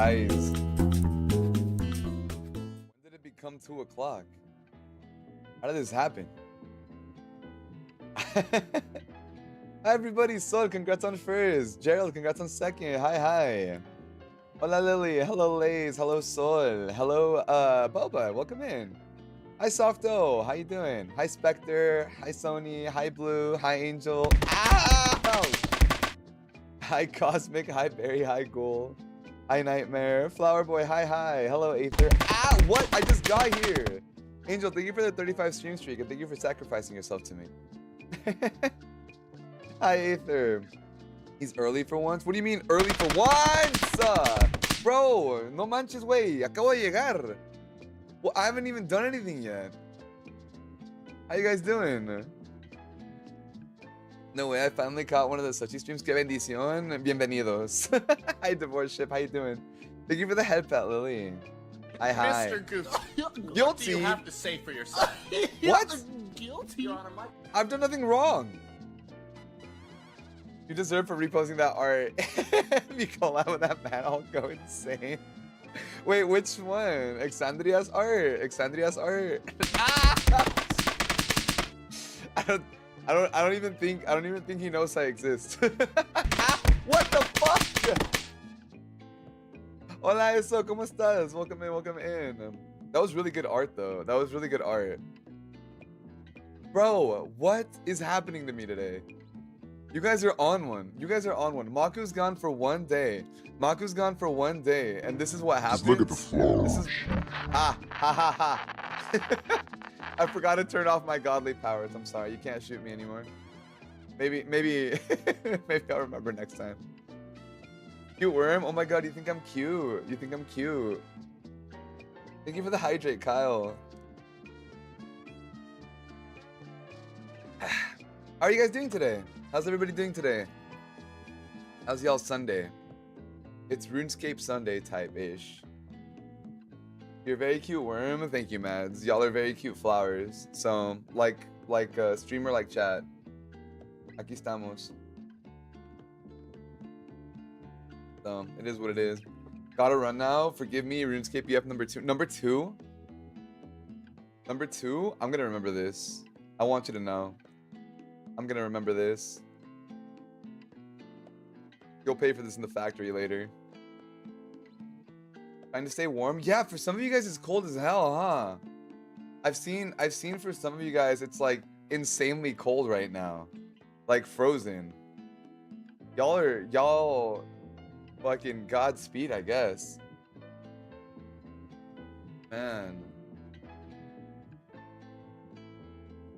guys. When did it become 2 o'clock? How did this happen? Hi everybody, Sol, congrats on first. Gerald, congrats on second. Hi. Hola Lily, hello Lays, hello Sol, hello Boba, welcome in. Hi Softo, how you doing? Hi Spectre, hi Sony, hi Blue, hi Angel. Ow! Hi Cosmic, hi Barry, hi Ghoul. Hi Nightmare, Flower Boy, hi. Hello Aether. Ah, what? I just got here. Angel, thank you for the 35 stream streak and thank you for sacrificing yourself to me. Hi Aether. He's early for once? What do you mean early for once? Bro, no manches, wey. Acabo de llegar. Well, I haven't even done anything yet. How you guys doing? No way, I finally caught one of the Sochi streams. Que bendición. Bienvenidos. Hi, Divorce Ship. How you doing? Thank you for the head pat, Lily. Hi. Mr. Goose, Guilty. what do you have to say for yourself? What? Guilty? I've done nothing wrong. You deserve for reposting that art. If you collab with that man, I'll go insane. Wait, which one? Exandria's art. I don't even think he knows I exist. What the fuck? Hola, eso, ¿cómo estás? Welcome in. That was really good art though. Bro, what is happening to me today? You guys are on one. Maku's gone for 1 day. And this is what happens. Just look at the flaws. This is ha. I forgot to turn off my godly powers. I'm sorry. You can't shoot me anymore. Maybe I'll remember next time. Cute worm. Oh my god, you think I'm cute. Thank you for the hydrate, Kyle. How are you guys doing today? How's everybody doing today? How's y'all Sunday? It's RuneScape Sunday type-ish. You're very cute, worm. Thank you, Mads. Y'all are very cute flowers. So, like a streamer like chat. Aquí estamos. So, it is what it is. Gotta run now. Forgive me, RuneScape EF number 2. Number 2? I'm gonna remember this. I want you to know. I'm gonna remember this. You'll pay for this in the factory later. Trying to stay warm? Yeah, for some of you guys it's cold as hell, huh? I've seen for some of you guys it's like insanely cold right now. Like frozen. Y'all fucking Godspeed, I guess. Man.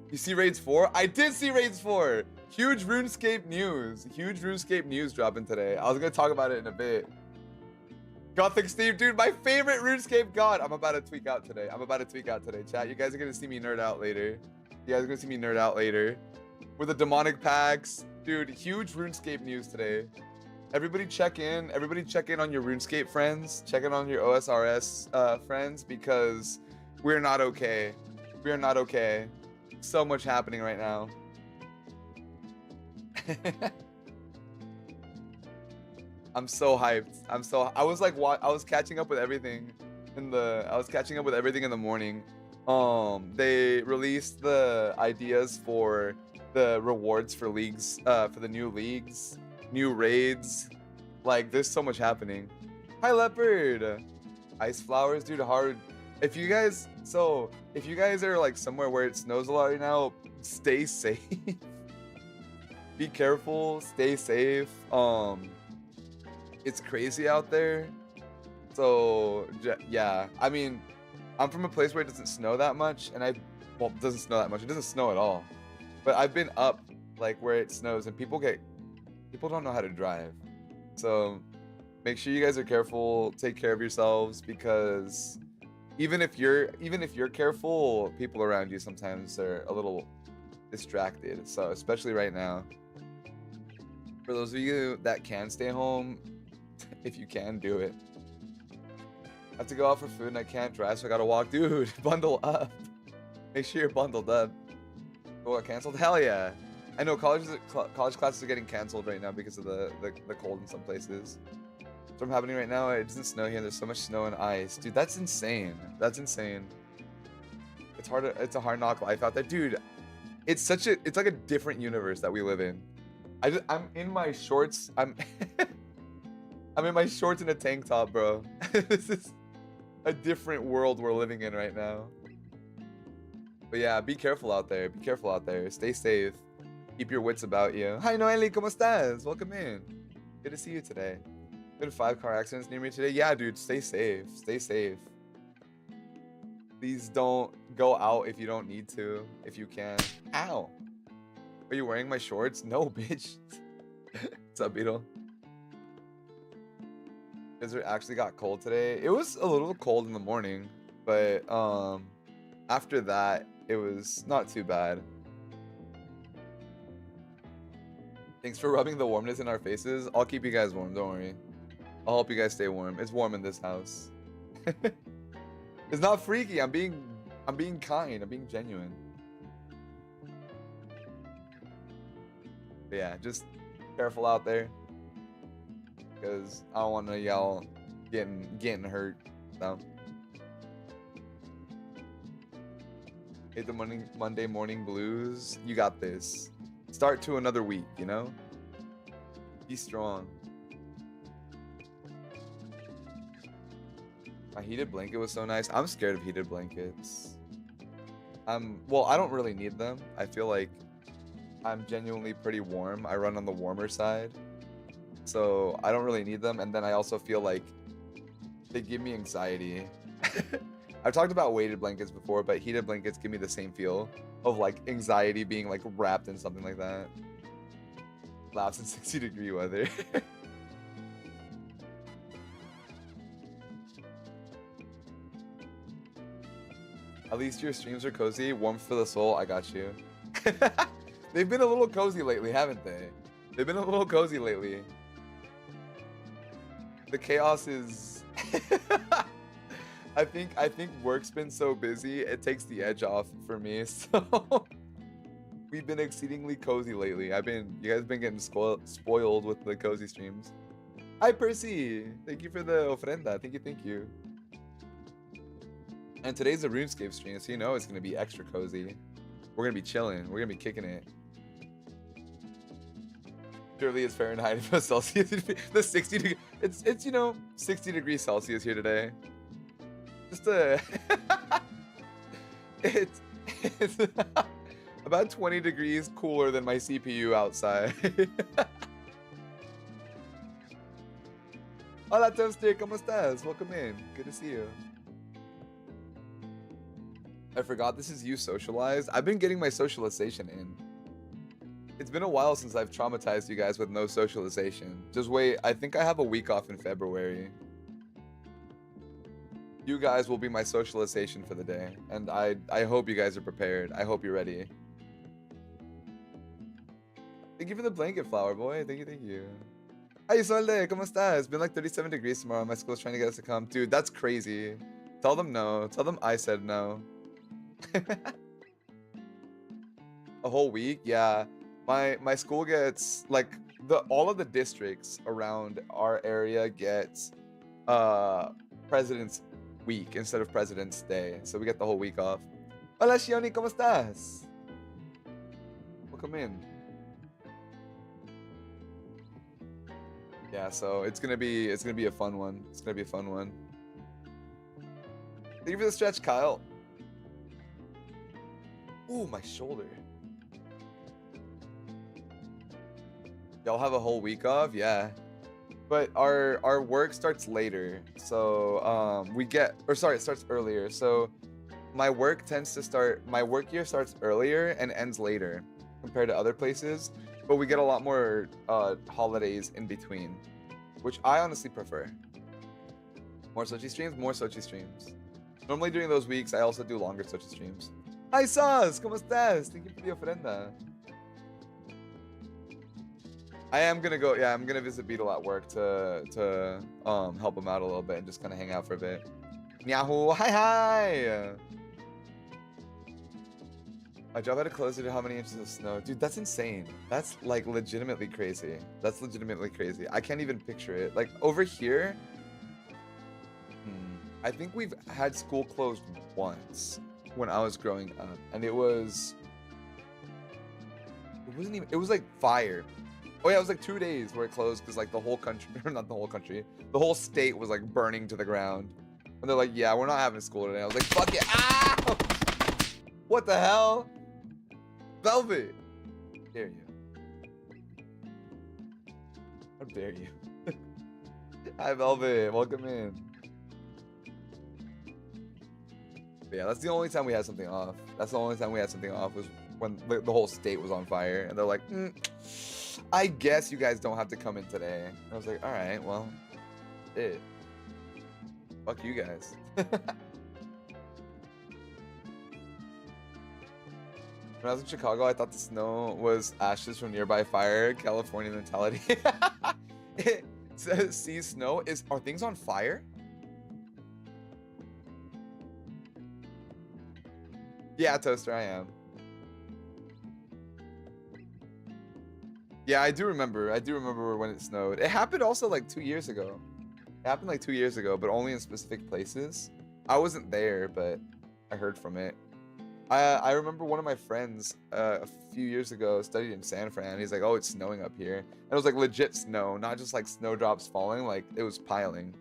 You see Raids 4? I did see Raids 4! Huge RuneScape news dropping today. I was gonna talk about it in a bit. Gothic Steve, dude, my favorite RuneScape god. I'm about to tweak out today, chat. You guys are gonna see me nerd out later. With the demonic packs. Dude, huge RuneScape news today. Everybody check in on your RuneScape friends. Check in on your OSRS friends because we're not okay. So much happening right now. I'm so hyped. I was catching up with everything in the morning. They released the ideas for the rewards for leagues, for the new leagues, new raids. Like there's so much happening. Hi Leopard. Ice flowers, dude, hard. If you guys are like somewhere where it snows a lot right now, stay safe. Be careful, stay safe. It's crazy out there. So yeah, I mean, I'm from a place where it doesn't snow that much, and it doesn't snow that much. It doesn't snow at all. But I've been up like where it snows, and people don't know how to drive. So make sure you guys are careful. Take care of yourselves because even if you're careful, people around you sometimes are a little distracted. So especially right now. For those of you that can stay home, if you can, do it. I have to go out for food and I can't drive, so I gotta walk. Dude, bundle up. Make sure you're bundled up. Oh, got canceled? Hell yeah. I know college classes are getting canceled right now because of the cold in some places. storm happening right now. It doesn't snow here. There's so much snow and ice, dude. That's insane. That's insane. It's hard. It's a hard knock life out there, dude. It's like a different universe that we live in. I'm in my shorts. I'm in my shorts and a tank top, bro. This is a different world we're living in right now. But yeah, be careful out there. Be careful out there. Stay safe. Keep your wits about you. Hi, Noeli. ¿Cómo estás? Welcome in. Good to see you today. Been 5 car accidents near me today. Yeah, dude. Stay safe. Stay safe. Please don't go out if you don't need to. If you can. Ow. Are you wearing my shorts? No, bitch. What's up, Beetle? Because it actually got cold today. It was a little cold in the morning, but after that, it was not too bad. Thanks for rubbing the warmness in our faces. I'll keep you guys warm, don't worry. I'll help you guys stay warm. It's warm in this house. It's not freaky. I'm being kind. I'm being genuine. But yeah, just careful out there. Because I don't want to y'all getting hurt. So hate the Monday morning blues. You got this. Start to another week, you know? Be strong. My heated blanket was so nice. I'm scared of heated blankets. Well, I don't really need them. I feel like I'm genuinely pretty warm. I run on the warmer side. So I don't really need them. And then I also feel like they give me anxiety. I've talked about weighted blankets before, but heated blankets give me the same feel of like anxiety being like wrapped in something like that. Laughs in 60-degree weather. At least your streams are cozy. Warmth for the soul. I got you. They've been a little cozy lately, haven't they? They've been a little cozy lately. The chaos is... I think work's been so busy, it takes the edge off for me. So we've been exceedingly cozy lately. You guys been getting spoiled with the cozy streams. Hi, Percy. Thank you for the ofrenda. Thank you. And today's a RuneScape stream, so you know it's gonna be extra cozy. We're gonna be chilling. We're gonna be kicking it. Surely it's Fahrenheit for Celsius. The 60 degree. It's 60 degrees Celsius here today. Just it's about 20 degrees cooler than my CPU outside. Hola, Toaster. ¿Cómo estás? Welcome in. Good to see you. I forgot this is you socialized. I've been getting my socialization in. It's been a while since I've traumatized you guys with no socialization. Just wait, I think I have a week off in February. You guys will be my socialization for the day. And I hope you guys are prepared. I hope you're ready. Thank you for the blanket, flower boy. Thank you. Hi, Solde. ¿Cómo estás? It's been like 37 degrees tomorrow. My school's trying to get us to come. Dude, that's crazy. Tell them no. Tell them I said no. A whole week? Yeah. My school gets like all of the districts around our area gets President's Week instead of President's Day. So we get the whole week off. Hola, Shioni, ¿cómo estás? Welcome in. Yeah, so it's gonna be a fun one. It's gonna be a fun one. Thank you for the stretch, Kyle. Ooh, my shoulder. Y'all have a whole week off? Yeah. But our work starts later. So it starts earlier. So my work year starts earlier and ends later compared to other places. But we get a lot more holidays in between, which I honestly prefer. More Sochi streams. Normally during those weeks, I also do longer Sochi streams. Hi, Saz! ¿Cómo estás? Thank you for the ofrenda. I'm gonna visit Beetle at work to help him out a little bit and just kind of hang out for a bit. Yahoo! Hi! My job had to close due to how many inches of snow. Dude, that's insane. That's like legitimately crazy. That's legitimately crazy. I can't even picture it. Like over here, I think we've had school closed once when I was growing up, and it wasn't even, it was like fire. Oh yeah, it was like 2 days where it closed because like the whole country, not the whole country, the whole state was like burning to the ground. And they're like, yeah, we're not having school today. I was like, fuck it. Ow! What the hell? Velvet. How dare you? How dare you? Hi, Velvet. Welcome in. But yeah, that's the only time we had something off. That's the only time we had something off was when the whole state was on fire. And they're like, I guess you guys don't have to come in today. And I was like, all right, well, shit. Fuck you guys. When I was in Chicago, I thought the snow was ashes from nearby fire. California mentality. It says, see snow. Are things on fire? Yeah, Toaster, I am. Yeah, I do remember. I do remember when it snowed. It happened also like 2 years ago. It happened like 2 years ago, but only in specific places. I wasn't there, but I heard from it. I remember one of my friends a few years ago studied in San Fran. He's like, oh, it's snowing up here. And it was like legit snow, not just like snowdrops falling, like it was piling.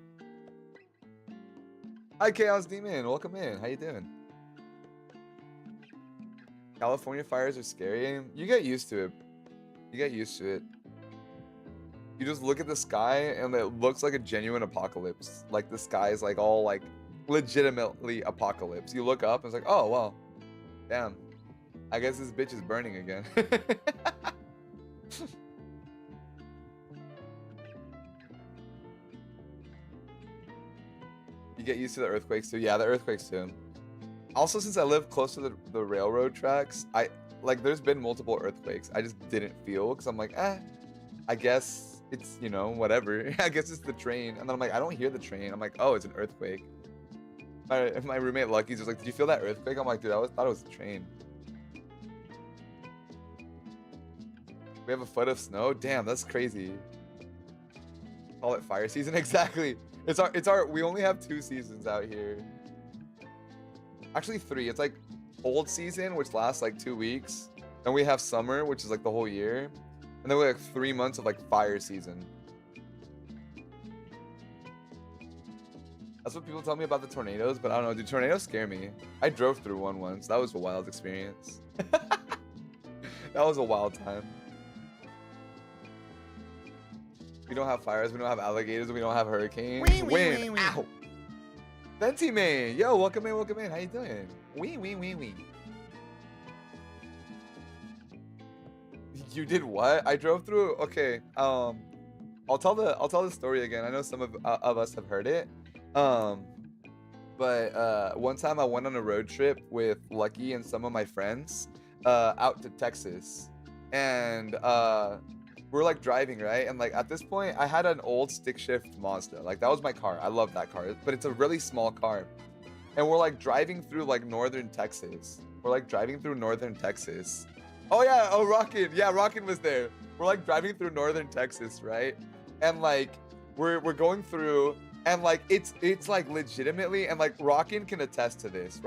Hi, Chaos Demon. Welcome in. How you doing? California fires are scary. You get used to it. You get used to it. You just look at the sky and it looks like a genuine apocalypse. Like the sky is like all like legitimately apocalypse. You look up and it's like, oh, well. Damn. I guess this bitch is burning again. You get used to the earthquakes too. Yeah, the earthquakes too. Also, since I live close to the railroad tracks, there's been multiple earthquakes. I just didn't feel because I'm like, I guess it's, you know, whatever. I guess it's the train. And then I'm like, I don't hear the train. I'm like, oh, it's an earthquake. My roommate Lucky's just like, did you feel that earthquake? I'm like, dude, thought it was a train. We have a foot of snow? Damn, that's crazy. Call it fire season? Exactly. We only have 2 seasons out here. Actually 3. It's like cold season, which lasts like 2 weeks. Then we have summer, which is like the whole year. And then we have 3 months of like fire season. That's what people tell me about the tornadoes, but I don't know. Do tornadoes scare me? I drove through one once. That was a wild experience. That was a wild time. We don't have fires. We don't have alligators. We don't have hurricanes. Wind. Ow. Venti man. Yo, welcome in. Welcome in. How you doing? Wee. You did what? I drove through. Okay. I'll tell the story again. I know some of us have heard it. But one time I went on a road trip with Lucky and some of my friends out to Texas, and we're like driving, right? And like at this point I had an old stick shift Mazda. Like that was my car. I love that car, but it's a really small car. And we're like driving through like northern Texas. Oh yeah, oh Rockin'. Yeah, Rockin' was there. We're like driving through northern Texas, right? And like we're going through. And like it's like legitimately, and like Rockin' can attest to this.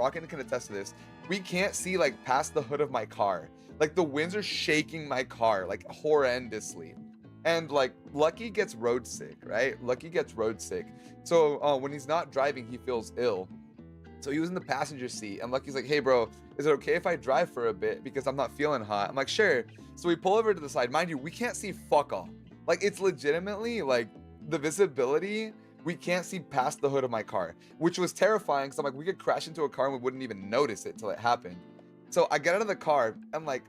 We can't see like past the hood of my car. Like the winds are shaking my car like horrendously. And like Lucky gets road sick, right? So when he's not driving, he feels ill. So he was in the passenger seat, and Lucky's like, hey bro, is it okay if I drive for a bit because I'm not feeling hot? I'm like, sure. So we pull over to the side. Mind you, we can't see fuck all. Like it's legitimately like the visibility. We can't see past the hood of my car, which was terrifying because I'm like, we could crash into a car and we wouldn't even notice it till it happened. So I get out of the car and like,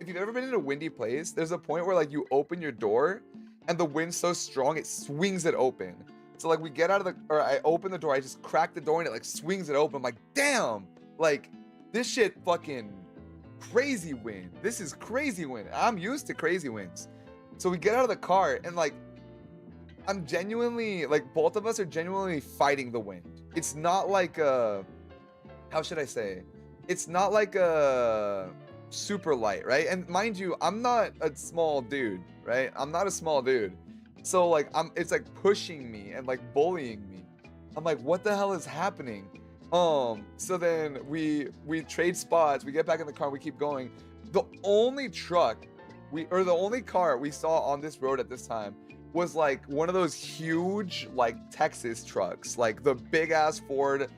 if you've ever been in a windy place, there's a point where like you open your door and the wind's so strong, it swings it open. So like we get out of I open the door, I just crack the door and it like swings it open. I'm like, damn, like this shit fucking crazy wind. This is crazy wind. I'm used to crazy winds. So we get out of the car and like, I'm genuinely, like, both of us are genuinely fighting the wind. It's not like how should I say? It's not like super light, right? And mind you, I'm not a small dude, right? I'm not a small dude. So like it's like pushing me and like bullying me. I'm like, what the hell is happening? So then we trade spots, we get back in the car, we keep going. The only truck the only car we saw on this road at this time was like one of those huge like Texas trucks, like the big ass Ford,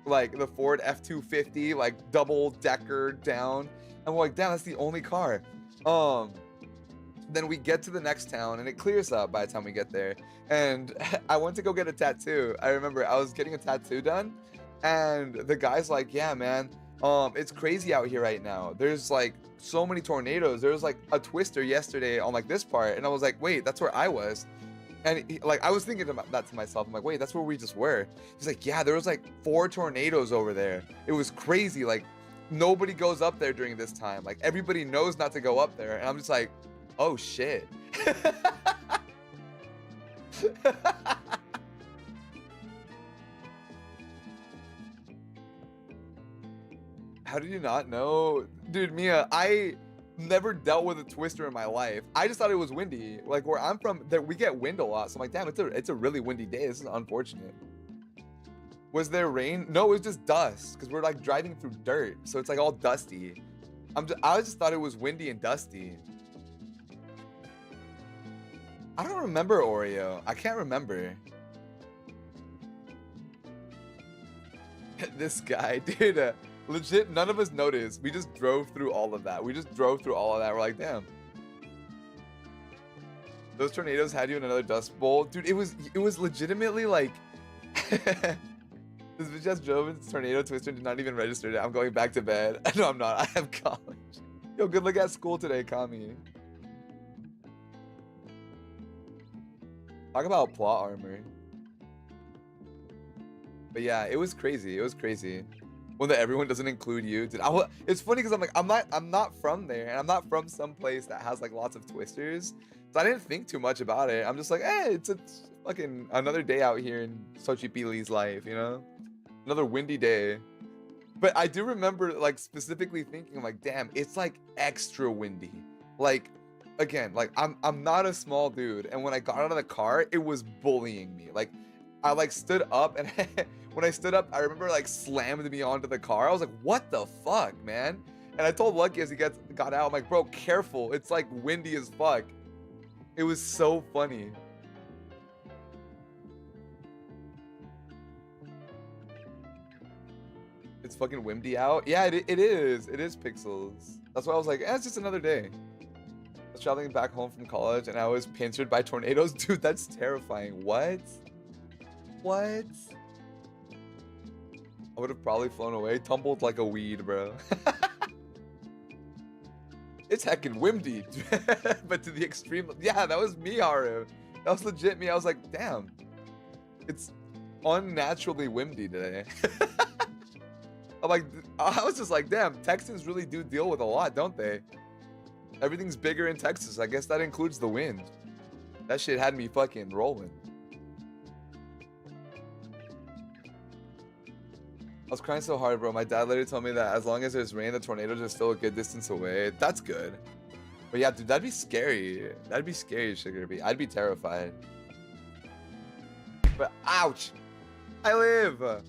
like the Ford F-250, like double decker down. And we're like, damn, that's the only car. Then we get to the next town and it clears up by the time we get there. And I went to go get a tattoo. I remember I was getting a tattoo done and the guy's like, yeah, man, it's crazy out here right now. There's like so many tornadoes. There was like a twister yesterday on like this part. And I was like, wait, that's where I was. And like, I was thinking about that to myself. I'm like, wait, that's where we just were. He's like, yeah, there was like 4 tornadoes over there. It was crazy. Like nobody goes up there during this time. Like everybody knows not to go up there. And I'm just like, oh shit. How did you not know? Dude, Mia, I never dealt with a twister in my life. I just thought it was windy. Like where I'm from, that we get wind a lot. So I'm like, damn, it's a really windy day. This is unfortunate. Was there rain? No, it was just dust because we're like driving through dirt. So it's like all dusty. I just thought it was windy and dusty. I don't remember Oreo. I can't remember. This guy, dude, legit, none of us noticed. We just drove through all of that. We're like, damn. Those tornadoes had you in another dust bowl. Dude, it was legitimately like... This bitch just drove into tornado twister and did not even register it. I'm going back to bed. No, I'm not. I have college. Yo, good luck at school today, Kami. Talk about plot armor. But yeah, it was crazy. It was crazy. When everyone doesn't include you. Dude, it's funny because I'm like, I'm not from there. And I'm not from some place that has like lots of twisters. So I didn't think too much about it. I'm just like, hey, it's fucking another day out here in Xochipile's life, you know? Another windy day. But I do remember like specifically thinking like, damn, it's like extra windy. Like, again, like I'm not a small dude. And when I got out of the car, it was bullying me. Like I like stood up and when I stood up, I remember like slammed me onto the car. I was like, what the fuck, man? And I told Lucky as he got out, I'm like, bro, careful. It's like windy as fuck. It was so funny. It's fucking windy out. Yeah, it is. It is Pixels. That's why I was like, it's just another day. I was traveling back home from college and I was pincered by tornadoes. Dude, that's terrifying. What? What? I would have probably flown away. Tumbled like a weed, bro. It's heckin' windy. But to the extreme. Yeah, that was me, Haru. That was legit me. I was like, damn. It's unnaturally windy today. I was just like, damn, Texans really do deal with a lot, don't they? Everything's bigger in Texas. I guess that includes the wind. That shit had me fucking rolling. I was crying so hard, bro. My dad literally told me that as long as there's rain, the tornadoes are still a good distance away. That's good. But yeah, dude, that'd be scary. That'd be scary, Sugar Bee. I'd be terrified. But ouch! I live!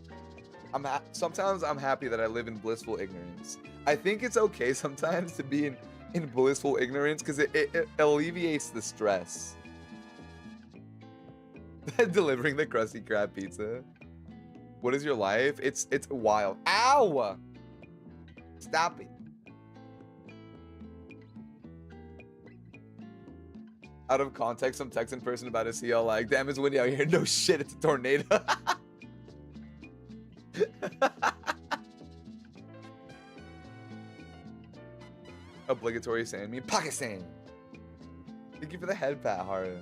Sometimes I'm happy that I live in blissful ignorance. I think it's okay sometimes to be in blissful ignorance because it alleviates the stress. Delivering the Krusty Krab pizza. What is your life? It's wild. Ow! Stop it. Out of context, some Texan person about to see like, damn, it's windy out here. No shit, it's a tornado. Obligatory sand meme. Pocket sand. Thank you for the head pat, Haru.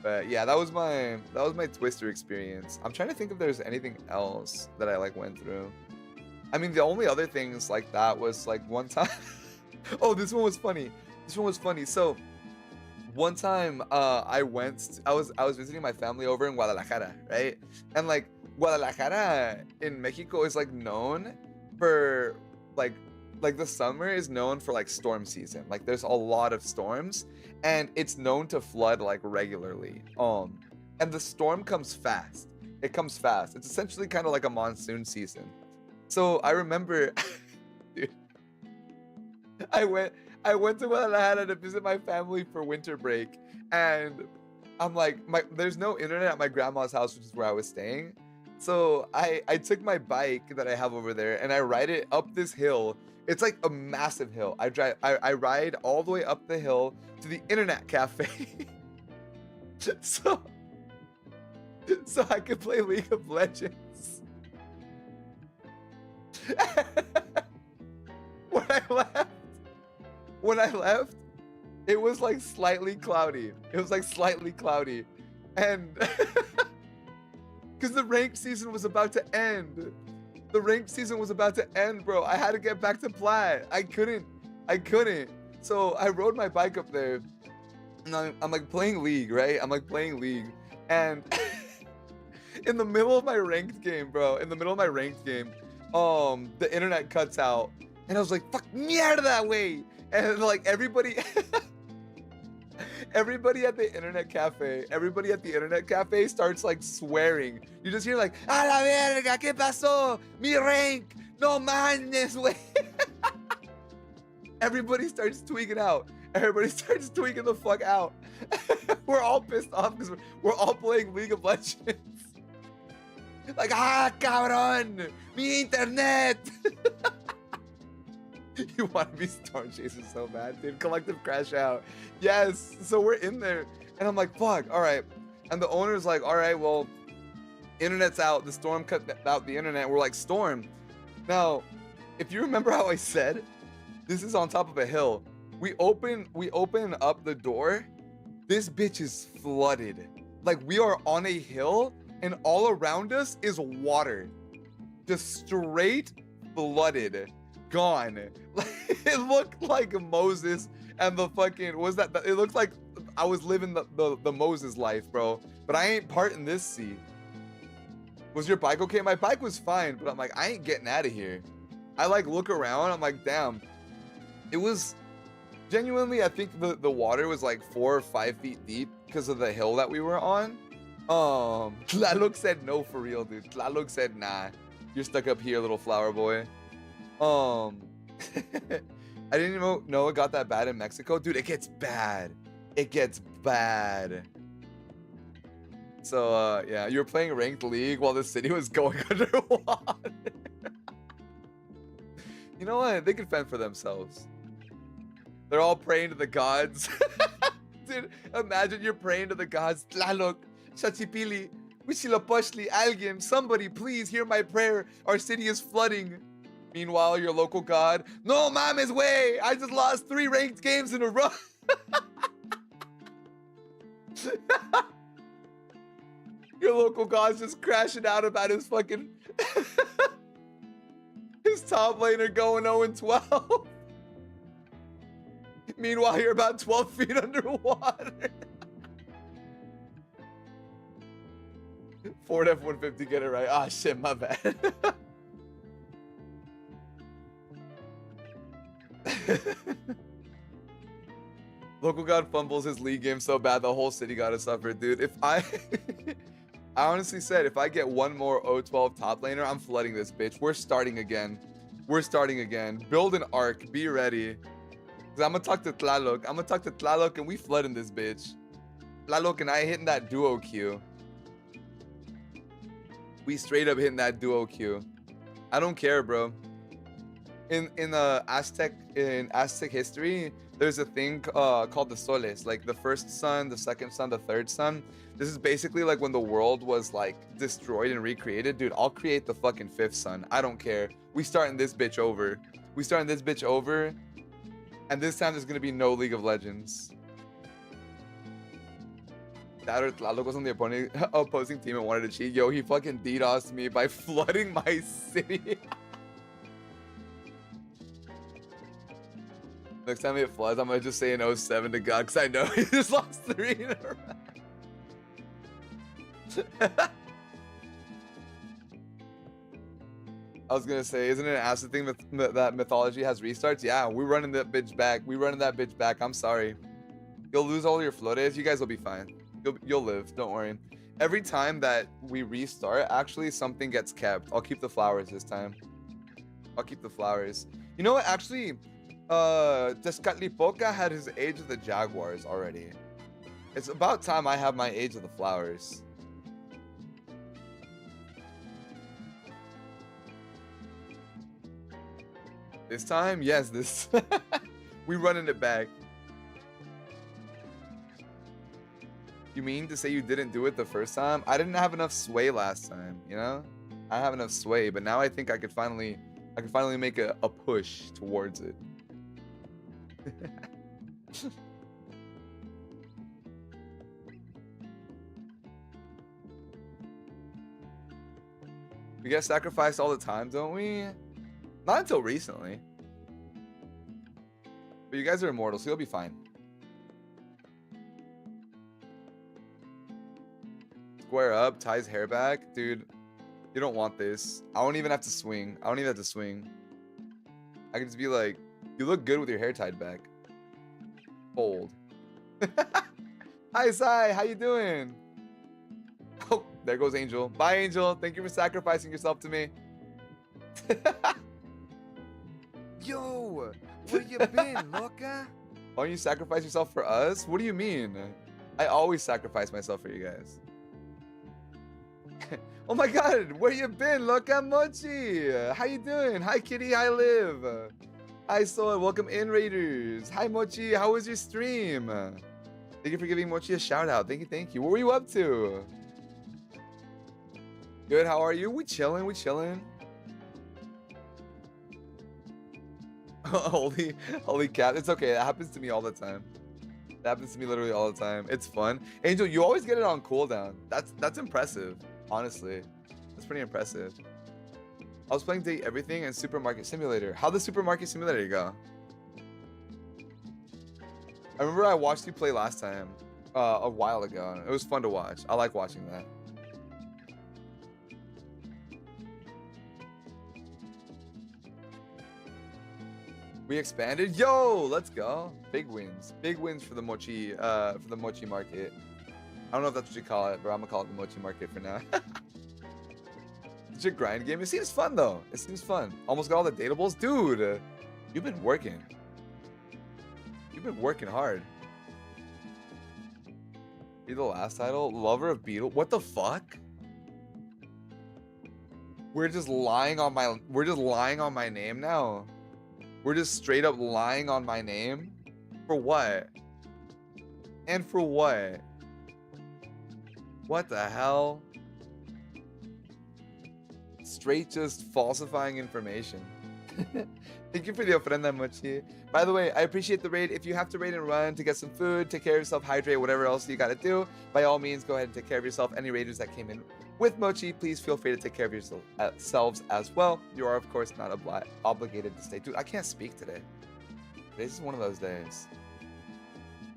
But yeah, that was my Twister experience. I'm trying to think if there's anything else that I like went through. I mean, the only other things like that was like one time. Oh, this one was funny. So one time I was visiting my family over in Guadalajara, right? And like Guadalajara in Mexico is like known for like like the summer is known for like storm season. Like there's a lot of storms and it's known to flood like regularly. And the storm comes fast. It comes fast. It's essentially kind of like a monsoon season. So I remember dude, I went I went to Guadalajara to visit my family for winter break, and I'm like, there's no internet at my grandma's house, which is where I was staying. So I took my bike that I have over there and I ride it up this hill. It's like a massive hill. I ride all the way up the hill to the internet cafe. so so I could play League of Legends. when I left, when I left, it was like slightly cloudy. It was like slightly cloudy. And because the ranked season was about to end. The ranked season was about to end, bro. I had to get back to plat. I couldn't. So I rode my bike up there. And I'm like playing League, right? I'm like playing League. And in the middle of my ranked game, bro, in the middle of my ranked game, the internet cuts out. And I was like, fuck mierda, way. And like everybody everybody at the internet cafe starts like swearing. You just hear like, a la verga, ¿qué pasó? Mi rank, no mames, wey. Everybody starts tweaking out. Everybody starts tweaking the fuck out. We're all pissed off because we're all playing League of Legends. Like, cabrón, mi internet. You want to be storm chasing so bad, dude. Collective crash out. Yes. So we're in there. And I'm like, fuck, all right. And the owner's like, all right, well, internet's out. The storm cut out the internet. We're like, storm. Now, if you remember how I said, this is on top of a hill. We open up the door. This bitch is flooded. Like we are on a hill and all around us is water. Just straight flooded. Gone. It looked like Moses and the fucking it looked like I was living the Moses life, bro. But I ain't parting this sea. Was your bike okay? My bike was fine, but I'm like, I ain't getting out of here. I like look around, I'm like, damn. It was genuinely, I think the water was like 4 or 5 feet deep because of the hill that we were on. Tlaloc said no for real, dude. Tlaloc said nah. You're stuck up here, little flower boy. I didn't even know it got that bad in Mexico. Dude, it gets bad. It gets bad. So, yeah, you were playing ranked league while the city was going underwater. You know what? They can fend for themselves. They're all praying to the gods. Dude, imagine you're praying to the gods. Tlaloc, Xachipili, Huitzilopochtli, alguien, somebody, please hear my prayer. Our city is flooding. Meanwhile, your local god, no mames, way! I just lost 3 ranked games in a row. Your local god's just crashing out about his fucking his top laner going 0-12. Meanwhile, you're about 12 feet underwater. Ford F-150, get it right. Ah, shit, my bad. Local god fumbles his league game so bad the whole city gotta suffer, dude. If I I honestly said if I get one more 0-12 top laner, I'm flooding this bitch. We're starting again. Build an arc. Be ready. Cause I'm gonna talk to Tlaloc. And we flooding this bitch. Tlaloc and I hitting that duo queue. We straight up hitting that duo queue. I don't care, bro. In Aztec history, there's a thing called the soles, like the first sun, the second sun, the third sun. This is basically like when the world was like destroyed and recreated. Dude, I'll create the fucking 5th sun. I don't care. We starting this bitch over. And this time there's gonna be no League of Legends. That or Tlaloc was on the opposing team and wanted to cheat. Yo, he fucking DDoSed me by flooding my city. Next time it floods, I'm gonna just say an 07 to God, because I know he just lost 3 in a row. I was gonna say, isn't it an acid thing that mythology has restarts? Yeah, we're running that bitch back. We running that bitch back. I'm sorry. You'll lose all your flores. You guys will be fine. You'll live. Don't worry. Every time that we restart, actually something gets kept. I'll keep the flowers this time. I'll keep the flowers. You know what? Actually, Tezcatlipoca had his Age of the Jaguars already. It's about time I have my Age of the Flowers. This time? Yes, this. We running it back. You mean to say you didn't do it the first time? I didn't have enough sway last time, you know? I have enough sway, but now I think I could finally make a push towards it. We get sacrificed all the time, don't we? Not until recently. But you guys are immortal, so you'll be fine. Square up, tie his hair back. Dude, you don't want this. I don't even have to swing. I don't even have to swing. I can just be like, you look good with your hair tied back. Fold. Hi, Sai. How you doing? Oh, there goes Angel. Bye, Angel. Thank you for sacrificing yourself to me. Yo, where you been, loca? Why don't you sacrifice yourself for us? What do you mean? I always sacrifice myself for you guys. Oh my god, where you been, loca Mochi? How you doing? Hi, Kitty. Hi, Liv. Hi, Soy. Welcome in, Raiders. Hi, Mochi. How was your stream? Thank you for giving Mochi a shout out. Thank you, thank you. What were you up to? Good, how are you? We chilling, we chilling. Holy cat. It's okay. That happens to me all the time. That happens to me literally all the time. It's fun. Angel, you always get it on cooldown. That's impressive, honestly. That's pretty impressive. I was playing Date Everything and Supermarket Simulator. How'd the Supermarket Simulator go? I remember I watched you play last time, a while ago. It was fun to watch. I like watching that. We expanded. Yo, let's go. Big wins. Big wins for the mochi market. I don't know if that's what you call it, but I'm gonna call it the mochi market for now. It's a grind game. It seems fun though. It seems fun. Almost got all the datables. Dude, you've been working. You've been working hard. Be the last title. Lover of Beetle. What the fuck? We're just lying on my name now. We're just straight up lying on my name? For what? And for what? What the hell? Straight just falsifying information. Thank you for the ofrenda, Mochi. By the way, I appreciate the raid. If you have to raid and run to get some food, take care of yourself, hydrate, whatever else you gotta do, by all means, go ahead and take care of yourself. Any raiders that came in with Mochi, please feel free to take care of yourselves as well. You are, of course, not obligated to stay. Dude, I can't speak today. This is one of those days.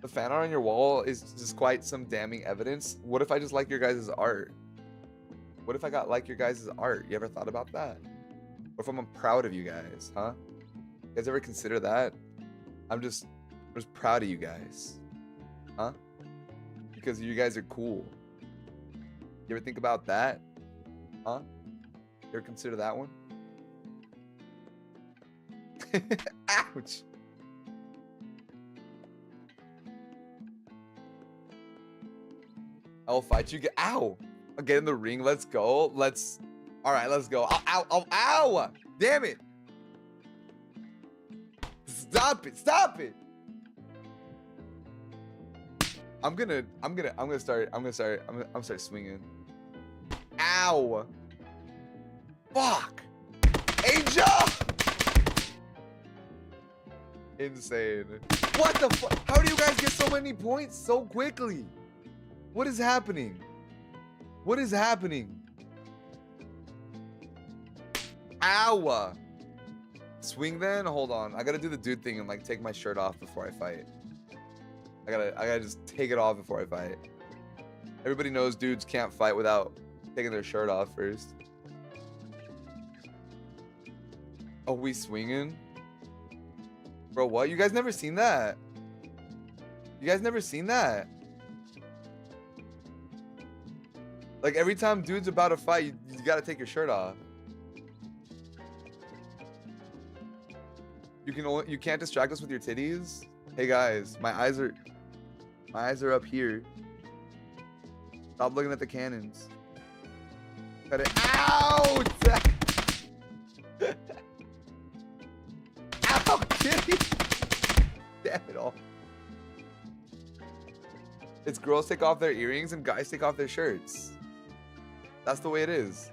The fan art on your wall is just quite some damning evidence. What if I just like your guys' art? What if I got like your guys' art? You ever thought about that? Or if I'm proud of you guys, huh? You guys ever consider that? I'm just proud of you guys. Huh? Because you guys are cool. You ever think about that? Huh? You ever consider that one? Ouch! I'll fight you. Ow! I'll get in the ring. Let's go. Alright, let's go. Ow, ow, ow, ow! Damn it! Stop it! Stop it! I'm gonna start swinging. Ow! Fuck! Angel! Insane. What the fuck? How do you guys get so many points so quickly? What is happening? What is happening? Ow! Swing then? Hold on. I gotta do the dude thing and like take my shirt off before I fight. I gotta just take it off before I fight. Everybody knows dudes can't fight without taking their shirt off first. Oh, we swinging? Bro, what? You guys never seen that? You guys never seen that? Like every time dude's about to fight, you gotta take your shirt off. You can't distract us with your titties. Hey guys, my eyes are up here. Stop looking at the cannons. Cut it. Ow! Ow, kitty! Damn it all. It's girls take off their earrings and guys take off their shirts. That's the way it is.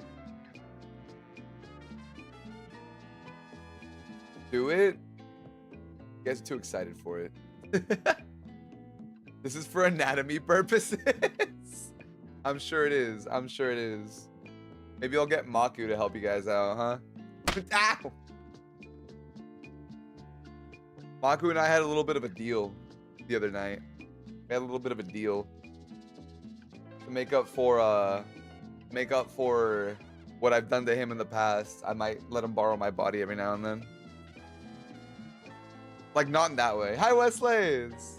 Do it? You guys are too excited for it. This is for anatomy purposes. I'm sure it is. I'm sure it is. Maybe I'll get Maku to help you guys out, huh? Ow! Maku and I had a little bit of a deal the other night. We had a little bit of a deal to make up for what I've done to him in the past. I might let him borrow my body every now and then. Like, not in that way. Hi, Wesleys!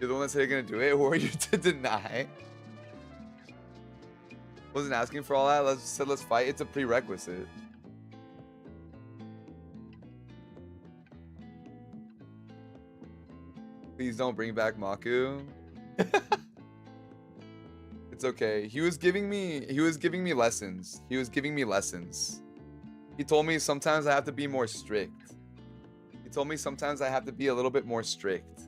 You're the one that said you're gonna do it. Who are you to deny? Wasn't asking for all that. Let's fight. It's a prerequisite. Please don't bring back Maku. It's okay. He was giving me lessons. He told me sometimes I have to be more strict. He told me sometimes I have to be a little bit more strict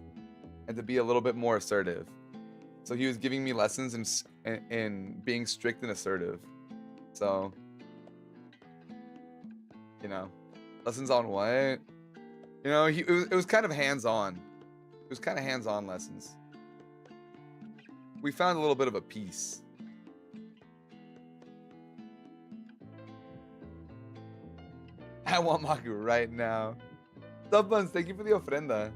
and to be a little bit more assertive. So he was giving me lessons in being strict and assertive. So, you know, lessons on what? You know, it was kind of hands-on. It was kind of hands-on lessons. We found a little bit of a peace. I want Maku right now. Sub Buns, thank you for the ofrenda.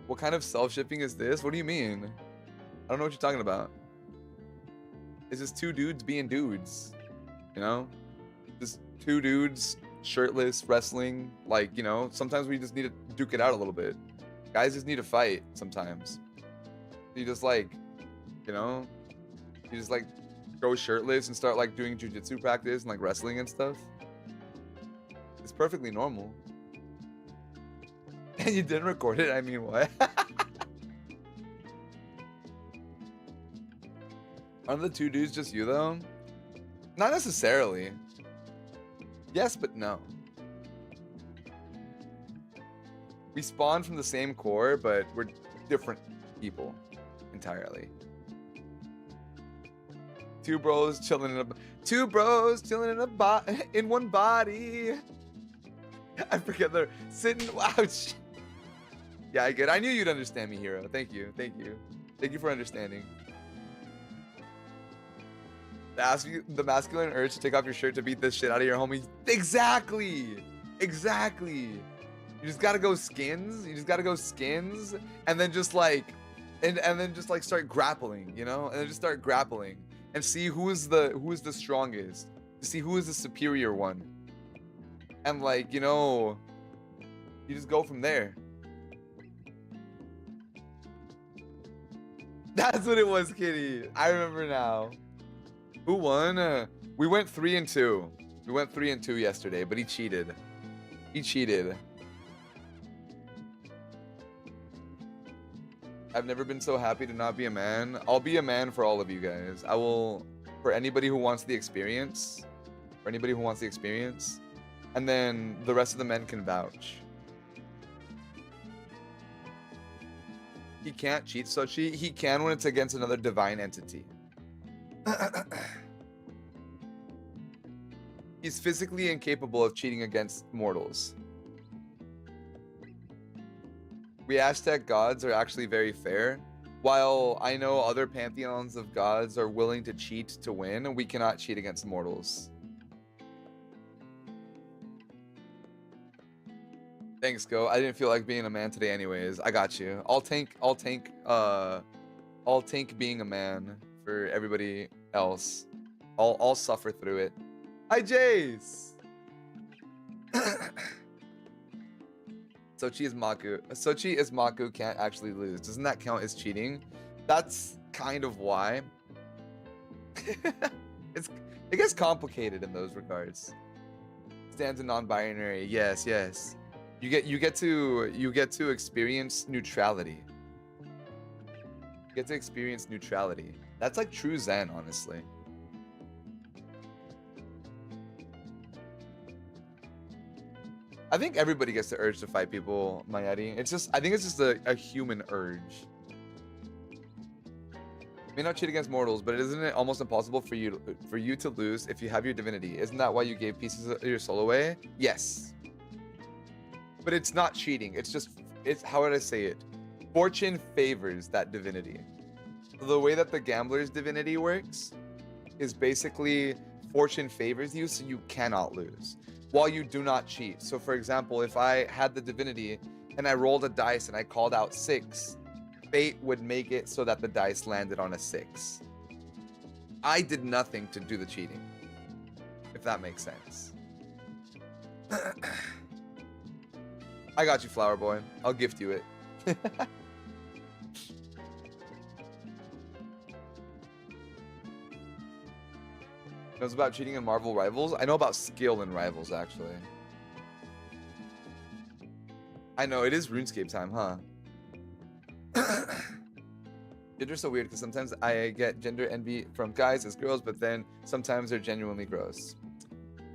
What kind of self-shipping is this? What do you mean? I don't know what you're talking about. It's just two dudes being dudes. You know? Just two dudes, shirtless, wrestling. Like, you know, sometimes we just need to duke it out a little bit. Guys just need to fight sometimes. You just like, you know, you just like go shirtless and start like doing jujitsu practice and like wrestling and stuff. It's perfectly normal. And you didn't record it? I mean, what? Aren't the two dudes just you though? Not necessarily. Yes, but no. We spawned from the same core, but we're different people entirely. Two bros chilling in one body. I forget they're sitting. Ouch. Yeah, I get it. I knew you'd understand me, Hero. Thank you. Thank you. Thank you for understanding. The masculine urge to take off your shirt to beat this shit out of your homies. Exactly. Exactly. You just gotta go skins. You just gotta go skins, and then just like, and then just like start grappling, you know, and then just start grappling and see who is the strongest. To see who is the superior one, and like, you know, you just go from there. That's what it was, Kitty. I remember now. Who won? We went 3-2. We went 3-2 yesterday, but he cheated. He cheated. I've never been so happy to not be a man. I'll be a man for all of you guys. I will, for anybody who wants the experience. For anybody who wants the experience. And then the rest of the men can vouch. He can't cheat, so he can when it's against another divine entity. He's physically incapable of cheating against mortals. We Aztec gods are actually very fair. While I know other pantheons of gods are willing to cheat to win, we cannot cheat against mortals. Thanks, Go. I didn't feel like being a man today anyways. I got you. I'll tank being a man for everybody else. I'll suffer through it. Hi, Jace. Sochi is Maku can't actually lose. Doesn't that count as cheating? That's kind of why. It gets complicated in those regards. Stands in non-binary. Yes, yes. You get to experience neutrality. You get to experience neutrality. That's like true Zen, honestly. I think everybody gets the urge to fight people, Mayeti. I think it's just a human urge. May not cheat against mortals, but isn't it almost impossible for you to lose if you have your divinity? Isn't that why you gave pieces of your soul away? Yes. But it's not cheating. It's how would I say it? Fortune favors that divinity. So the way that the gambler's divinity works is basically fortune favors you, so you cannot lose, while you do not cheat. So for example, if I had the divinity and I rolled a dice and I called out 6, fate would make it so that the dice landed on a 6. I did nothing to do the cheating, if that makes sense. I got you, Flower Boy. I'll gift you it. Knows about cheating in Marvel Rivals? I know about skill in Rivals, actually. I know, it is RuneScape time, huh? Gender's so weird because sometimes I get gender envy from guys as girls, but then sometimes they're genuinely gross.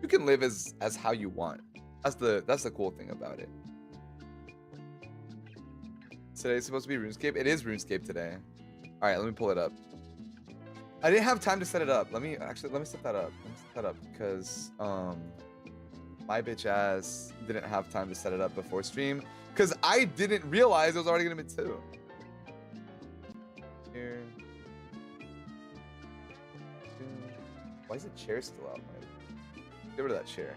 You can live as how you want. That's the cool thing about it. Today's supposed to be RuneScape? It is RuneScape today. Alright, let me pull it up. I didn't have time to set it up. Let me set that up. Because my bitch ass didn't have time to set it up before stream. Because I didn't realize it was already gonna be 2. Here. Why is the chair still out? Get rid of that chair.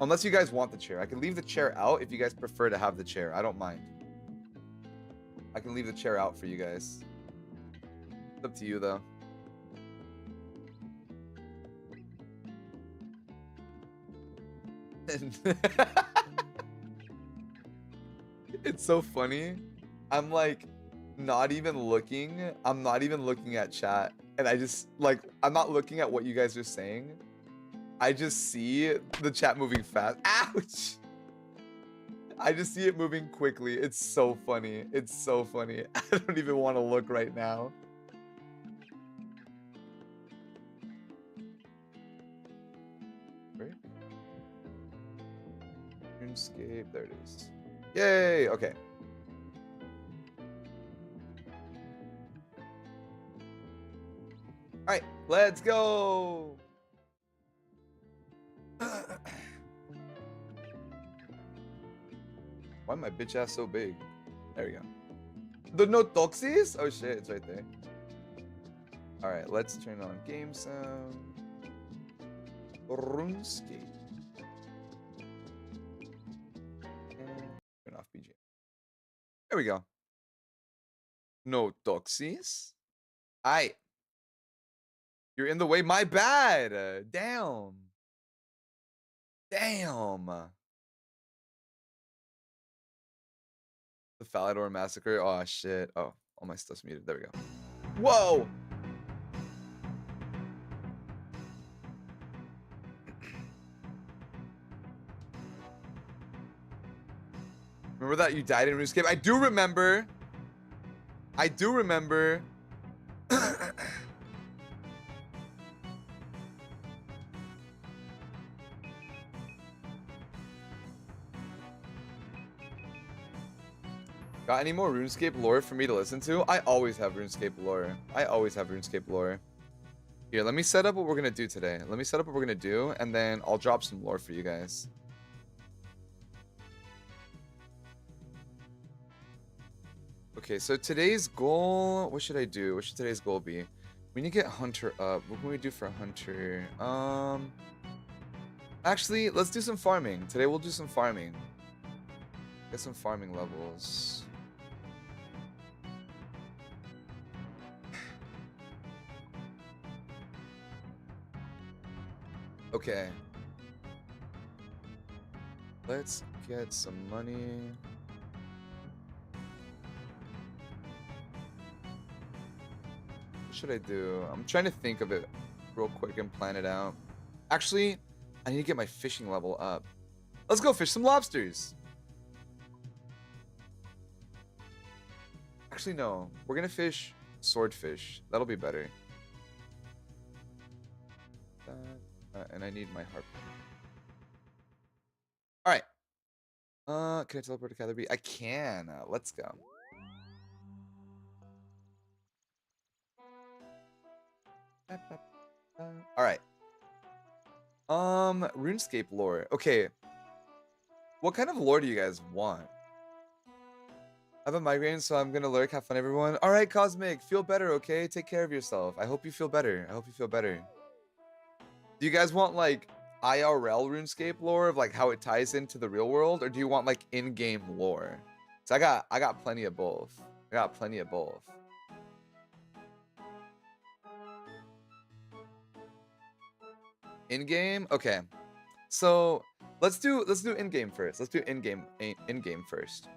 Unless you guys want the chair. I can leave the chair out if you guys prefer to have the chair. I don't mind. I can leave the chair out for you guys. It's up to you, though. It's so funny. I'm like not even looking. I'm not even looking at chat. And I just like, I'm not looking at what you guys are saying. I just see the chat moving fast. Ouch! I just see it moving quickly. It's so funny. It's so funny. I don't even want to look right now. Where? RuneScape. There it is. Yay! Okay. All right, let's go. Why my bitch ass so big? There we go. The no toxis? Oh shit, it's right there. All right, let's turn on game sound. RuneScape. And turn off BGM. There we go. No toxis. Aight. You're in the way. My bad. Damn. Damn. The Falador Massacre. Oh, shit. Oh, all my stuff's muted. There we go. Whoa. Remember that you died in RuneScape? I do remember. I do remember. Got any more RuneScape lore for me to listen to? I always have RuneScape lore. I always have RuneScape lore. Here, let me set up what we're gonna do today. Let me set up what we're gonna do, and then I'll drop some lore for you guys. Okay, so today's goal, what should I do? What should today's goal be? We need to get Hunter up. What can we do for Hunter? Actually, let's do some farming. Today we'll do some farming. Get some farming levels. Okay. Let's get some money. What should I do? I'm trying to think of it real quick and plan it out. Actually, I need to get my fishing level up. Let's go fish some lobsters. Actually, no. We're gonna fish swordfish. That'll be better. And I need my harpoon. All right. Can I teleport to Catherby? I can. Let's go. All right. RuneScape lore. Okay. What kind of lore do you guys want? I have a migraine, so I'm gonna lurk. Have fun, everyone. All right, Cosmic. Feel better, okay? Take care of yourself. I hope you feel better. I hope you feel better. Do you guys want like IRL RuneScape lore of like how it ties into the real world, or do you want like in-game lore? So I got plenty of both. I got plenty of both. In-game? Okay. So let's do in-game first. Let's do in-game first.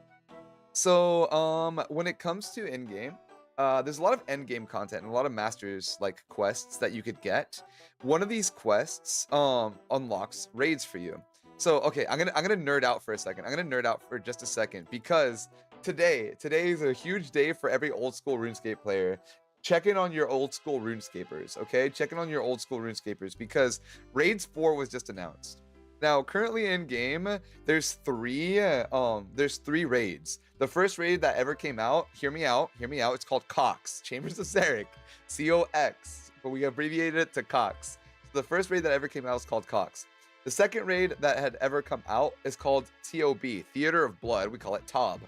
So when it comes to in-game, there's a lot of end-game content and a lot of masters like quests that you could get. One of these quests unlocks raids for you. So okay, I'm gonna nerd out for a second. I'm gonna nerd out for just a second because today is a huge day for every old school RuneScape player. Check in on your old school RuneScapers, okay? Check in on your old school RuneScapers because Raids 4 was just announced. Now, currently in game, there's three raids. The first raid that ever came out, hear me out, it's called Cox, Chambers of Zarek, COX, but we abbreviated it to Cox. So the first raid that ever came out is called Cox. The second raid that had ever come out is called TOB, Theater of Blood. We call it TOB.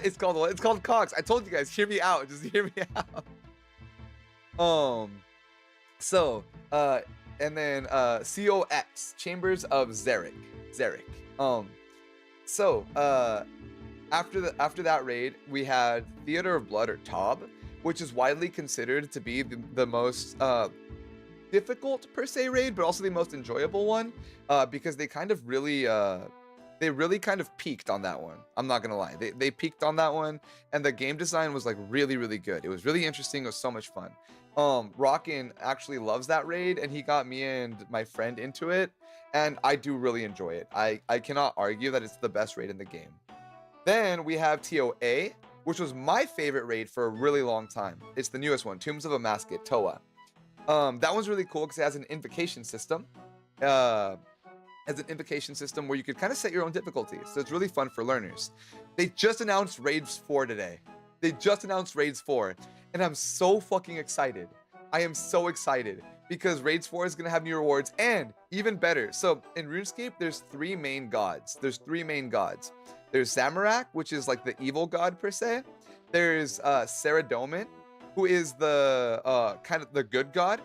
It's called Cox. I told you guys, hear me out. Just hear me out. And then COX, Chambers of Zarek. After that raid, we had Theater of Blood, or TOB, which is widely considered to be the most difficult per se raid, but also the most enjoyable one, because they kind of really kind of peaked on that one. I'm not gonna lie, they peaked on that one, and the game design was like really good. It was really interesting. It was so much fun. Rockin actually loves that raid, and he got me and my friend into it, and I do really enjoy it. I cannot argue that it's the best raid in the game. Then we have TOA, which was my favorite raid for a really long time. It's the newest one, Tombs of a Masket, TOA. That one's really cool because it has an invocation system. Where you could kind of set your own difficulty, so it's really fun for learners. They just announced Raids 4 today. And I'm so fucking excited. I am so excited because Raids 4 is gonna have new rewards, and even better. So in RuneScape, there's three main gods. There's Zamorak, which is like the evil god per se. There's Saradomin, who is the kind of the good god,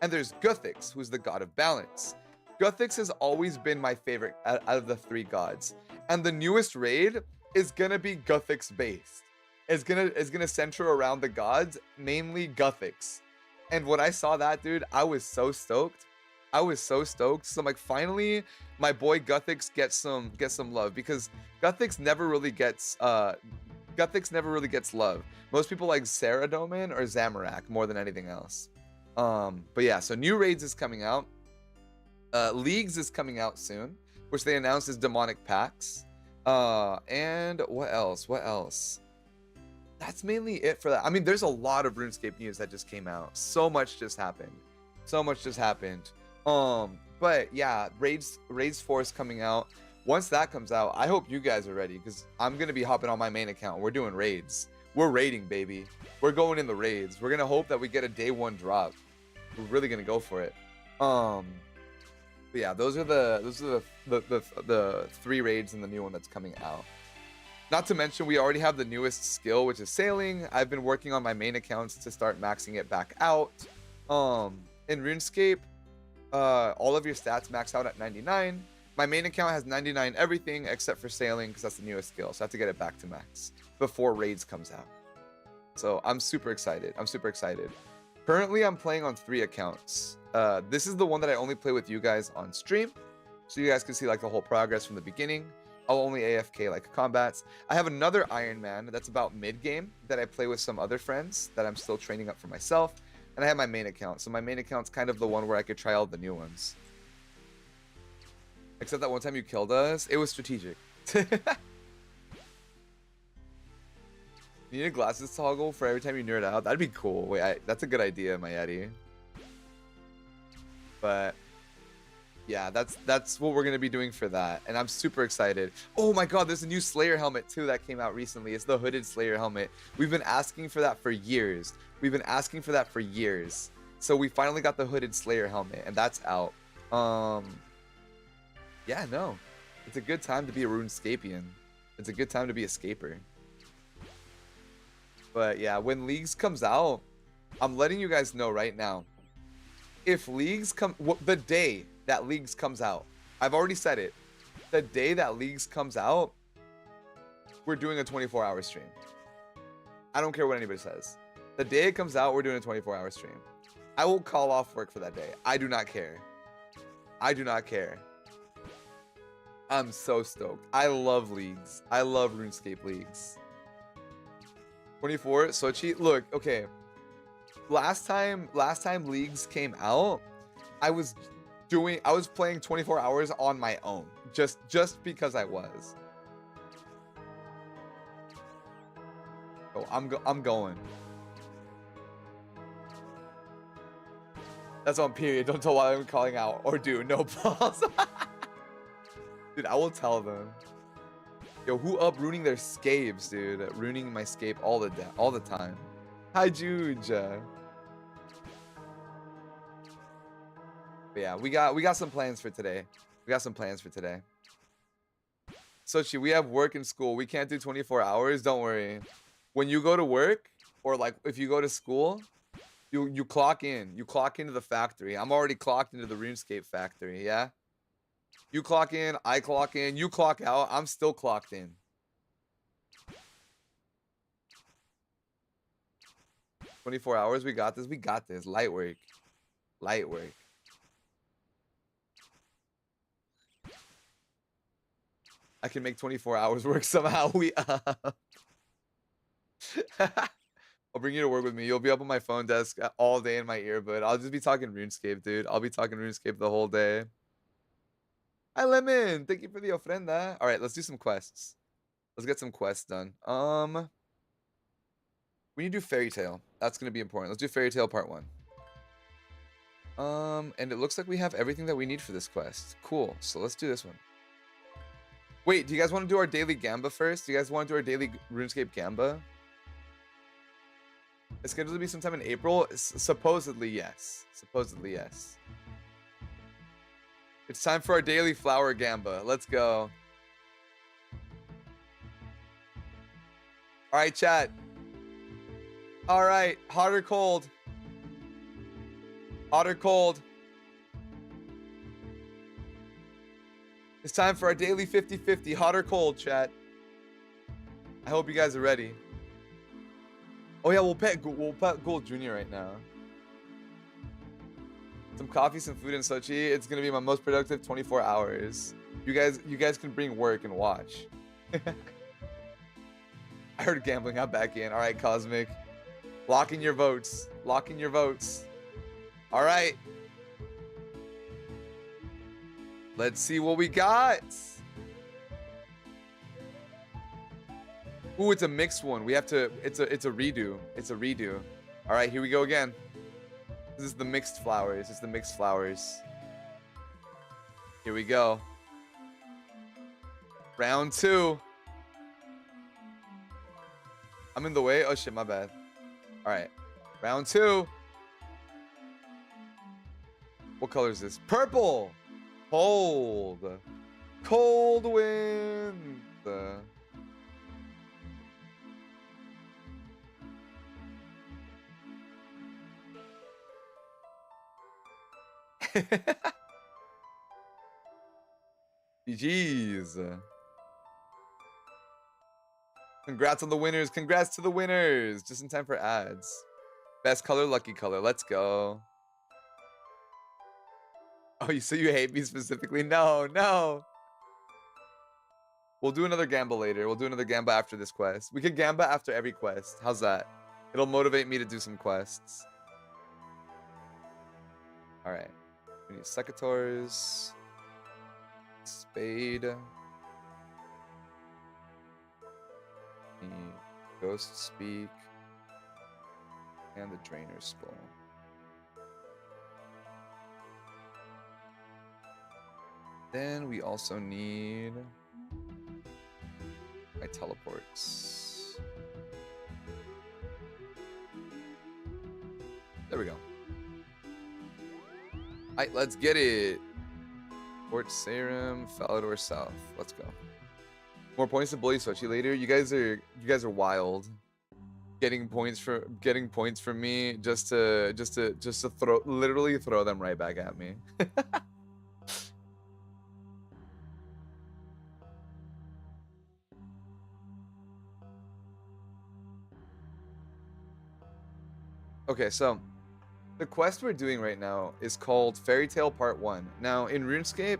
and there's Guthix, who's the god of balance. Guthix has always been my favorite out of the three gods, and the newest raid is gonna be Guthix based. It's gonna center around the gods, mainly Guthix. And when I saw that, dude, I was so stoked. So I'm like, finally, my boy Guthix gets some love, because Guthix never really gets love. Most people like Saradomin or Zamorak more than anything else. But yeah, so new raids is coming out. Leagues is coming out soon, which they announced as Demonic Packs. And what else? That's mainly it for that. I mean, there's a lot of RuneScape news that just came out. So much just happened. But yeah, Raids 4 is coming out. Once that comes out, I hope you guys are ready, because I'm gonna be hopping on my main account. We're doing raids. We're raiding, baby. We're going in the raids. We're gonna hope that we get a day one drop. We're really gonna go for it. But yeah, those are the three raids and the new one that's coming out. Not to mention, we already have the newest skill, which is sailing. I've been working on my main accounts to start maxing it back out. In RuneScape, all of your stats max out at 99. My main account has 99 everything except for sailing, because that's the newest skill. So I have to get it back to max before raids comes out. So I'm super excited. Currently, I'm playing on 3 accounts. This is the one that I only play with you guys on stream, so you guys can see like the whole progress from the beginning. I'll only AFK like combats. I have another Iron Man that's about mid game that I play with some other friends that I'm still training up for myself. And I have my main account. So my main account's kind of the one where I could try all the new ones. Except that one time you killed us, it was strategic. You need a glasses toggle for every time you nerd out. That'd be cool. Wait, that's a good idea, my Yeti. But yeah, that's what we're gonna be doing for that, and I'm super excited. Oh my god, there's a new Slayer helmet too that came out recently. It's the hooded Slayer helmet. We've been asking for that for years. So we finally got the hooded Slayer helmet, and that's out. Yeah, no, it's a good time to be a RuneScapian. It's a good time to be a scaper. But yeah, when Leagues comes out, I'm letting you guys know right now. If Leagues come, the day that Leagues comes out, I've already said it. The day that Leagues comes out, we're doing a 24-hour stream. I don't care what anybody says. The day it comes out, we're doing a 24-hour stream. I will call off work for that day. I do not care. I do not care. I'm so stoked. I love Leagues. I love RuneScape Leagues. 24 Sochi. Look, okay. Last time Leagues came out, I was playing 24 hours on my own, just because I was. Oh, I'm going. That's on period. Don't tell why I'm calling out, or do no balls. Dude, I will tell them. Yo, who up ruining their scapes, dude? Ruining my scape all the time. Hi, Juge. But yeah, we got some plans for today. Sochi, we have work and school. We can't do 24 hours. Don't worry. When you go to work, or like if you go to school, you clock in. You clock into the factory. I'm already clocked into the RuneScape factory. Yeah. You clock in, I clock in, you clock out, I'm still clocked in. "24 hours, we got this, light work. I can make 24 hours work somehow, we up. I'll bring you to work with me, you'll be up on my phone desk all day in my earbud. I'll just be talking RuneScape, dude. I'll be talking RuneScape the whole day. Hi, Lemon. Thank you for the ofrenda. All right, let's do some quests. Let's get some quests done. We need to do Fairy Tale. That's going to be important. Let's do Fairy Tale Part 1. And it looks like we have everything that we need for this quest. Cool. So let's do this one. Wait, do you guys want to do our daily Gamba first? Do you guys want to do our daily RuneScape Gamba? It's scheduled to be sometime in April. Supposedly, yes. It's time for our daily flower Gamba. Let's go. All right, chat. All right, hot or cold? Hot or cold? It's time for our daily 50-50. Hot or cold, chat? I hope you guys are ready. Oh yeah, we'll pet Gold Jr. right now. Some coffee, some food in Sochi. It's gonna be my most productive 24 hours. You guys can bring work and watch. I heard gambling. I'm back in. All right, Cosmic. Lock in your votes. All right. Let's see what we got. Ooh, it's a mixed one. We have to. It's a redo. All right, here we go again. This is the mixed flowers. Here we go. Round 2. I'm in the way. Oh shit, my bad. All right. Round 2. What color is this? Purple. Cold wind. GG's. Congrats on the winners. Congrats to the winners. Just in time for ads. Best color, lucky color. Let's go. Oh, so you hate me specifically? No, no. We'll do another gamble later. We'll do another gamble after this quest. We could gamble after every quest. How's that? It'll motivate me to do some quests. All right. We need secateurs. Spade. Need ghost speak. And the drainer skull. Then we also need my teleports. There we go. Alright, let's get it. Port Sarum, Falador South. Let's go. More points to bully Sochi later. You guys are wild. Getting points from me just to literally throw them right back at me. Okay, so the quest we're doing right now is called Fairy Tale Part 1. Now, in RuneScape,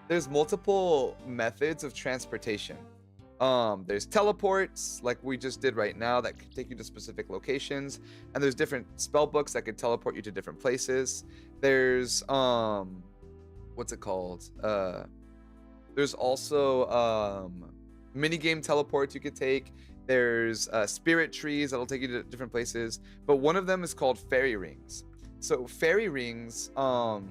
there's multiple methods of transportation. There's teleports, like we just did right now, that can take you to specific locations, and there's different spell books that could teleport you to different places. There's what's it called? There's also minigame teleports you could take. There's spirit trees that'll take you to different places, but one of them is called fairy rings. So fairy rings, well,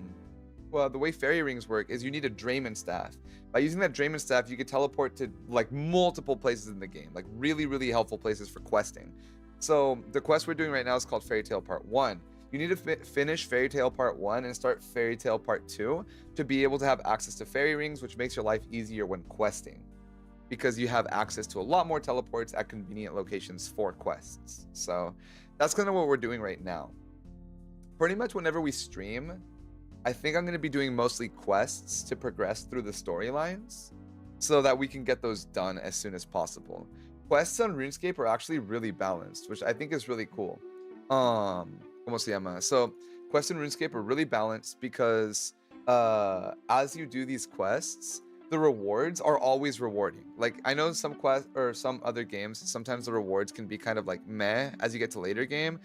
the way fairy rings work is you need a Draymond staff. By using that Draymond staff, you can teleport to like multiple places in the game, like really, really helpful places for questing. So the quest we're doing right now is called Fairy Tale Part 1. You need to finish Fairy Tale Part 1 and start Fairy Tale Part 2 to be able to have access to fairy rings, which makes your life easier when questing, because you have access to a lot more teleports at convenient locations for quests. So that's kind of what we're doing right now. Pretty much whenever we stream, I think I'm going to be doing mostly quests to progress through the storylines so that we can get those done as soon as possible. Quests on RuneScape are actually really balanced, which I think is really cool. ¿Cómo se llama? So quests in RuneScape are really balanced because as you do these quests, the rewards are always rewarding. Like, I know some quests or some other games, sometimes the rewards can be kind of like meh as you get to later game.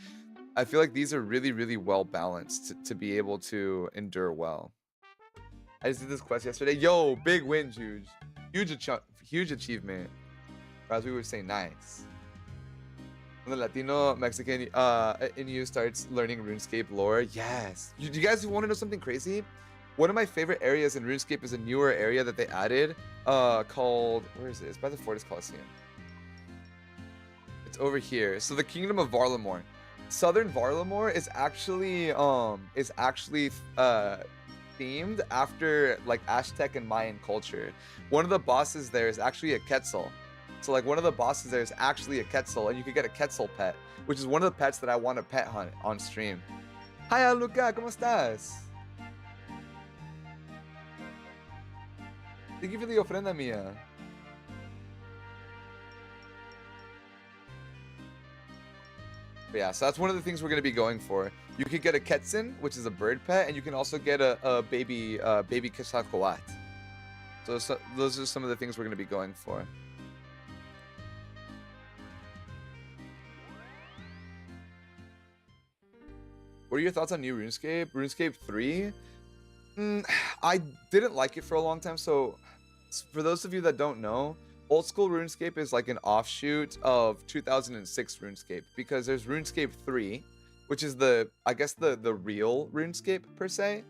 I feel like these are really, really well balanced to be able to endure well. I just did this quest yesterday. Yo, big win, huge. Huge achievement. Or as we would say, nice. When the Latino Mexican in you starts learning RuneScape lore. Yes. You guys want to know something crazy? One of my favorite areas in RuneScape is a newer area that they added called, where is it? It's by the Fortis Coliseum. It's over here. So the Kingdom of Varlamore. Southern Varlamore is actually themed after like Aztec and Mayan culture. One of the bosses there is actually a Quetzal. So like one of the bosses there is actually a Quetzal, and you can get a Quetzal pet, which is one of the pets that I want to pet hunt on stream. Hi, Luca, ¿cómo estás? Thank you for the ofrenda mía. But yeah, so that's one of the things we're going to be going for. You could get a Quetzal, which is a bird pet, and you can also get a baby Quetzalcoatl. So those are some of the things we're going to be going for. What are your thoughts on new RuneScape? RuneScape 3? I didn't like it for a long time. So for those of you that don't know, old school RuneScape is like an offshoot of 2006 RuneScape, because there's RuneScape 3, which is I guess the real RuneScape per se.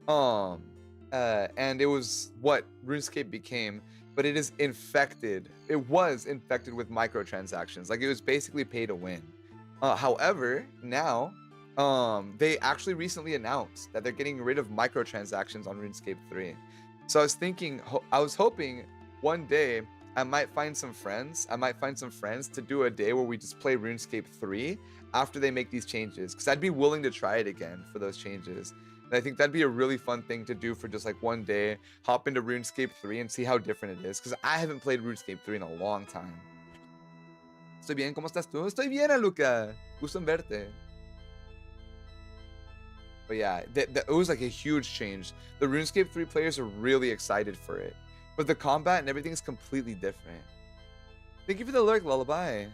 And it was what RuneScape became, but it is infected. It was infected with microtransactions. Like, it was basically pay to win. However, now they actually recently announced that they're getting rid of microtransactions on RuneScape 3. So I was hoping one day I might find some friends to do a day where we just play RuneScape 3 after they make these changes, because I'd be willing to try it again for those changes. And I think that'd be a really fun thing to do for just like one day, hop into RuneScape 3 and see how different it is, because I haven't played RuneScape 3 in a long time. Estoy bien, ¿cómo estás tú? Estoy bien, Luca. Gusto en verte. But yeah, it was like a huge change. The RuneScape 3 players are really excited for it, but the combat and everything is completely different. Thank you for the lyric, Lullaby.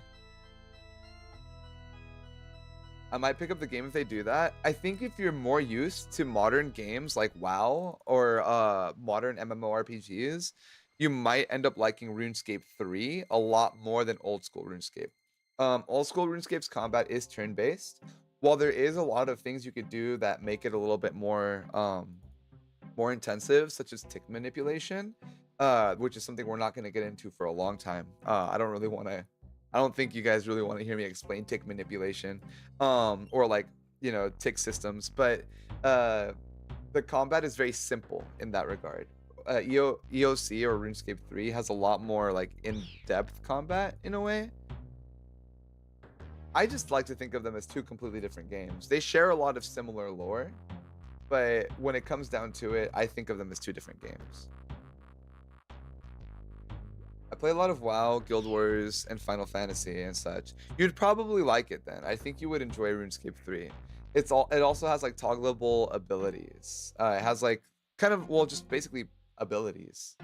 I might pick up the game if they do that. I think if you're more used to modern games like WoW or modern MMORPGs, you might end up liking RuneScape 3 a lot more than old school RuneScape. Old school RuneScape's combat is turn-based. While there is a lot of things you could do that make it a little bit more intensive, such as tick manipulation, which is something we're not going to get into for a long time. I don't think you guys really want to hear me explain tick manipulation, or like, tick systems, but the combat is very simple in that regard. EOC or RuneScape 3 has a lot more like in-depth combat in a way. I just like to think of them as two completely different games. They share a lot of similar lore, but when it comes down to it, I think of them as two different games. I play a lot of WoW, Guild Wars, and Final Fantasy and such. You'd probably like it then. I think you would enjoy RuneScape 3. It also has like toggleable abilities. It has like just basically abilities.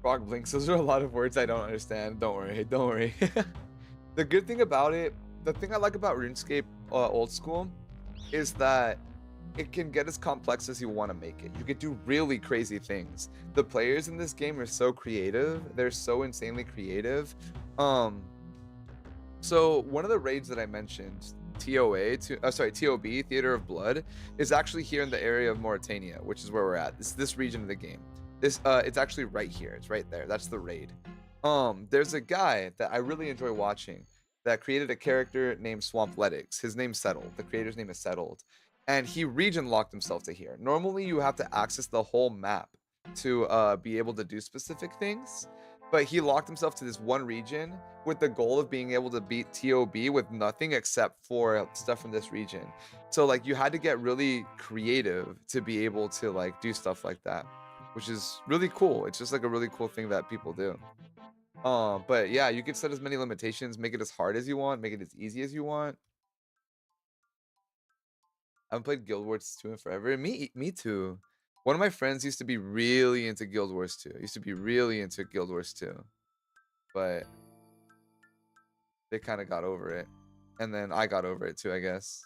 Frog blinks. Those are a lot of words I don't understand. Don't worry. Don't worry. The good thing about it, the thing I like about RuneScape old school, is that it can get as complex as you want to make it. You could do really crazy things. The players in this game are so creative. They're so insanely creative. So one of the raids that I mentioned, TOB, Theater of Blood, is actually here in the area of Mauritania, which is where we're at. This region of the game. It's actually right here. It's right there. That's the raid. There's a guy that I really enjoy watching that created a character named Swampletics. His name's Settled. The creator's name is Settled. And he region locked himself to here. Normally, you have to access the whole map to be able to do specific things. But he locked himself to this one region with the goal of being able to beat TOB with nothing except for stuff from this region. So, like, you had to get really creative to be able to, like, do stuff like that, which is really cool. It's just, like, a really cool thing that people do. But yeah, you can set as many limitations, make it as hard as you want, make it as easy as you want. I haven't played Guild Wars 2 in forever. Me too. One of my friends used to be really into Guild Wars 2. But they kind of got over it. And then I got over it too, I guess.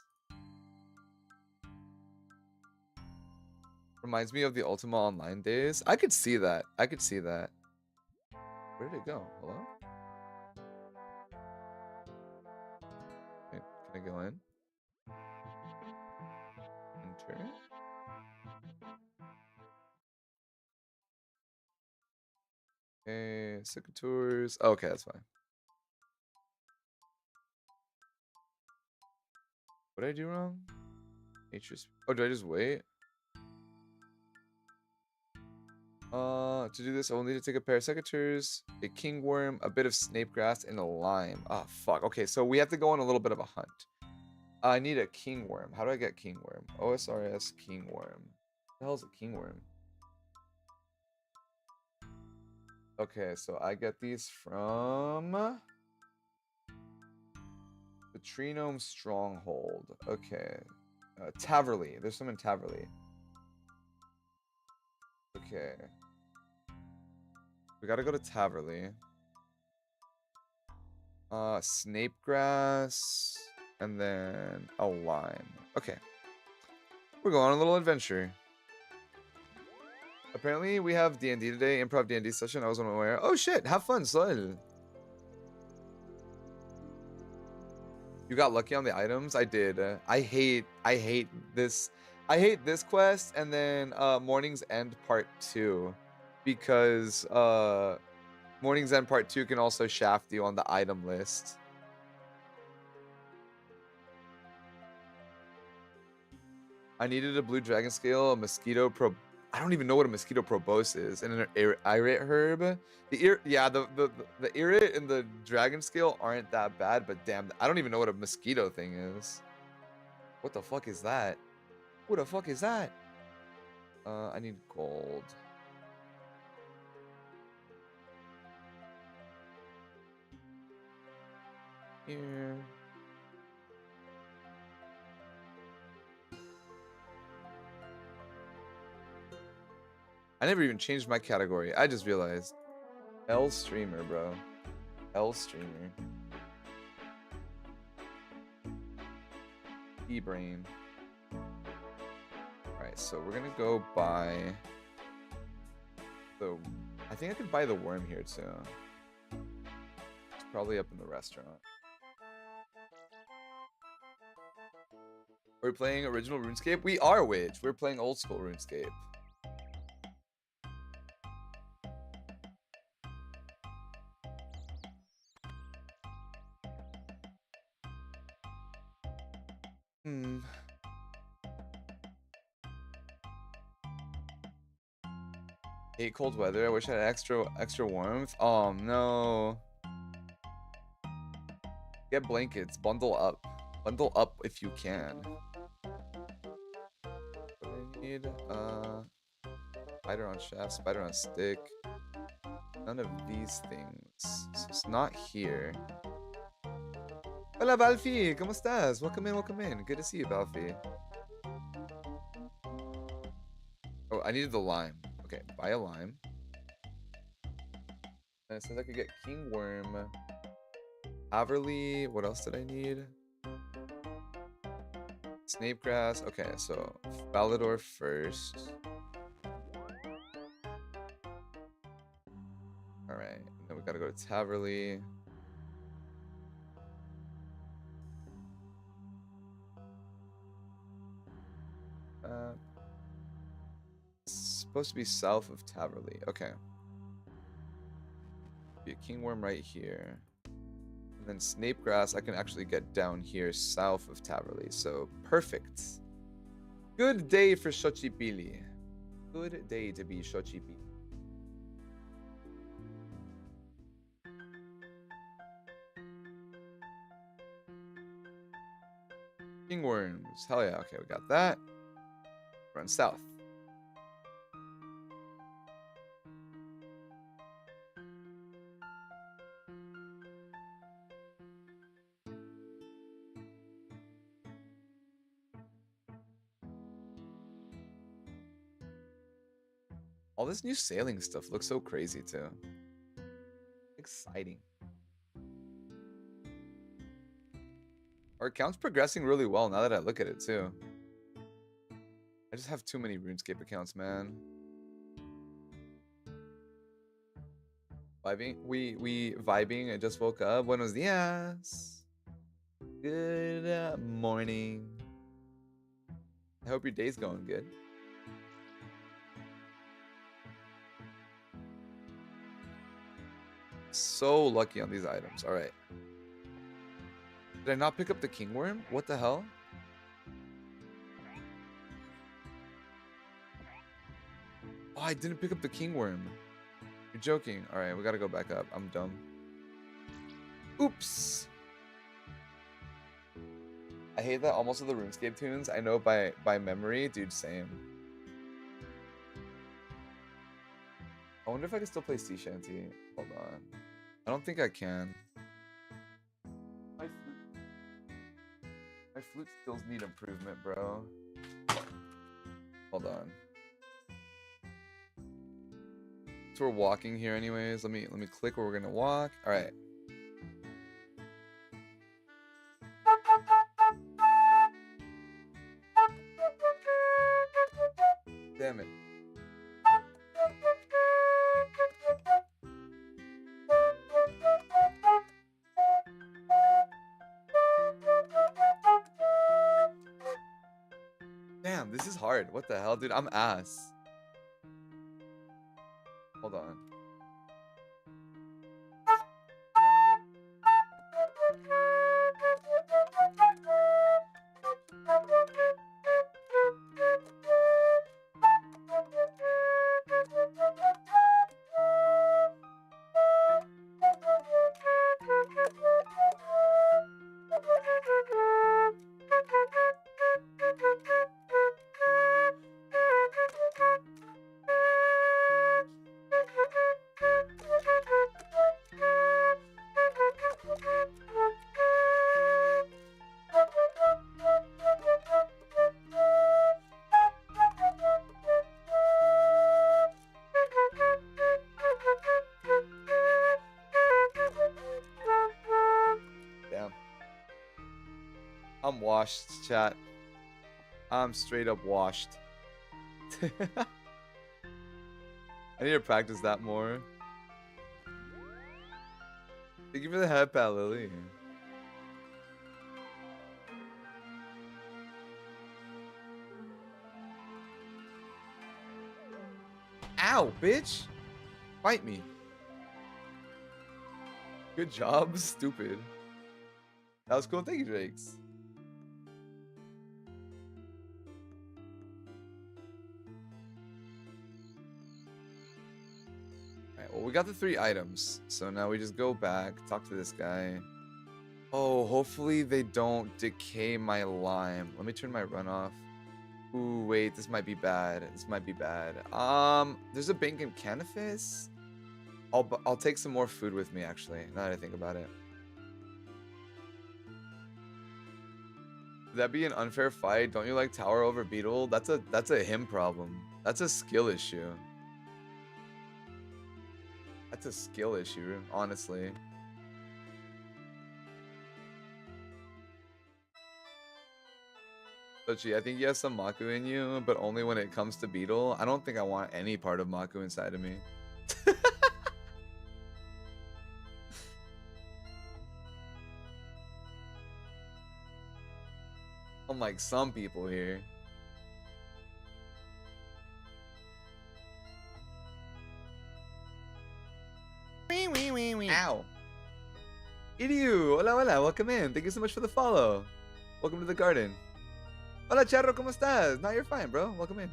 Reminds me of the Ultima Online days. I could see that. Where did it go? Hello? Can I go in? Enter. Okay, secateurs. Okay, that's fine. What did I do wrong? Nature's. Oh, do I just wait? To do this, I will need to take a pair of secateurs, a kingworm, a bit of snapegrass, and a lime. Ah, fuck. Okay, so we have to go on a little bit of a hunt. I need a kingworm. How do I get kingworm? OSRS kingworm. What the hell is a kingworm? Okay, so I get these from the Tree Gnome Stronghold. Okay. Taverley. There's some in Taverley. Okay. We gotta go to Taverley. Snapegrass. And then a lime. Okay. We're going on a little adventure. Apparently, we have D&D today. Improv D&D session. I was unaware. Oh, shit. Have fun, Sol. You got lucky on the items? I did. I hate this. I hate this quest and then Morning's End Part 2. Because Morning's End Part 2 can also shaft you on the item list. I needed a blue dragon scale, a mosquito pro. I don't even know what a mosquito probose is, and an irate herb. The irate and the dragon scale aren't that bad, but damn, I don't even know what a mosquito thing is. What the fuck is that? What the fuck is that? I need gold. Here. I never even changed my category. I just realized. L streamer, bro. L streamer. E-brain. Alright, so we're gonna go buy the... I think I could buy the worm here too. It's probably up in the restaurant. We're playing original RuneScape? We are, Witch. We're playing old school RuneScape. Hate cold weather. I wish I had extra warmth. Oh no. Get blankets. Bundle up. Bundle up if you can. What do I need? Spider on shaft, spider on stick. None of these things. So it's not here. Hola, Balfi. ¿Cómo estás? Welcome in, welcome in. Good to see you, Balfi. Oh, I needed the lime. Okay, buy a lime. And it says I could get King Worm. Haverly. What else did I need? Snapegrass. Okay, so Falador first. Alright, then we gotta go to Taverly. It's supposed to be south of Taverly. Okay. Be a King Worm right here. And then Snapegrass I can actually get down here south of Taverly. So perfect. Good day for Xochipilli. Good day to be Xochipilli. King Worms. Hell yeah. Okay, we got that. Run south. All this new sailing stuff looks so crazy too. Exciting. Our account's progressing really well now that I look at it too. I just have too many RuneScape accounts, man. Vibing? We vibing. I just woke up. Buenos dias. Good morning. I hope your day's going good. So lucky on these items. All right. Did I not pick up the King Worm? What the hell? Oh, I didn't pick up the King Worm. You're joking. All right, we gotta go back up. I'm dumb. Oops. I hate that almost all the RuneScape tunes I know by memory. Dude, same. I wonder if I can still play Sea Shanty. Hold on. I don't think I can. My flute skills need improvement, bro. Hold on. So we're walking here anyways. Let me click where we're gonna walk. Alright. Damn it. Damn, this is hard. What the hell, dude? I'm ass. Hold on. I'm washed, chat. I'm straight up washed. I need to practice that more. Thank you for the head pat, Lily. Ow, bitch! Fight me. Good job, stupid. That was cool. Thank you, Drakes. Alright, well, we got the 3 items. So now we just go back, talk to this guy. Oh, hopefully they don't decay my lime. Let me turn my run off. Ooh, wait, this might be bad. This might be bad. There's a bank in Canifis. I'll take some more food with me, actually, now that I think about it. Would that be an unfair fight? Don't you like Tower over Beetle? That's a him problem. That's a skill issue. That's a skill issue, honestly. Sochi, I think you have some Maku in you, but only when it comes to Beetle. I don't think I want any part of Maku inside of me. Unlike some people here. Ow. Iryu, hola, hola, welcome in. Thank you so much for the follow. Welcome to the garden. Hola, Charro, ¿cómo estás? No, you're fine, bro. Welcome in.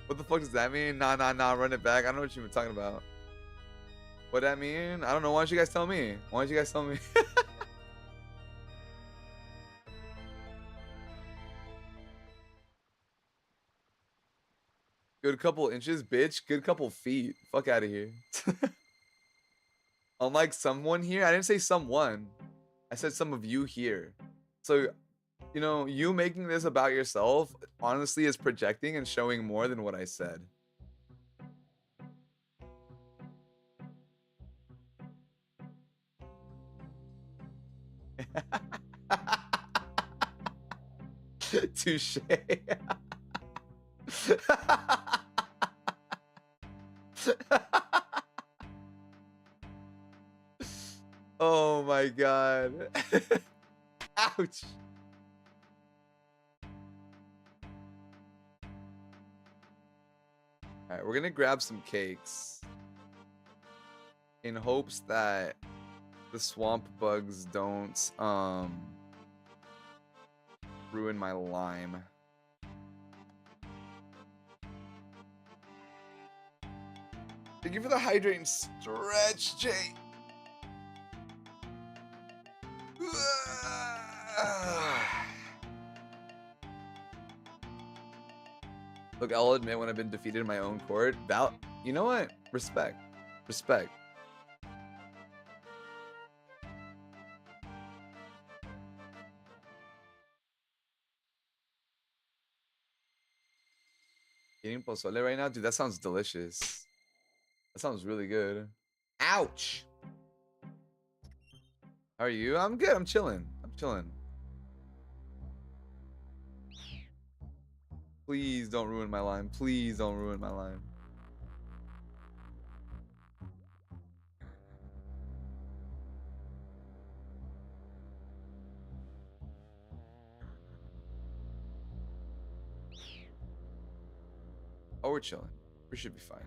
What the fuck does that mean? Nah, run it back. I don't know what you've been talking about. What that mean? I don't know. Why don't you guys tell me? Why don't you guys tell me? Good couple inches, bitch. Good couple feet. Fuck out of here. Unlike someone here, I didn't say someone. I said some of you here. So, you know, you making this about yourself honestly is projecting and showing more than what I said. Touche. Oh my god. Ouch. Alright, we're gonna grab some cakes in hopes that the swamp bugs don't ruin my lime. Thank you for the hydrating stretch, Jay. Look, I'll admit when I've been defeated in my own court. You know what? Respect. Respect. Eating pozole right now? Dude, that sounds delicious. That sounds really good. Ouch! How are you? I'm good. I'm chilling. I'm chilling. Please don't ruin my line. Please don't ruin my line. Oh, we're chilling. We should be fine.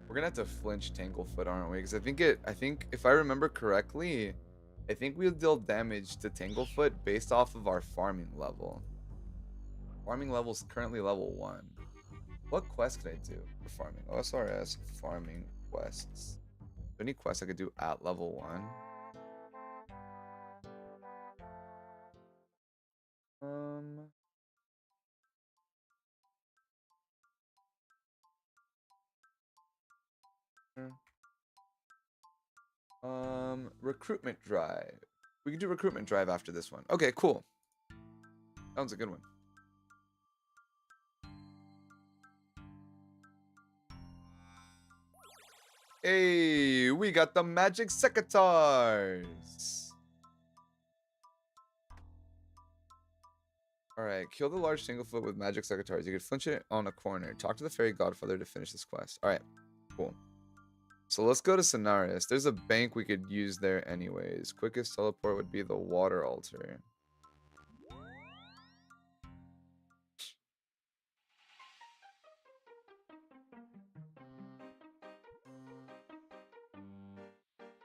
We're gonna have to flinch Tanglefoot, aren't we? Because I think if I remember correctly, I think we'll deal damage to Tanglefoot based off of our farming level. Farming level is currently level 1. What quest could I do for farming? OSRS farming quests. Any quests I could do at level 1? Recruitment drive. We can do recruitment drive after this one. Okay, cool. That one's a good one. Hey, we got the magic secateurs. All right, kill the large singlefoot with magic secateurs. You can flinch it on a corner. Talk to the fairy godfather to finish this quest. All right, cool. So let's go to Sonaris. There's a bank we could use there anyways. Quickest teleport would be the water altar.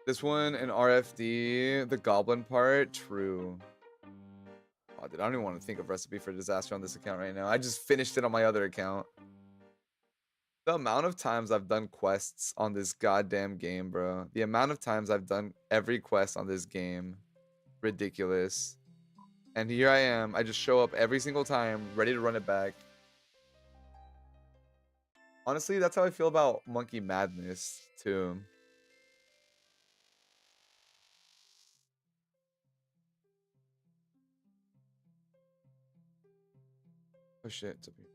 This one in RFD, the goblin part, true. Oh, dude, I don't even want to think of recipe for disaster on this account right now. I just finished it on my other account. The amount of times I've done quests on this goddamn game, bro. The amount of times I've done every quest on this game. Ridiculous. And here I am. I just show up every single time, ready to run it back. Honestly, that's how I feel about Monkey Madness, too. Oh, shit. It's up here.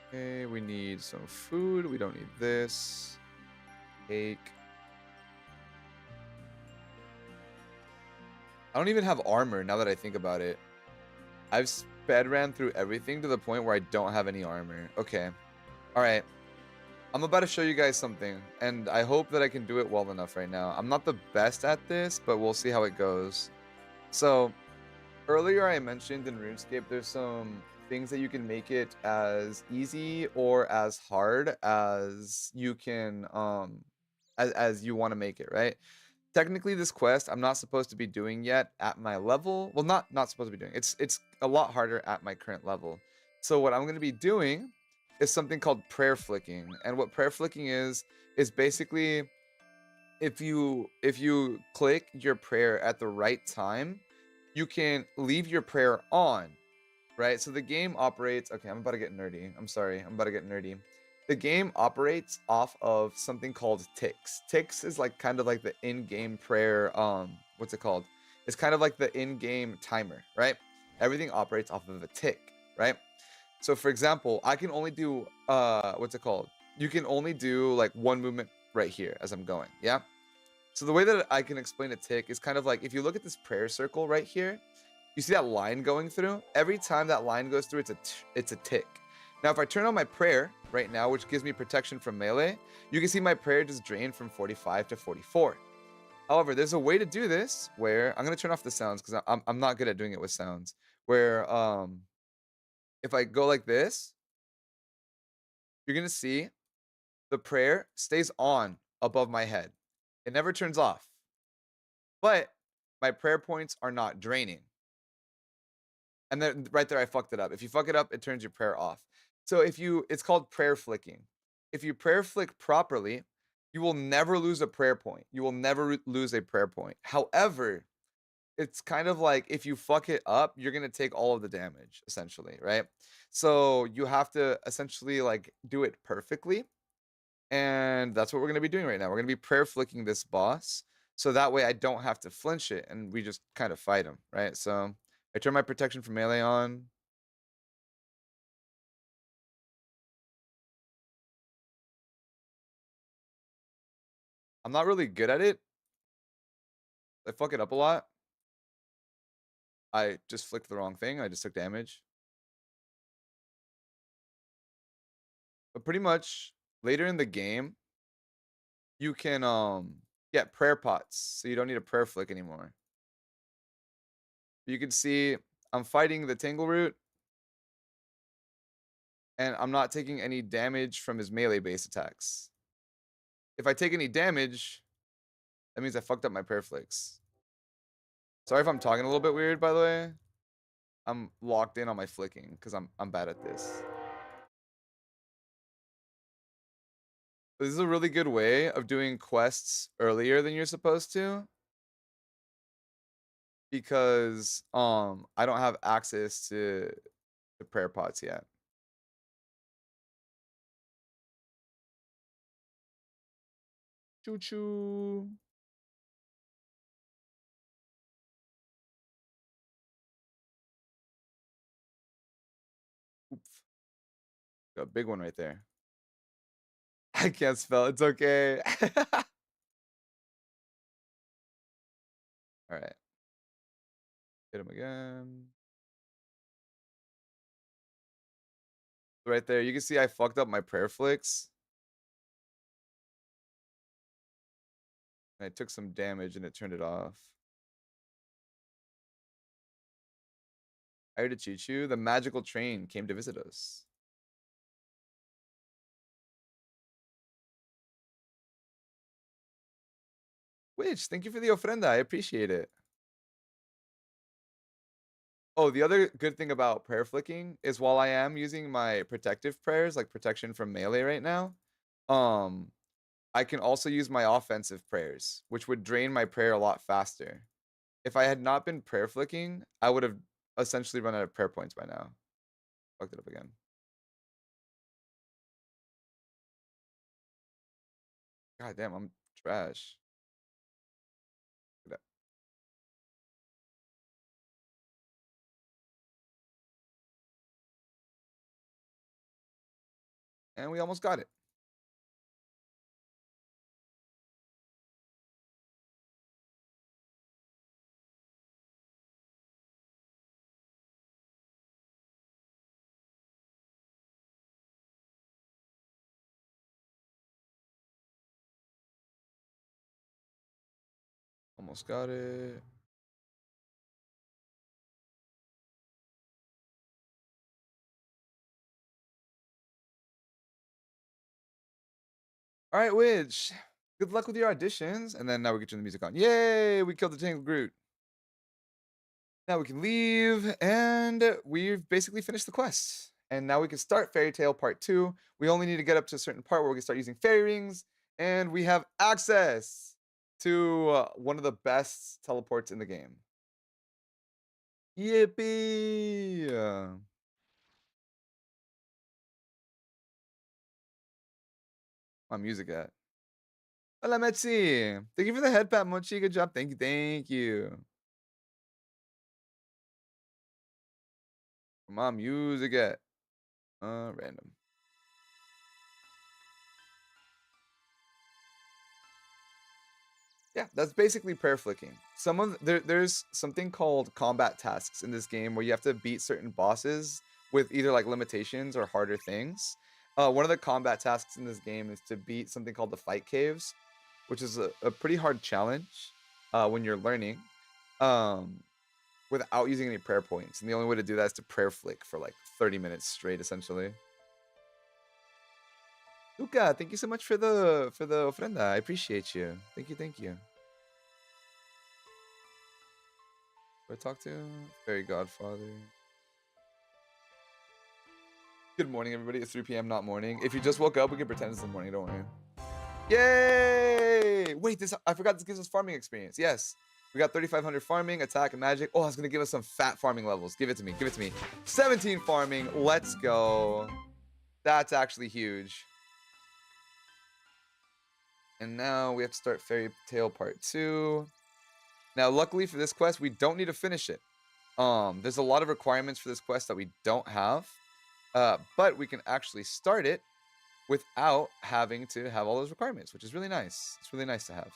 Okay, we need some food. We don't need this. Cake. I don't even have armor now that I think about it. I've sped ran through everything to the point where I don't have any armor. Okay. All right. I'm about to show you guys something, and I hope that I can do it well enough right now. I'm not the best at this, but we'll see how it goes. So, earlier I mentioned in RuneScape there's some things that you can make it as easy or as hard as you can as you want to make it, right? Technically this quest I'm not supposed to be doing yet at my level. Well, not supposed to be doing. It's a lot harder at my current level. So what I'm going to be doing is something called prayer flicking. And what prayer flicking is basically if you click your prayer at the right time, you can leave your prayer on, right? So the game operates. Okay, I'm about to get nerdy. I'm sorry. I'm about to get nerdy. The game operates off of something called ticks. Ticks is like kind of like the in-game prayer. What's it called? It's kind of like the in-game timer, right? Everything operates off of a tick, right? So for example, I can only do what's it called? You can only do like one movement right here as I'm going, yeah? So the way that I can explain a tick is kind of like if you look at this prayer circle right here, you see that line going through? Every time that line goes through, it's a tick. Now, if I turn on my prayer right now, which gives me protection from melee, you can see my prayer just drained from 45 to 44. However, there's a way to do this where I'm gonna turn off the sounds because I'm not good at doing it with sounds. Where if I go like this, you're gonna see the prayer stays on above my head. It never turns off. But my prayer points are not draining. And then right there, I fucked it up. If you fuck it up, it turns your prayer off. So it's called prayer flicking. If you prayer flick properly, you will never lose a prayer point. You will never lose a prayer point. However, it's kind of like if you fuck it up, you're gonna take all of the damage, essentially, right? So you have to essentially like do it perfectly. And that's what we're gonna be doing right now. We're gonna be prayer flicking this boss. So that way I don't have to flinch it and we just kind of fight him, right? So I turn my protection from melee on. I'm not really good at it. I fuck it up a lot. I just flicked the wrong thing. I just took damage. But pretty much later in the game, you can get prayer pots, so you don't need a prayer flick anymore. You can see I'm fighting the Tangle Root, and I'm not taking any damage from his melee base attacks. If I take any damage, that means I fucked up my prayer flicks. Sorry if I'm talking a little bit weird, by the way. I'm locked in on my flicking because I'm bad at this. This is a really good way of doing quests earlier than you're supposed to because I don't have access to the prayer pots yet. Choo choo. Oops. Got a big one right there. I can't spell. It's okay. All right. Hit him again. Right there. You can see I fucked up my prayer flicks. I took some damage and it turned it off. I heard a choo-choo. The magical train came to visit us. Which, thank you for the ofrenda. I appreciate it. Oh, the other good thing about prayer flicking is while I am using my protective prayers, like protection from melee right now, um, I can also use my offensive prayers, which would drain my prayer a lot faster. If I had not been prayer flicking, I would have essentially run out of prayer points by now. Fucked it up again. God damn, I'm trash. Look at that. And we almost got it. Almost got it. All right, Widge. Good luck with your auditions. And then now we can turn the music on. Yay! We killed the Tangle Groot. Now we can leave, and we've basically finished the quest. And now we can start Fairy Tale Part 2. We only need to get up to a certain part where we can start using fairy rings, and we have access to one of the best teleports in the game. Yippee! My music at. Hola, Metzi. Thank you for the head pat, Mochi. Good job. Thank you. Thank you. My music at. Random. Yeah, that's basically prayer flicking. There's something called combat tasks in this game where you have to beat certain bosses with either like limitations or harder things. One of the combat tasks in this game is to beat something called the fight caves, which is a pretty hard challenge when you're learning without using any prayer points. And the only way to do that is to prayer flick for like 30 minutes straight, essentially. Luca, thank you so much for the ofrenda. I appreciate you. Thank you, thank you. Who I talk to? Fairy Godfather. Good morning, everybody. It's 3 p.m., not morning. If you just woke up, we can pretend it's the morning. Don't worry. Yay! Wait, I forgot this gives us farming experience. Yes. We got 3,500 farming, attack, and magic. Oh, it's going to give us some fat farming levels. Give it to me. Give it to me. 17 farming. Let's go. That's actually huge. And now we have to start Fairy Tale Part 2. Now, luckily for this quest, we don't need to finish it. There's a lot of requirements for this quest that we don't have. But we can actually start it without having to have all those requirements, which is really nice. It's really nice to have.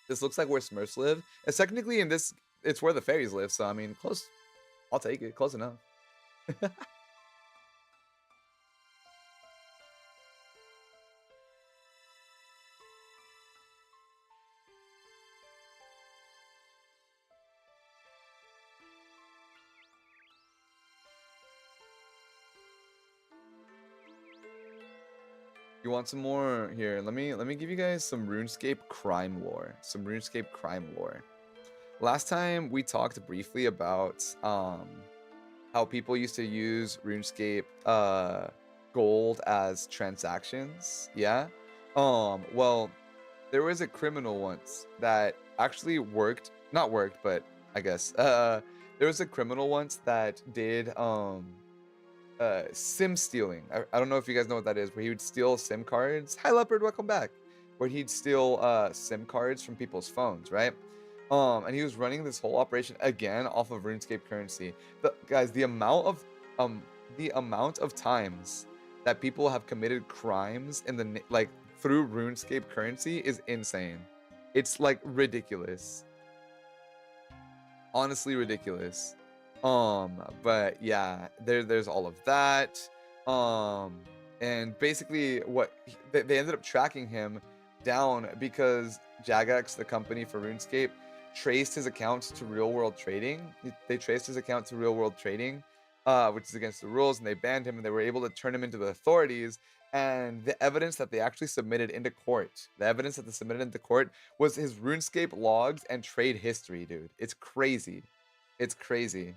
This looks like where Smurfs live. It's technically in this, it's where the fairies live. So, I mean, close. I'll take it. Close enough. You want some more? Here, let me give you guys some RuneScape crime lore. Some RuneScape crime lore. Last time we talked briefly about how people used to use RuneScape gold as transactions. Yeah. Well, there was a criminal once that actually worked, not worked, but I guess there was a criminal once that did SIM stealing. I don't know if you guys know what that is, where he would steal SIM cards. Hi Leopard, welcome back. Where he'd steal SIM cards from people's phones, right? And he was running this whole operation again off of RuneScape currency. Guys, the amount of times that people have committed crimes in the like through RuneScape currency is insane. It's like ridiculous. Honestly ridiculous. But yeah, there's all of that. And basically they ended up tracking him down because Jagex, the company for RuneScape, traced his accounts to real world trading. They traced his account to real world trading, which is against the rules, and they banned him, and they were able to turn him into the authorities. And the evidence that they actually submitted into court, was his RuneScape logs and trade history, dude. It's crazy. It's crazy.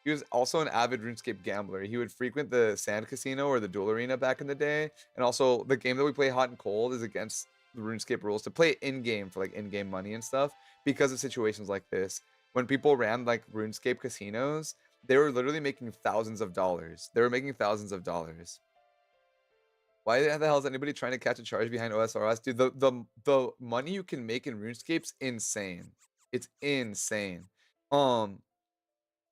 He was also an avid RuneScape gambler. He would frequent the Sand Casino or the Duel Arena back in the day. And also, the game that we play, Hot and Cold, is against the RuneScape rules to play in-game for like in-game money and stuff because of situations like this. When people ran like RuneScape casinos, they were literally making thousands of dollars. They were making thousands of dollars. Why the hell is anybody trying to catch a charge behind OSRS? Dude, the money you can make in RuneScape's insane. It's insane.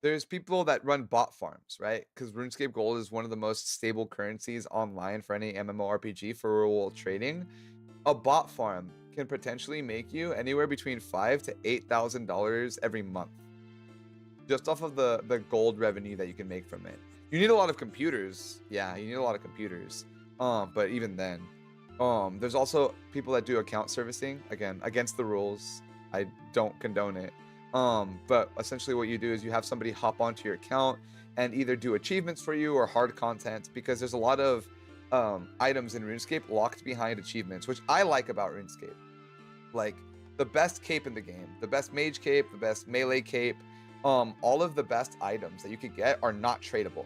There's people that run bot farms, right? Because RuneScape Gold is one of the most stable currencies online for any MMORPG for real world trading. A bot farm can potentially make you anywhere between $5,000 to $8,000 every month, just off of the gold revenue that you can make from it. You need a lot of computers. Yeah, you need a lot of computers. But even then, there's also people that do account servicing, again, against the rules. I don't condone it. But essentially what you do is you have somebody hop onto your account and either do achievements for you or hard content, because there's a lot of items in RuneScape locked behind achievements, which I like about RuneScape. Like the best cape in the game, the best mage cape, the best melee cape, all of the best items that you could get are not tradable.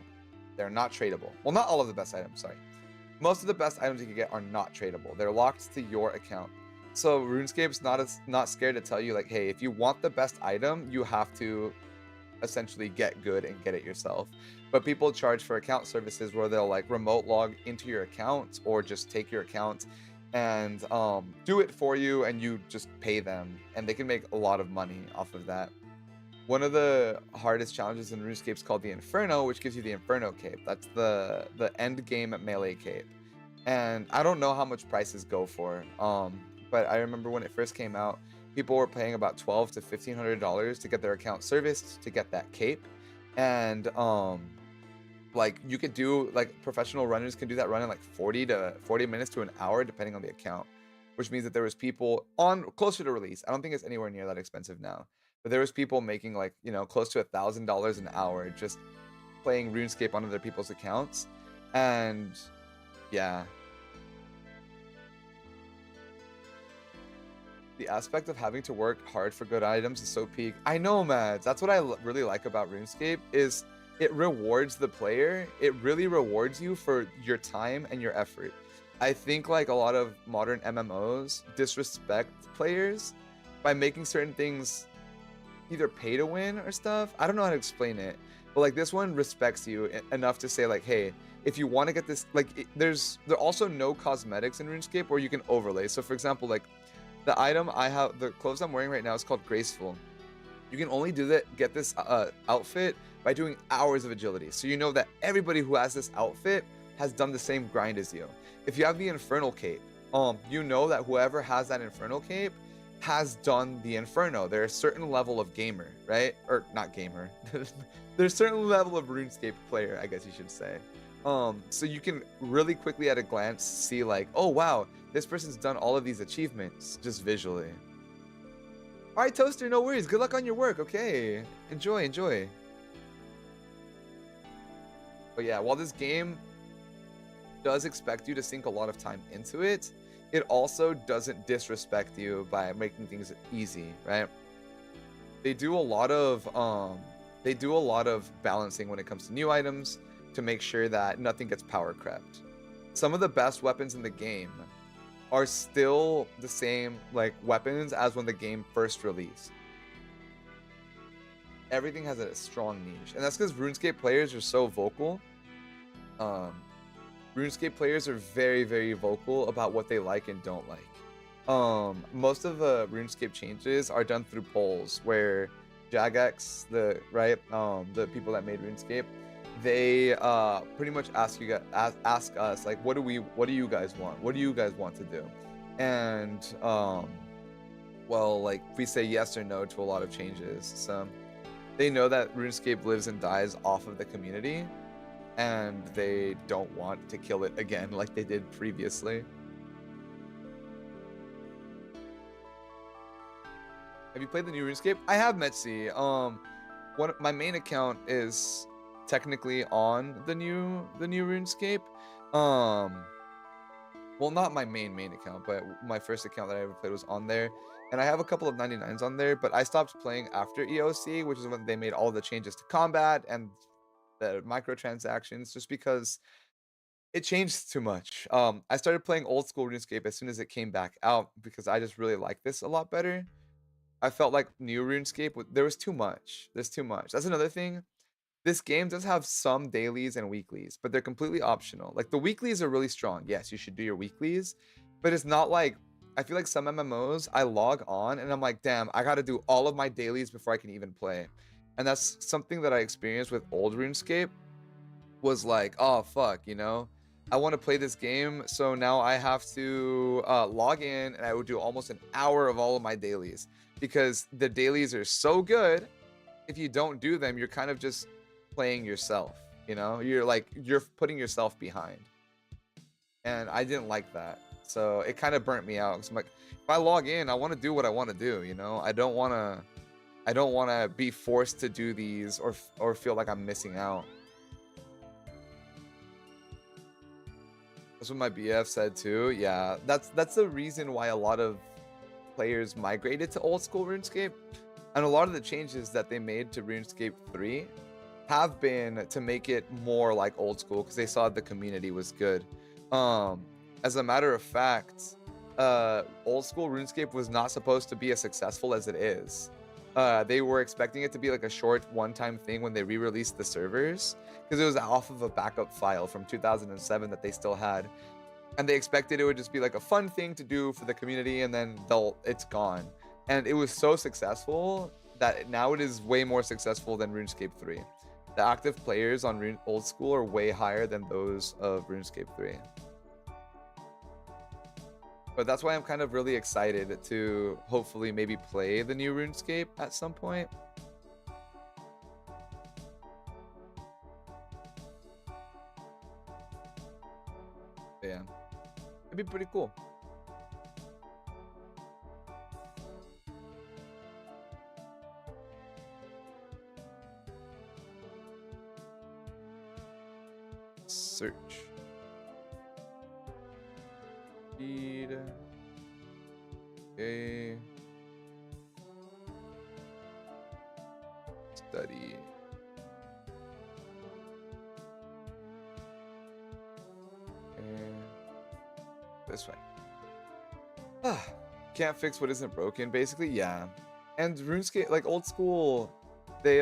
They're not tradable. Well, not all of the best items, sorry. Most of the best items you can get are not tradable. They're locked to your account. So RuneScape's not scared to tell you, like, hey, if you want the best item, you have to essentially get good and get it yourself. But people charge for account services where they'll like remote log into your account or just take your account and do it for you, and you just pay them, and they can make a lot of money off of that. One of the hardest challenges in RuneScape is called the Inferno, which gives you the Inferno cape. That's the end game melee cape. And I don't know how much prices go for. But I remember when it first came out, people were paying about $1,200 to $1,500 to get their account serviced to get that cape. And like you could do, like professional runners can do that run in like 40 minutes to an hour depending on the account, which means that there was people on closer to release. I don't think it's anywhere near that expensive now, but there was people making like, you know, close to $1,000 an hour just playing RuneScape on other people's accounts. And yeah, the aspect of having to work hard for good items is so peak. I know, Mads. That's what I really like about RuneScape is it rewards the player. It really rewards you for your time and your effort. I think like a lot of modern MMOs disrespect players by making certain things either pay to win or stuff. I don't know how to explain it, but like this one respects you enough to say like, hey, if you want to get this, like there are also no cosmetics in RuneScape where you can overlay. So for example, like the item I have, the clothes I'm wearing right now is called Graceful. You can only do that, get this outfit by doing hours of agility. So you know that everybody who has this outfit has done the same grind as you. If you have the Infernal Cape, you know that whoever has that Infernal Cape has done the Inferno. There's a certain level of gamer, right? Or not gamer. There's a certain level of RuneScape player, I guess you should say. So you can really quickly at a glance see like, oh wow, this person's done all of these achievements just visually. All right, Toaster, no worries. Good luck on your work. Okay, enjoy. But yeah, while this game does expect you to sink a lot of time into it, it also doesn't disrespect you by making things easy, right? They do a lot of balancing when it comes to new items to make sure that nothing gets power crept. Some of the best weapons in the game are still the same like weapons as when the game first released. Everything has a strong niche, and that's because RuneScape players are so vocal. RuneScape players are very, very vocal about what they like and don't like. most of the RuneScape changes are done through polls where Jagex, the people that made RuneScape, they pretty much ask us like, what do you guys want? What do you guys want to do? And well, like we say yes or no to a lot of changes. So they know that RuneScape lives and dies off of the community, and they don't want to kill it again like they did previously. Have you played the new RuneScape? I have, Metsi. My main account is technically on the new RuneScape. Well, not my main account, but my first account that I ever played was on there. And I have a couple of 99s on there, but I stopped playing after EOC, which is when they made all the changes to combat and the microtransactions, just because it changed too much. I started playing old school RuneScape as soon as it came back out because I just really like this a lot better. I felt like new RuneScape, there was too much. There's too much. That's another thing. This game does have some dailies and weeklies, but they're completely optional. Like the weeklies are really strong. Yes, you should do your weeklies, but it's not like, I feel like some MMOs I log on and I'm like, damn, I got to do all of my dailies before I can even play. And that's something that I experienced with old RuneScape, was like, oh fuck, you know, I want to play this game, so now I have to log in and I would do almost an hour of all of my dailies because the dailies are so good. If you don't do them, you're kind of just playing yourself, you know, you're putting yourself behind, and I didn't like that, so it kind of burnt me out. So I'm like, if I log in, I want to do what I want to do, you know. I don't want to be forced to do these or feel like I'm missing out. That's what my BF said too. Yeah, that's the reason why a lot of players migrated to old school RuneScape, and a lot of the changes that they made to RuneScape 3 have been to make it more like old school because they saw the community was good. As a matter of fact, old school RuneScape was not supposed to be as successful as it is. They were expecting it to be like a short one-time thing when they re-released the servers, because it was off of a backup file from 2007 that they still had, and they expected it would just be like a fun thing to do for the community, and then it's gone. And it was so successful that now it is way more successful than RuneScape 3. The active players on old school are way higher than those of RuneScape 3. But that's why I'm kind of really excited to hopefully maybe play the new RuneScape at some point. But yeah, it'd be pretty cool. Search. Feed. Okay. Study. And this way. Can't fix what isn't broken, basically. Yeah. And RuneScape, like old school, they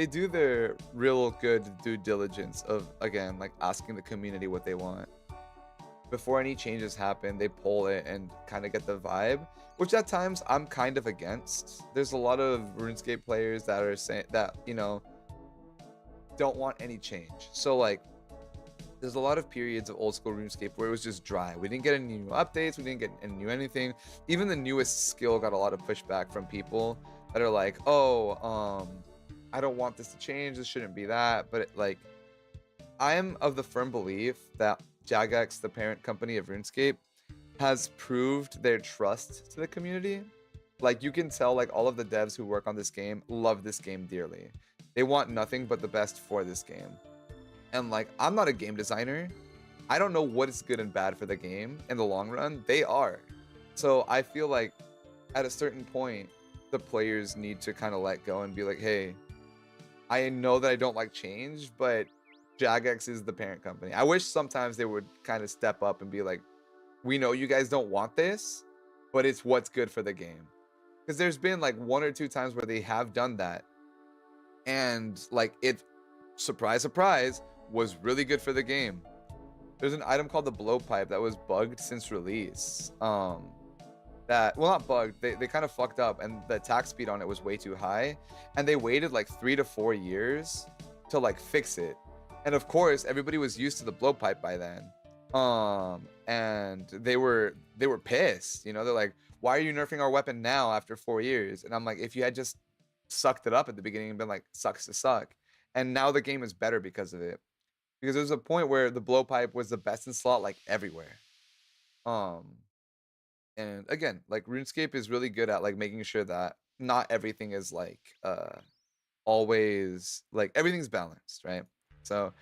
do their real good due diligence of, again, like asking the community what they want. Before any changes happen, they poll it and kind of get the vibe, which at times I'm kind of against. There's a lot of RuneScape players that are saying that, you know, don't want any change. So like, there's a lot of periods of old school RuneScape where it was just dry. We didn't get any new updates. We didn't get any new anything. Even the newest skill got a lot of pushback from people that are like, oh, I don't want this to change. This shouldn't be that. But like, I am of the firm belief that Jagex, the parent company of RuneScape, has proved their trust to the community. Like you can tell, like all of the devs who work on this game love this game dearly. They want nothing but the best for this game. And like, I'm not a game designer. I don't know what is good and bad for the game in the long run. They are. So I feel like at a certain point, the players need to kind of let go and be like, hey, I know that I don't like change, but Jagex is the parent company. I wish sometimes they would kind of step up and be like, we know you guys don't want this, but it's what's good for the game. Because there's been like 1 or 2 times where they have done that, and like it, surprise surprise, was really good for the game. There's an item called the blowpipe that was bugged since release. That, well, not bugged, they kind of fucked up, and the attack speed on it was way too high, and they waited like 3 to 4 years to like fix it. And of course everybody was used to the blowpipe by then, and they were pissed, you know. They're like, why are you nerfing our weapon now after 4 years? And I'm like, if you had just sucked it up at the beginning and been like, sucks to suck. And now the game is better because of it, because there's a point where the blowpipe was the best in slot like everywhere. And again, like RuneScape is really good at like making sure that not everything is like always like everything's balanced, right? So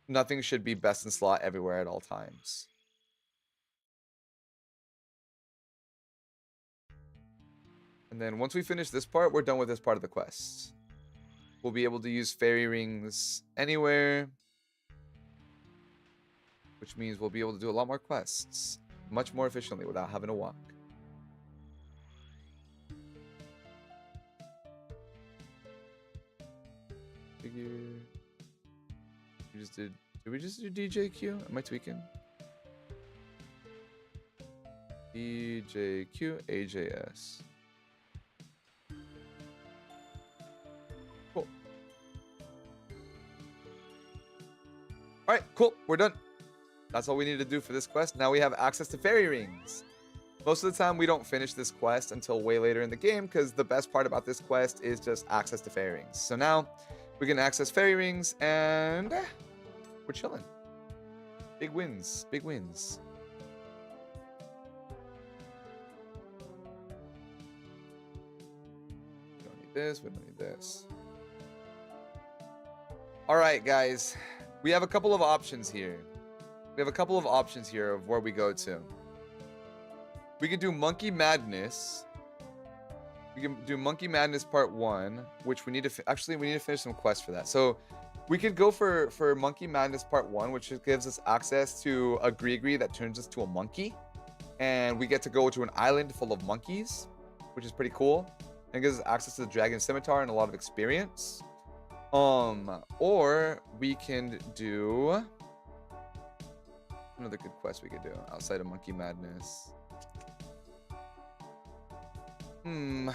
nothing should be best in slot everywhere at all times. And then once we finish this part, we're done with this part of the quest. We'll be able to use fairy rings anywhere, which means we'll be able to do a lot more quests much more efficiently without having to walk. Figure. We just did we just do DJQ? Am I tweaking? DJQ AJS. Cool. Alright, cool. We're done. That's all we need to do for this quest. Now we have access to fairy rings. Most of the time we don't finish this quest until way later in the game, because the best part about this quest is just access to fairy rings. So now we can access fairy rings and we're chilling. Big wins, big wins. We don't need this, we don't need this. All right, guys, we have a couple of options here. We have a couple of options here of where we go to. We can do Monkey Madness. We can do Monkey Madness Part 1, which we need to... Actually, we need to finish some quests for that. So we could go for Monkey Madness Part 1, which gives us access to a Gree that turns us to a monkey. And we get to go to an island full of monkeys, which is pretty cool. And gives us access to the Dragon Scimitar and a lot of experience. Or we can do... Another good quest we could do outside of Monkey Madness. We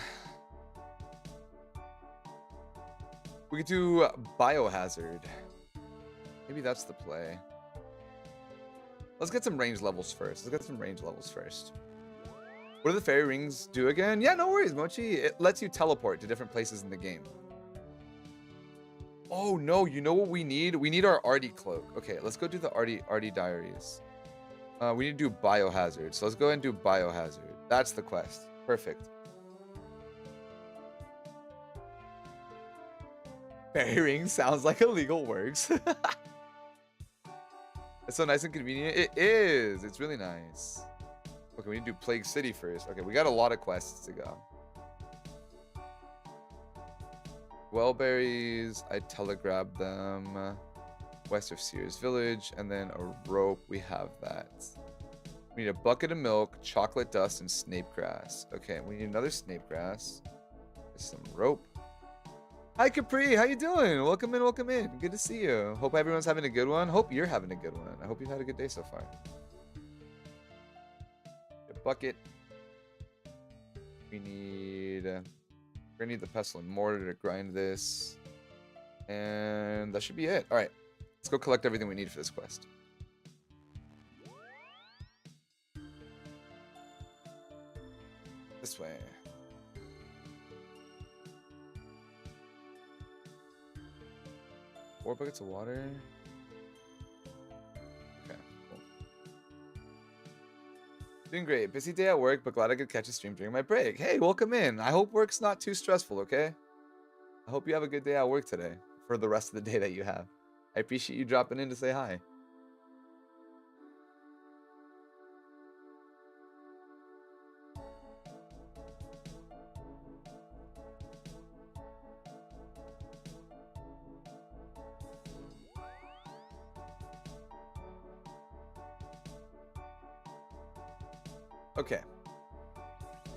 could do Biohazard. Maybe that's the play. Let's get some range levels first. What do the fairy rings do again? Yeah, no worries, Mochi. It lets you teleport to different places in the game. Oh no, you know what we need? We need our Artie cloak. Okay, let's go do the Artie diaries. We need to do Biohazard. So let's go ahead and do Biohazard. That's the quest. Perfect. Fairy ring sounds like illegal works. It's so nice and convenient. It is. It's really nice. Okay, we need to do Plague City first. Okay, we got a lot of quests to go. Wellberries, I telegrabbed them. West of Sears Village, and then a rope. We have that. We need a bucket of milk, chocolate dust, and snape grass. Okay, we need another snape grass. Some rope. Hi Capri, how you doing? Welcome in, welcome in. Good to see you. Hope everyone's having a good one. Hope you're having a good one. I hope you've had a good day so far. A bucket. We need... we're gonna need the pestle and mortar to grind this. And that should be it. Alright. Let's go collect everything we need for this quest. This way. 4 buckets of water. Okay, cool. Doing great. Busy day at work, but glad I could catch a stream during my break. Hey, welcome in. I hope work's not too stressful, okay? I hope you have a good day at work today for the rest of the day that you have. I appreciate you dropping in to say hi. Okay.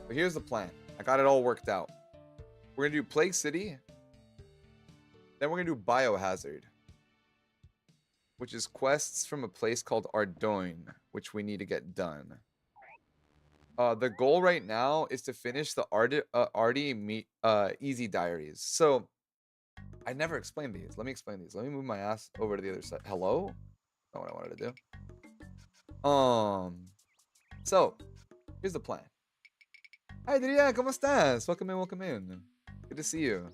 So here's the plan. I got it all worked out. We're going to do Plague City. Then we're going to do Biohazard. which is quests from a place called Ardoin, which we need to get done. The goal right now is to finish the Easy Diaries. So, I never explained these. Let me explain these. Let me move my ass over to the other side. Hello? Not what I wanted to do. So, here's the plan. Hi, Adrián, ¿cómo estás? Welcome in, welcome in. Good to see you.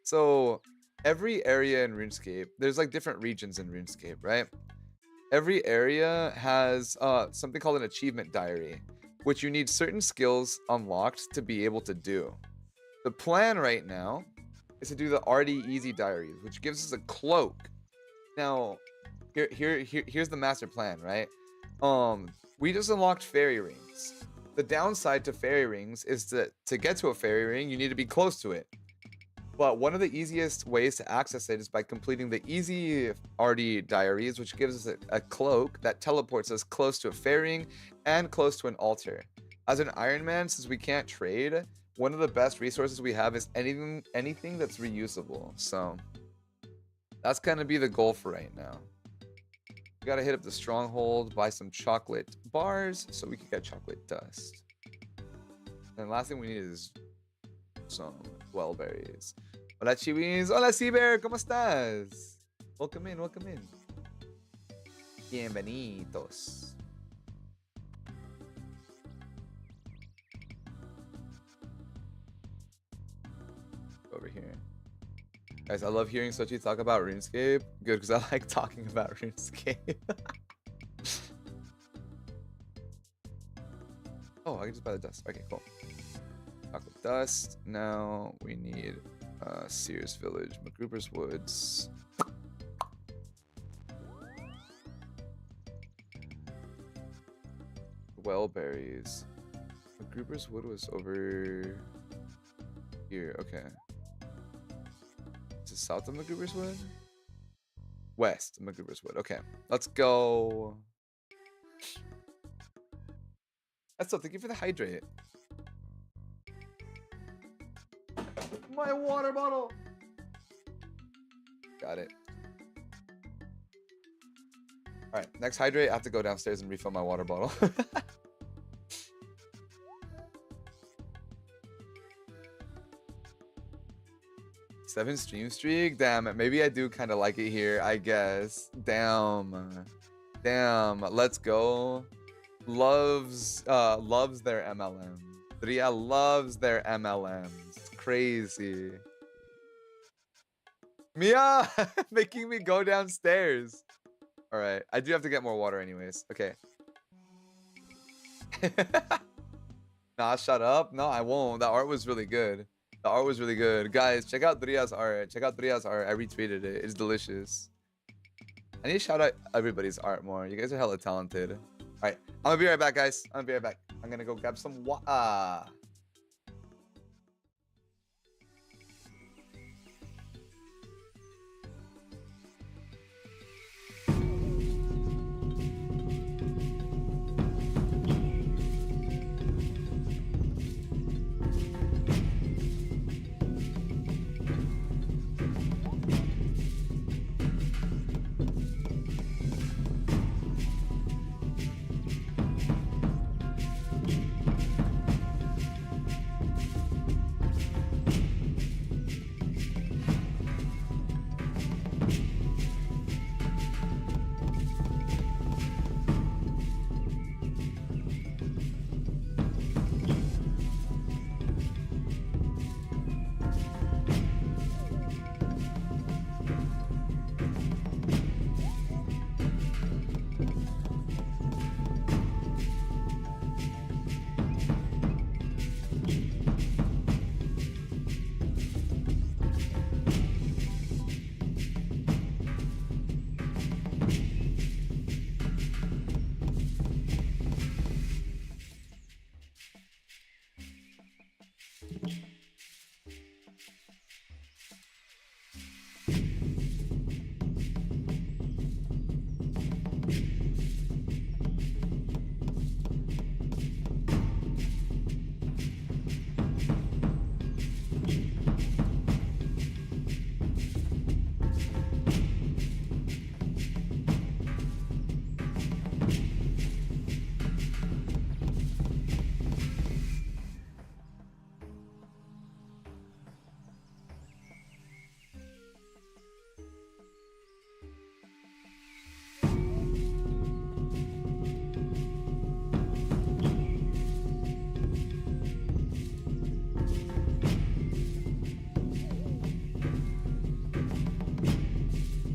So, every area in RuneScape, there's like different regions in RuneScape, right? Every area has something called an achievement diary, which you need certain skills unlocked to be able to do. The plan right now is to do the RD Easy Diaries, which gives us a cloak. Now, here's the master plan, right? We just unlocked fairy rings. The downside to fairy rings is that to get to a fairy ring, you need to be close to it. But one of the easiest ways to access it is by completing the easy RD diaries, which gives us a cloak that teleports us close to a fairy ring and close to an altar. As an Iron Man, since we can't trade, one of the best resources we have is anything that's reusable. So that's gonna be the goal for right now. We gotta hit up the stronghold, buy some chocolate bars so we can get chocolate dust. And the last thing we need is some wellberries. Hola, chiwis. Hola, Ciber. ¿Cómo estás? Welcome in, welcome in. Bienvenidos. Over here. Guys, I love hearing Sochi talk about RuneScape. Good, because I like talking about RuneScape. Oh, I can just buy the dust. Okay, cool. Chocolate dust. Now we need Sears Village, MacGruber's Woods. Wellberries. MacGruber's Wood was over here. Okay. Is it south of MacGruber's Wood? West of MacGruber's Wood. Okay. Let's go. That's all. Thank you for the hydrate. My water bottle. Got it. All right, next hydrate. I have to go downstairs and refill my water bottle. 7 stream streak. Damn it. Maybe I do kind of like it here. I guess. Damn. Let's go. Loves their MLM. Ria loves their MLMs. Crazy. Mia making me go downstairs. All right, I do have to get more water anyways. Okay. Nah, shut up. No, I won't. The art was really good. The art was really good. Guys, check out Dria's art. Check out Dria's art. I retweeted it. It's delicious. I need to shout out everybody's art more. You guys are hella talented. All right, I'm gonna be right back, guys. I'm gonna be right back. I'm gonna go grab some water.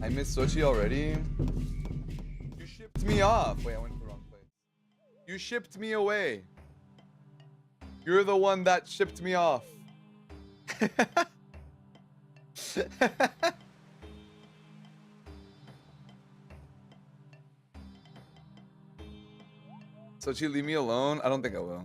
I miss Sochi already. You shipped me off. Wait, I went to the wrong place. You shipped me away. You're the one that shipped me off. Sochi, leave me alone? I don't think I will.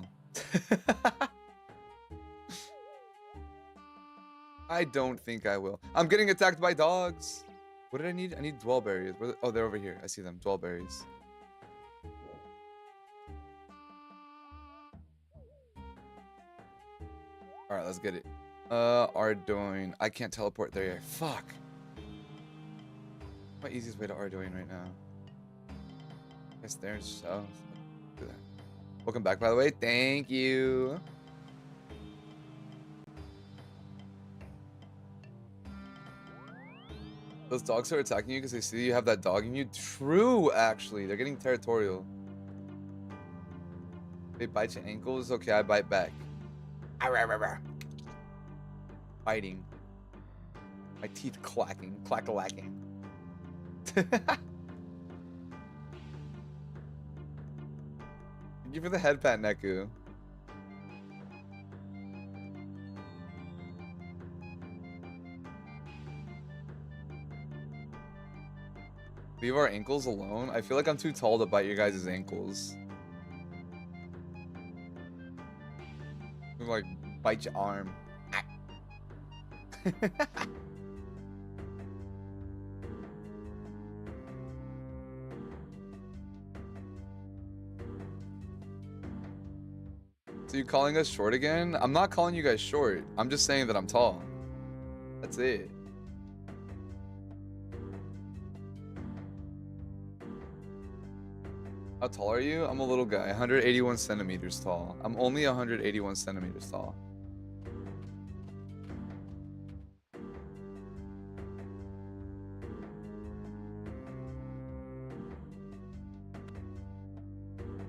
I don't think I will. I'm getting attacked by dogs. What did I need? I need dwell berries. Oh, they're over here. I see them. Dwell berries. All right, let's get it. Ardoin. I can't teleport there yet. Fuck. My easiest way to Ardoin right now. Guess there's south. Do that. Welcome back, by the way. Thank you. Those dogs are attacking you because they see you have that dog in you. True, actually. They're getting territorial. They bite your ankles. Okay, I bite back. Biting. My teeth clacking. Clack-a-lacking. Thank you for the head pat, Neku. Leave our ankles alone? I feel like I'm too tall to bite your guys' ankles. Like, bite your arm. So you calling us short again? I'm not calling you guys short. I'm just saying that I'm tall. That's it. How tall are you? I'm a little guy, 181 centimeters tall. I'm only 181 centimeters tall.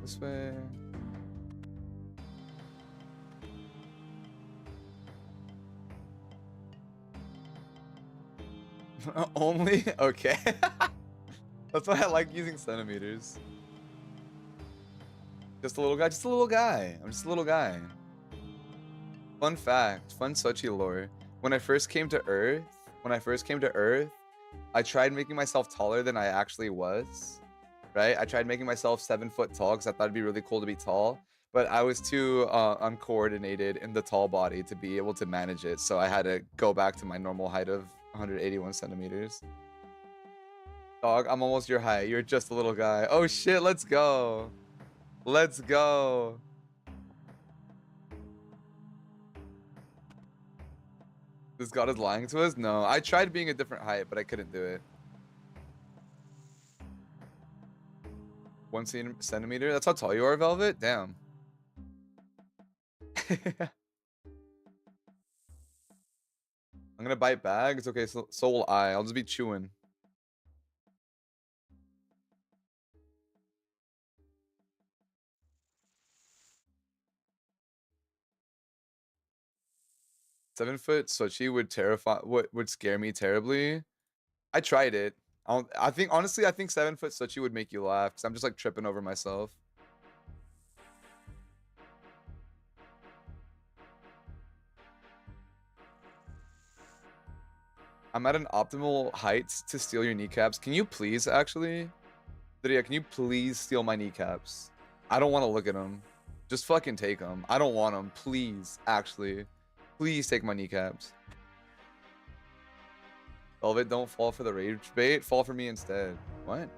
This way. Only? Okay. That's why I like using centimeters. Just a little guy? Just a little guy. I'm just a little guy. Fun fact. Fun Sochi lore. When I first came to Earth, I tried making myself taller than I actually was. Right? I tried making myself 7 foot tall because I thought it'd be really cool to be tall. But I was too uncoordinated in the tall body to be able to manage it. So I had to go back to my normal height of 181 centimeters. Dog, I'm almost your height. You're just a little guy. Oh shit, let's go. Let's go. This god is lying to us? No, I tried being a different height, but I couldn't do it. 1 centimeter? That's how tall you are, Velvet? Damn. I'm gonna bite back. It's okay, so will I. I'll just be chewing. Seven foot Sochi would scare me terribly. I tried it. I think honestly, I think 7 foot Sochi would make you laugh because I'm just like tripping over myself. I'm at an optimal height to steal your kneecaps. Can you please, actually? Lydia, can you please steal my kneecaps? I don't want to look at them. Just fucking take them. I don't want them. Please, actually. Please take my kneecaps. Velvet, don't fall for the rage bait. Fall for me instead. What?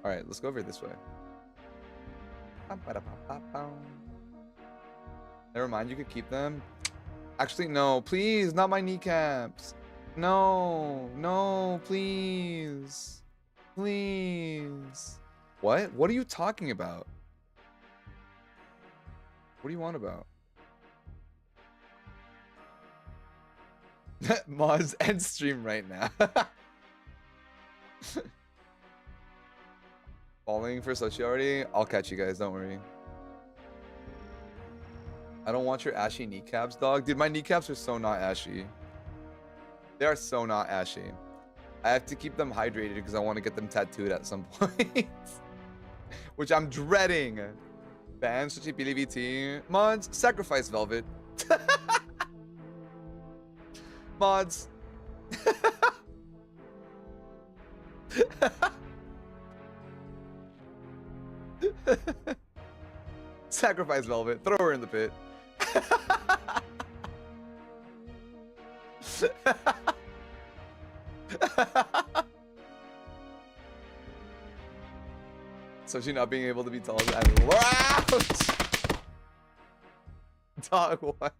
Alright, let's go over this way. Never mind, you could keep them. Actually, no. Please, not my kneecaps. No. No, please. Please. What? What are you talking about? What do you want about? Moz, end stream right now. Falling for Sochi already? I'll catch you guys, don't worry. I don't want your ashy kneecaps, dog. Dude, my kneecaps are so not ashy. They are so not ashy. I have to keep them hydrated because I want to get them tattooed at some point. Which I'm dreading. Ban such PLVT. Mods, sacrifice Velvet. Mods. Sacrifice Velvet. Throw her in the pit. So she not being able to be tall and loud. Dog what?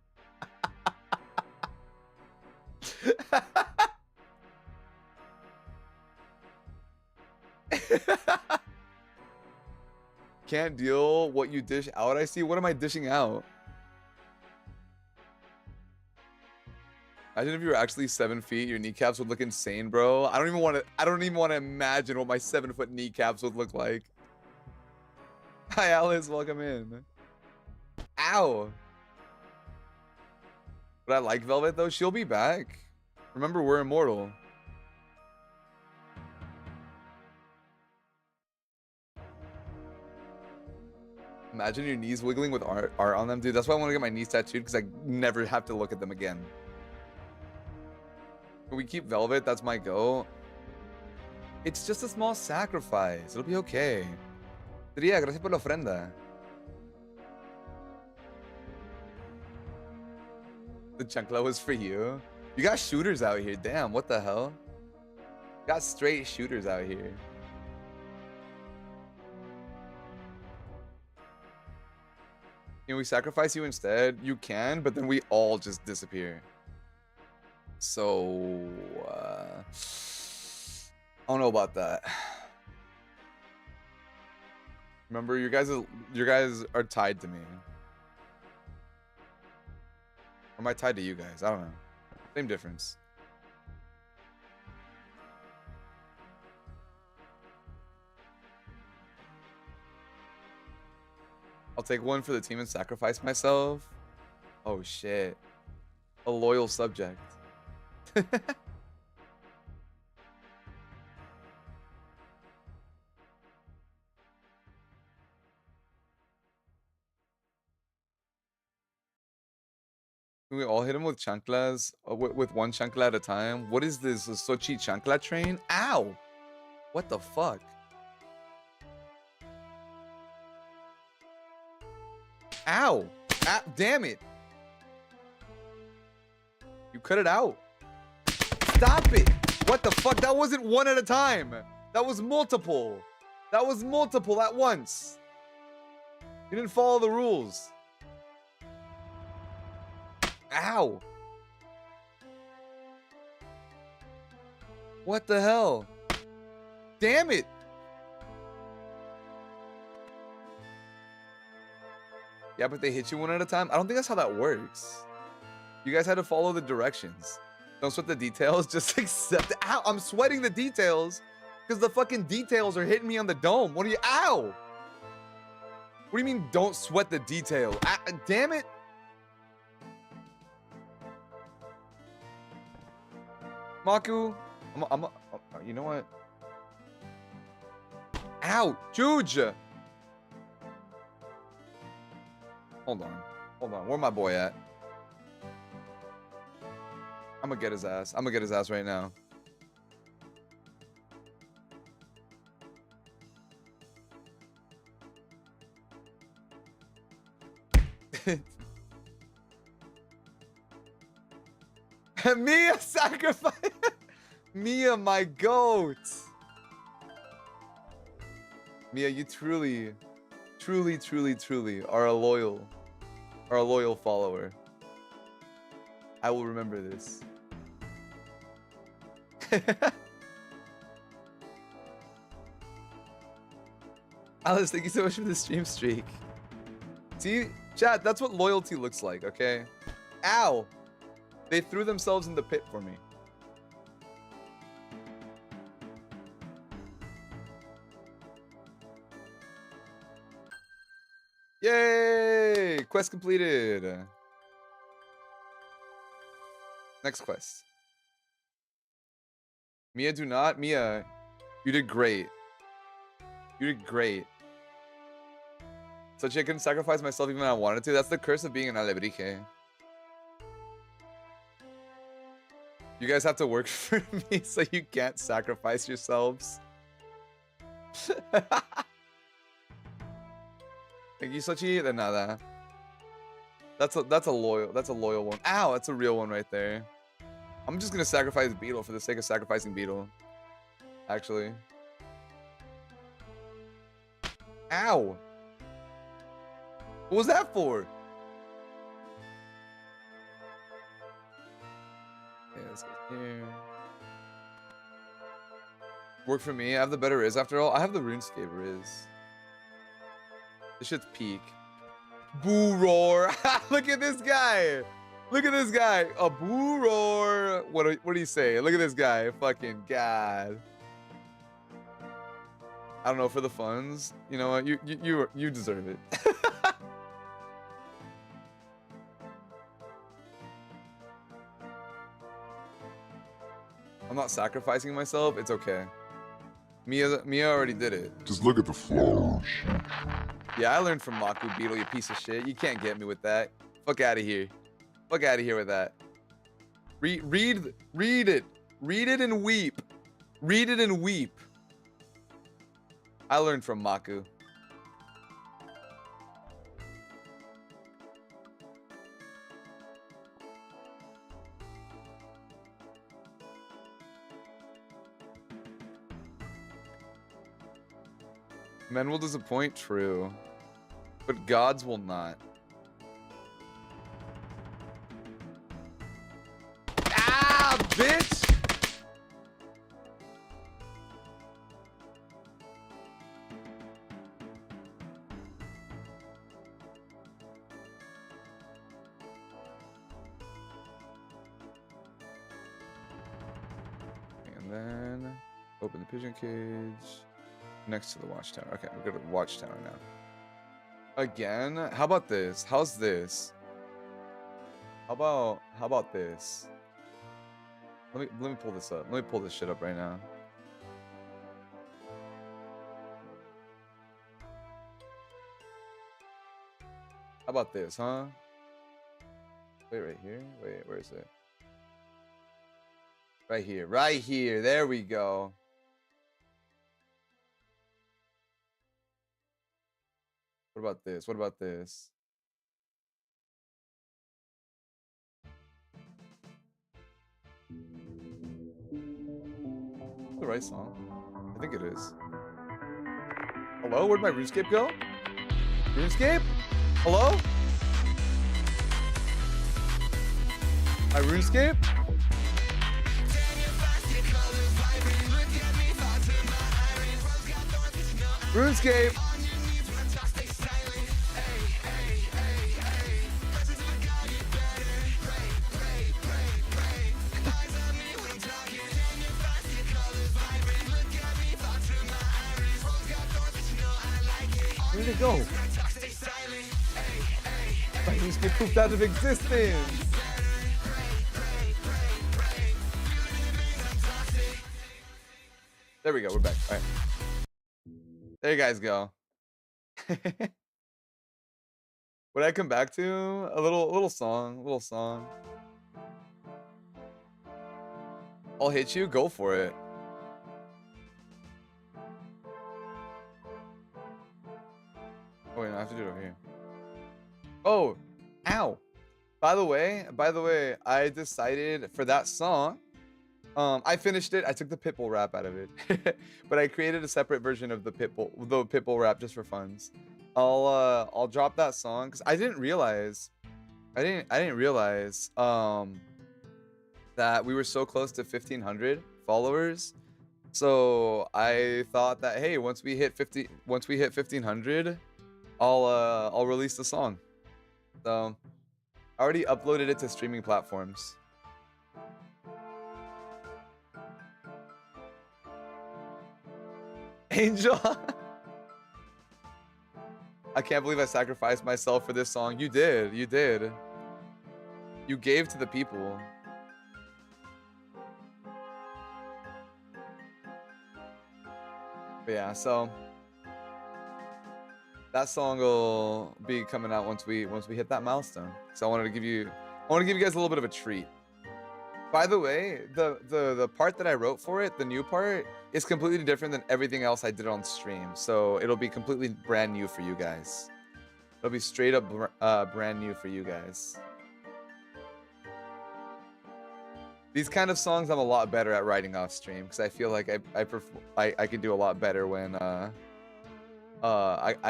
Can't deal what you dish out, I see. What am I dishing out? Imagine if you were actually 7 feet, your kneecaps would look insane, bro. I don't even want to imagine what my 7-foot kneecaps would look like. Hi Alice, welcome in. Ow. But I like Velvet though, she'll be back. Remember, we're immortal. Imagine your knees wiggling with art on them, dude. That's why I want to get my knees tattooed, because I never have to look at them again. Can we keep Velvet? That's my go. It's just a small sacrifice. It'll be okay. Tria, gracias por la ofrenda. The chancla was for you. You got shooters out here. Damn, what the hell? Got straight shooters out here. Can we sacrifice you instead? You can, but then we all just disappear. So, I don't know about that. Remember, you guys are tied to me. Or am I tied to you guys? I don't know. Same difference. I'll take one for the team and sacrifice myself. Oh shit. A loyal subject. Can we all hit him with chanclas? With one chancla at a time? What is this? A Sochi chancla train? Ow! What the fuck? Ow! Ah, damn it! You cut it out. Stop it! What the fuck? That wasn't one at a time. That was multiple. That was multiple at once. You didn't follow the rules. Ow! What the hell? Damn it! Yeah, but they hit you one at a time? I don't think that's how that works. You guys had to follow the directions. Don't sweat the details, just accept it. Ow, I'm sweating the details because the fucking details are hitting me on the dome. What are you, ow! What do you mean don't sweat the detail? Damn it! Maku, you know what? Ow, Juge! Hold on, where my boy at? I'm gonna get his ass right now. Mia sacrifice. Mia, my goat. Mia, you truly are a loyal follower. I will remember this. Alice, thank you so much for the stream streak. See, chat, that's what loyalty looks like, okay? Ow! They threw themselves in the pit for me. Yay! Quest completed. Next quest. Mia, do not. Mia, you did great. You did great. Such I couldn't sacrifice myself even when I wanted to. That's the curse of being an alebrije. You guys have to work for me, so you can't sacrifice yourselves. Thank you, Sochi. De nada. That's a loyal one. Ow, that's a real one right there. I'm just gonna sacrifice Beetle for the sake of sacrificing Beetle. Actually. Ow. What was that for? Okay, let's go here. Work for me. I have the better Riz after all. I have the RuneScape Riz. This shit's peak. Boo roar. Look at this guy. Look at this guy. A boo roar. What do you say? Look at this guy. Fucking God. I don't know, for the funds. You know what? You deserve it. I'm not sacrificing myself. It's okay. Mia already did it. Just look at the flourish. Yeah, I learned from Maku Beetle, you piece of shit. You can't get me with that. Fuck out of here. Fuck out of here with that. Read it. Read it and weep. Read it and weep. I learned from Maku. Men will disappoint, true. But gods will not. Ah, bitch! And then open the pigeon cage. Next to the watchtower. Okay, we're going to the watchtower now. Again? How about this? How's this? How about this? Let me pull this up. Let me pull this shit up right now. How about this, huh? Wait, right here? Wait, where is it? Right here. Right here. There we go. What about this? What about this? The right song. I think it is. Hello? Where'd my RuneScape go? RuneScape? Hello? My RuneScape? RuneScape! Where'd it go? My RuneScape pooped out of existence! There we go, we're back. Alright. There you guys go. Would I come back to a little song? I'll hit you, go for it. Oh wait, no, I have to do it over here. Oh, ow. By the way, I decided for that song, I finished it. I took the Pitbull rap out of it, but I created a separate version of the Pitbull rap just for funs. I'll drop that song because I didn't realize that we were so close to 1,500 followers. So I thought that, hey, once we hit 1,500, I'll release the song. So I already uploaded it to streaming platforms. Angel. I can't believe I sacrificed myself for this song. You did. You did. You gave to the people. But yeah, so that song will be coming out once we hit that milestone. So I want to give you guys a little bit of a treat. By the way, the part that I wrote for it, the new part, is completely different than everything else I did on stream. So it'll be completely brand new for you guys. It'll be straight up brand new for you guys. These kind of songs I'm a lot better at writing off stream because I feel like I can do a lot better when I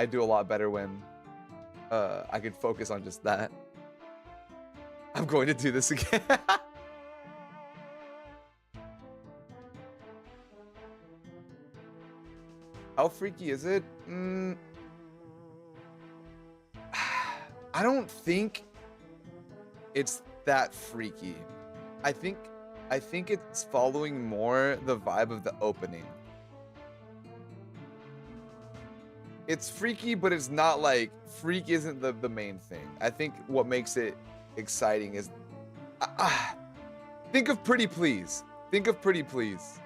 do a lot better when I can focus on just that. I'm going to do this again. How freaky is it? I don't think it's that freaky. I think it's following more the vibe of the opening. It's freaky, but it's not like freak isn't the main thing. I think what makes it exciting is think of Pretty Please. Think of Pretty Please.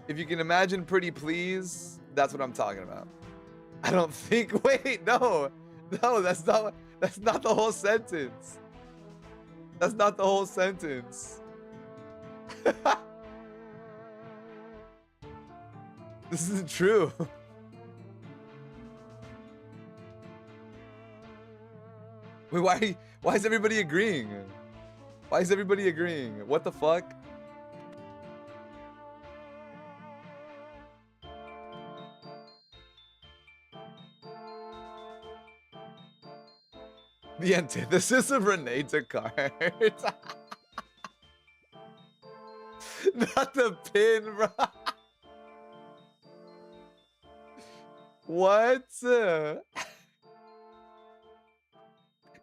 If you can imagine Pretty Please, that's what I'm talking about. I don't think wait, no, that's not the whole sentence. That's not the whole sentence. This isn't true. Wait, why is everybody agreeing? Why is everybody agreeing? What the fuck? The antithesis of Renee Descartes. Not the pin, bro. What?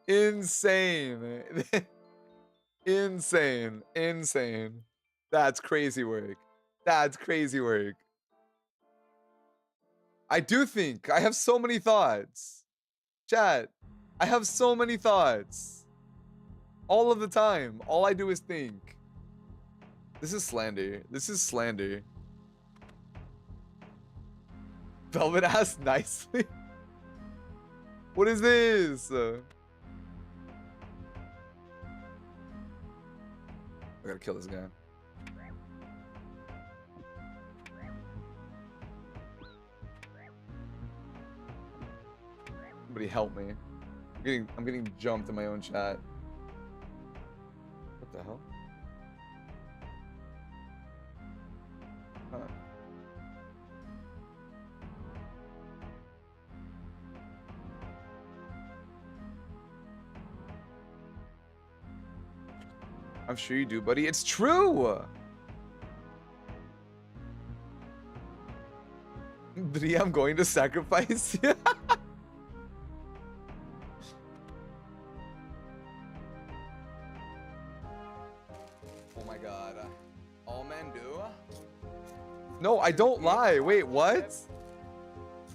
Insane. Insane. That's crazy work. That's crazy work. I do think I have so many thoughts. Chat. I have so many thoughts. All of the time. All I do is think. This is slander. This is slander. Velvet asked nicely. What is this? I gotta kill this guy. Somebody help me. I'm getting jumped in my own chat. What the hell? Huh. I'm sure you do, buddy. It's true. Dri, I'm going to sacrifice you. No, I don't lie. Wait, what?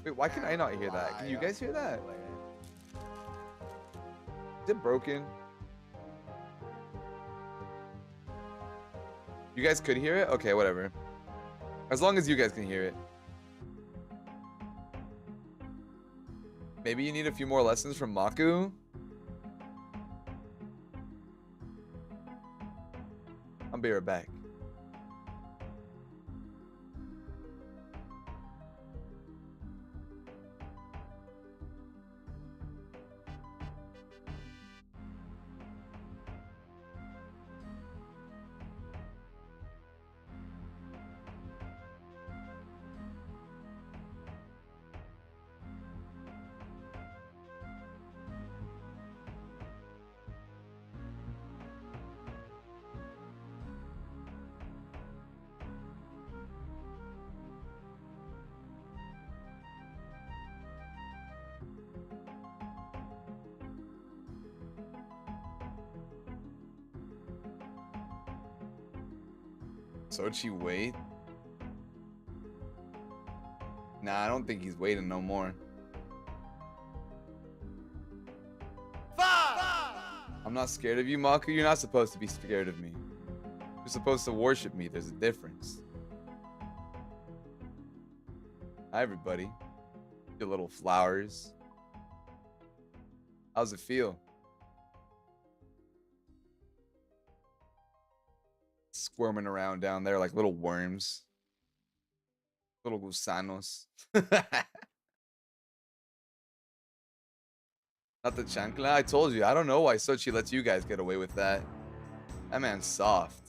Wait, why can I not hear that? Can you guys hear that? Is it broken? You guys could hear it? Okay, whatever. As long as you guys can hear it. Maybe you need a few more lessons from Maku? I'll be right back. Sochi wait? Nah, I don't think he's waiting no more. I'm not scared of you, Maku. You're not supposed to be scared of me. You're supposed to worship me. There's a difference. Hi, everybody. Your little flowers. How's it feel? Squirming around down there like little worms. Little gusanos. Not the chancla. I told you. I don't know why Sochi lets you guys get away with that. That man's soft.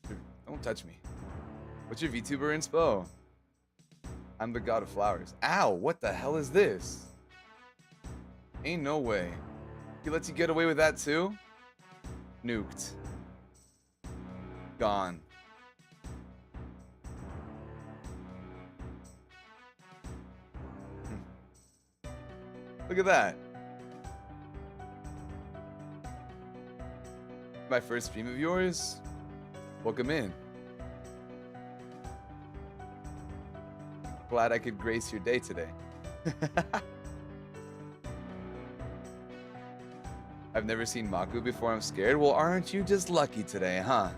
Dude, don't touch me. What's your VTuber inspo? I'm the god of flowers. Ow, what the hell is this? Ain't no way. He lets you get away with that too? Nuked. Gone. Look at that. My first stream of yours? Welcome in. Glad I could grace your day today. I've never seen Maku before. I'm scared. Well, aren't you just lucky today, huh?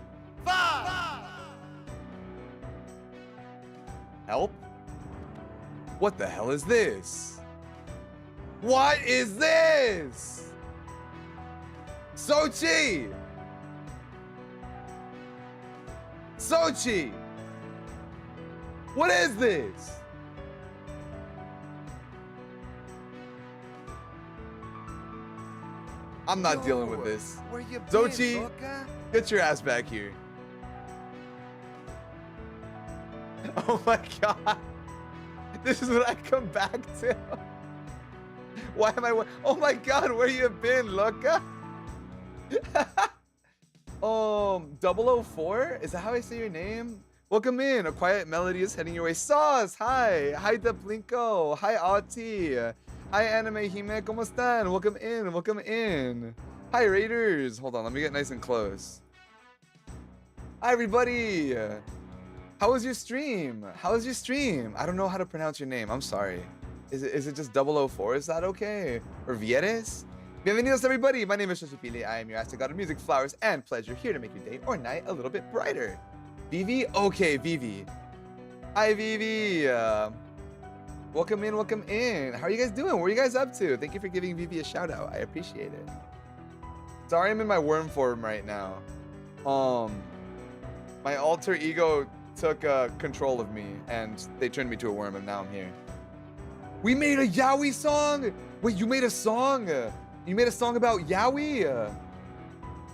Help? What the hell is this? What is this? Sochi! Sochi! What is this? I'm not dealing with this. Where you been, Sochi, loca? get your ass back here. Oh my god. This is what I come back to. Why am I? Oh my god, where you been, loca? 004? Is that how I say your name? Welcome in. A quiet melody is heading your way. Sauce, hi. Hi, Duplinko. Hi, Ati. Hi, Anime Hime. ¿Cómo están? Welcome in. Welcome in. Hi, Raiders. Hold on, let me get nice and close. Hi, everybody. How was your stream? How was your stream? I don't know how to pronounce your name. I'm sorry. Is it just 004? Is that okay? Or Vieres? Bienvenidos, everybody. My name is Shoshipili. I am your Aztec god of music, flowers, and pleasure, here to make your day or night a little bit brighter. Vivi? Okay, Vivi. Hi, Vivi. Welcome in, welcome in. How are you guys doing? What are you guys up to? Thank you for giving Vivi a shout out. I appreciate it. Sorry, I'm in my worm form right now. My alter ego took control of me, and they turned me to a worm, and now I'm here. We made a Yaoi song! Wait, you made a song? You made a song about Yaoi?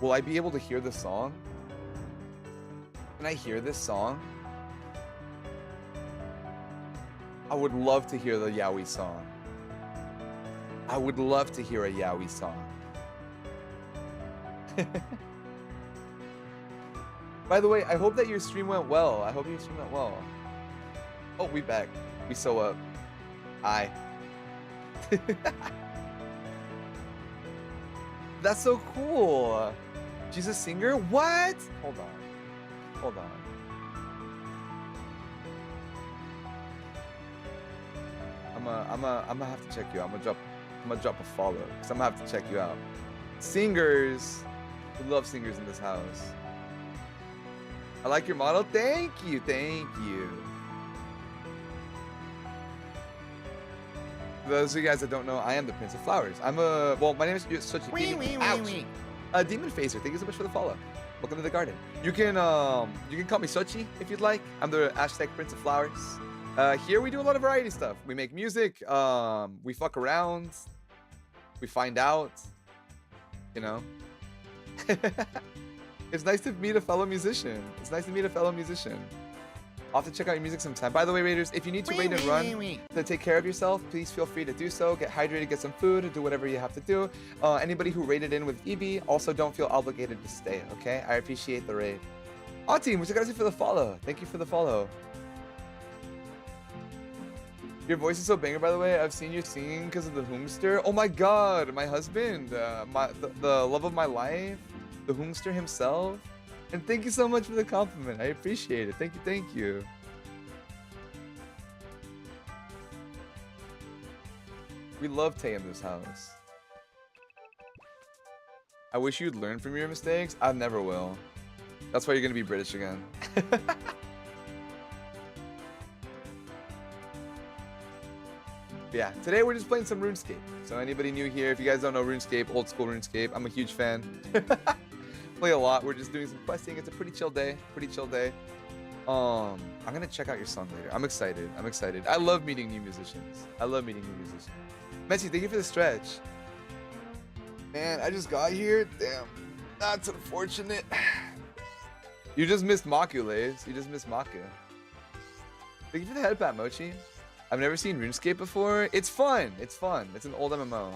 Will I be able to hear the song? Can I hear this song? I would love to hear the Yaoi song. I would love to hear a Yaoi song. By the way, I hope that your stream went well. I hope your stream went well. Oh, we back. We sew up. Hi. That's so cool. She's a singer? What? Hold on. Hold on. I'm gonna have to check you out. I'm gonna drop a follow, because I'm gonna have to check you out. Singers. We love singers in this house. I like your model. Thank you. Thank you. For those of you guys that don't know, I am the Prince of Flowers. Well, my name is Sochi. Ouch. Demon Phaser, thank you so much for the follow. Welcome to the garden. You can call me Sochi if you'd like. I'm the hashtag Prince of Flowers. Here we do a lot of variety stuff. We make music. We fuck around. We find out. You know. It's nice to meet a fellow musician. It's nice to meet a fellow musician. I'll have to check out your music sometime. By the way, Raiders, if you need to raid and run to take care of yourself, please feel free to do so. Get hydrated, get some food, do whatever you have to do. Anybody who raided in with EB, also don't feel obligated to stay, okay? I appreciate the raid. Auntie, muchas gracias for the follow. Thank you for the follow. Your voice is so banger, by the way. I've seen you singing because of the Hoomster. Oh my god, my husband, the love of my life, the Hoomster himself. And thank you so much for the compliment. I appreciate it. Thank you, thank you. We love Tay in this house. I wish you'd learn from your mistakes. I never will. That's why you're gonna be British again. Yeah, today we're just playing some RuneScape. So anybody new here, if you guys don't know RuneScape, old school RuneScape, I'm a huge fan. Play a lot. We're just doing some questing. It's a pretty chill day. I'm gonna check out your song later. I'm excited. I love meeting new musicians. Messi, thank you for the stretch. Man, I just got here. Damn, that's unfortunate. You just missed Maku, Lays. You just missed Maku. Thank you for the head pat, Mochi. I've never seen RuneScape before. It's fun. It's an old MMO.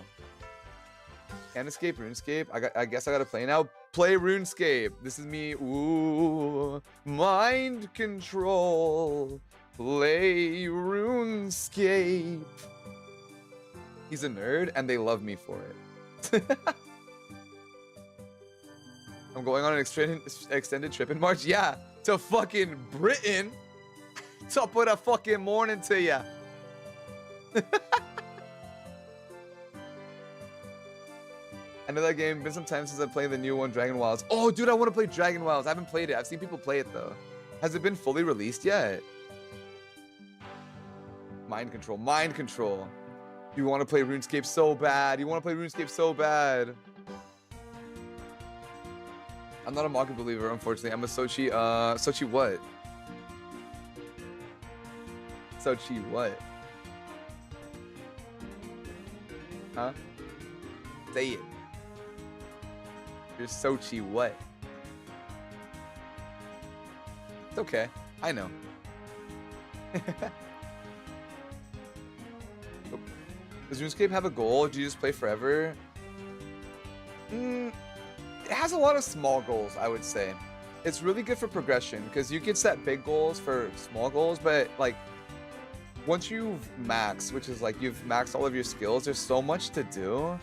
Can't escape RuneScape. I guess I gotta play now. Play RuneScape. This is me. Ooh, mind control. Play RuneScape. He's a nerd, and they love me for it. I'm going on an extended trip in March. Yeah, to fucking Britain. Top of the fucking morning to ya. I know that game. Been some time since I played the new one, Dragon Wilds. Oh, dude, I want to play Dragon Wilds. I haven't played it. I've seen people play it though. Has it been fully released yet? Mind control. You want to play RuneScape so bad. I'm not a Maka believer, unfortunately. I'm a Sochi. Sochi what? Sochi what? Huh? Say it. You're Sochi what? It's okay. I know. Does RuneScape have a goal? Do you just play forever? It has a lot of small goals, I would say. It's really good for progression because you can set big goals for small goals, but like once you've maxed, which is like you've maxed all of your skills, there's so much to do.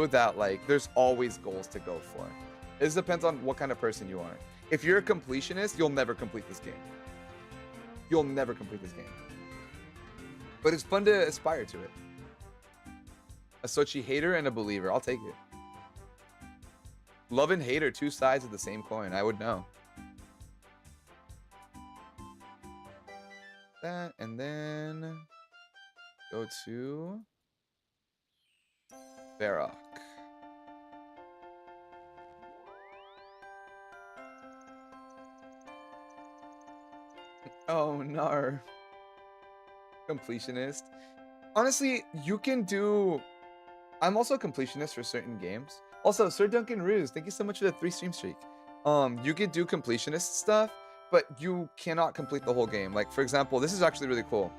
That like there's always goals to go for. It just depends on what kind of person you are. If you're a completionist, you'll never complete this game. But it's fun to aspire to it. A Sochi hater and a believer. I'll take it. Love and hate are two sides of the same coin. I would know. That and then go to Varrock. Oh no. Completionist. Honestly, you can do. I'm also a completionist for certain games. Also, Sir Duncan Ruse, thank you so much for the 3 stream streak. You can do completionist stuff, but you cannot complete the whole game. Like, for example, this is actually really cool.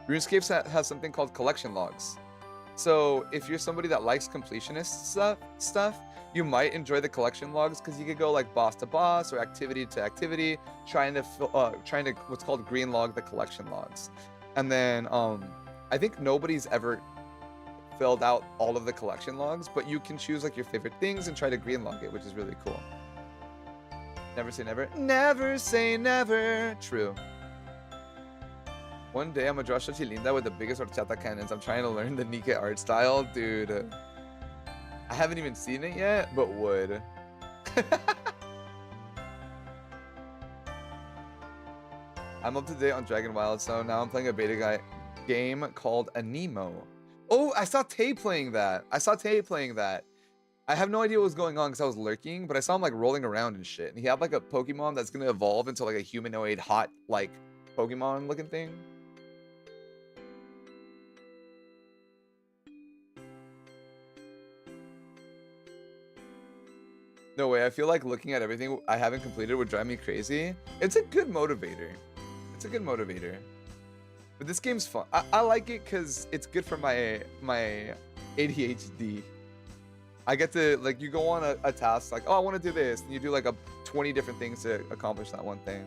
RuneScape has something called collection logs. So if you're somebody that likes completionist stuff, you might enjoy the collection logs because you could go like boss to boss or activity to activity, trying to what's called green log the collection logs. And then I think nobody's ever filled out all of the collection logs, but you can choose like your favorite things and try to green log it, which is really cool. Never say never. Never say never. True. One day I'm gonna draw Xochilinda with the biggest horchata cannons. I'm trying to learn the Nike art style. Dude, I haven't even seen it yet, but would. I'm up to date on Dragon Wild, so now I'm playing a beta game called Anemo. Oh, I saw Tay playing that. I have no idea what was going on because I was lurking, but I saw him like rolling around and shit. And he had like a Pokemon that's gonna evolve into like a humanoid hot like Pokemon looking thing. No way, I feel like looking at everything I haven't completed would drive me crazy. It's a good motivator. But this game's fun. I like it because it's good for my ADHD. I get to, like, you go on a task, like, oh, I want to do this. And you do, like, 20 different things to accomplish that one thing.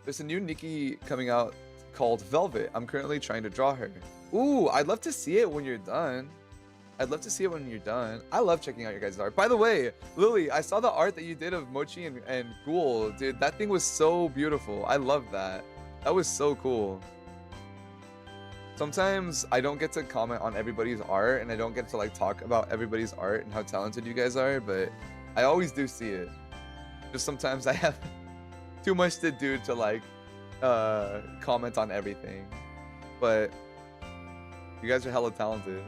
There's a new Nikki coming out called Velvet. I'm currently trying to draw her. Ooh, I'd love to see it when you're done. I love checking out your guys' art. By the way, Lily, I saw the art that you did of Mochi and Ghoul. Dude, that thing was so beautiful. I love that. That was so cool. Sometimes I don't get to comment on everybody's art, and I don't get to like talk about everybody's art and how talented you guys are, but I always do see it. Just sometimes I have too much to do to like comment on everything. But you guys are hella talented.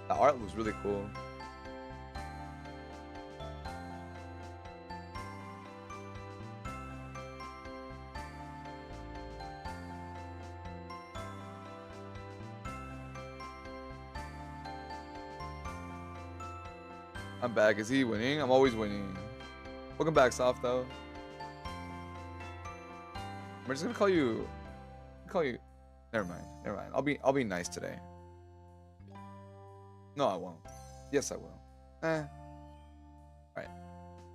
The art was really cool. I'm back. Is he winning? I'm always winning. Welcome back, Soft though. I'm just gonna call you. Never mind. Never mind. I'll be nice today. No, I won't. Yes, I will. All right.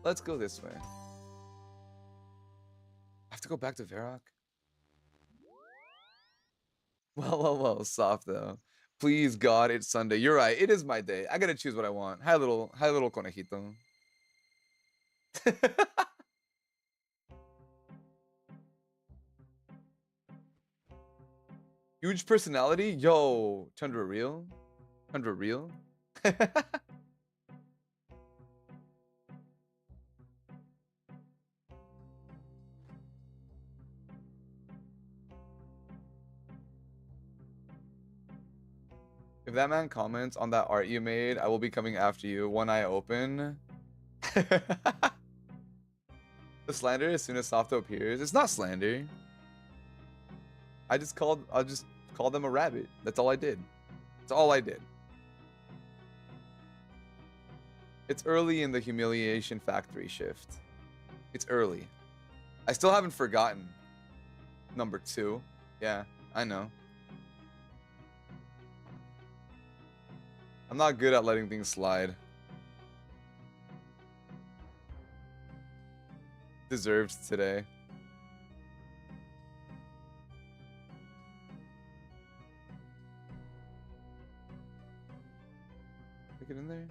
Let's go this way. I have to go back to Varrock. Well, Soft though. Please God, it's Sunday. You're right. It is my day. I gotta choose what I want. Hi, little conejito. Huge personality? Yo, Tundra real? Tundra real? If that man comments on that art you made, I will be coming after you. One eye open. The slander as soon as Softo appears. It's not slander. I'll just call them a rabbit. That's all I did. That's all I did. It's early in the humiliation factory shift. It's early. I still haven't forgotten. Number 2. Yeah, I know. I'm not good at letting things slide. Deserved today. Get in there.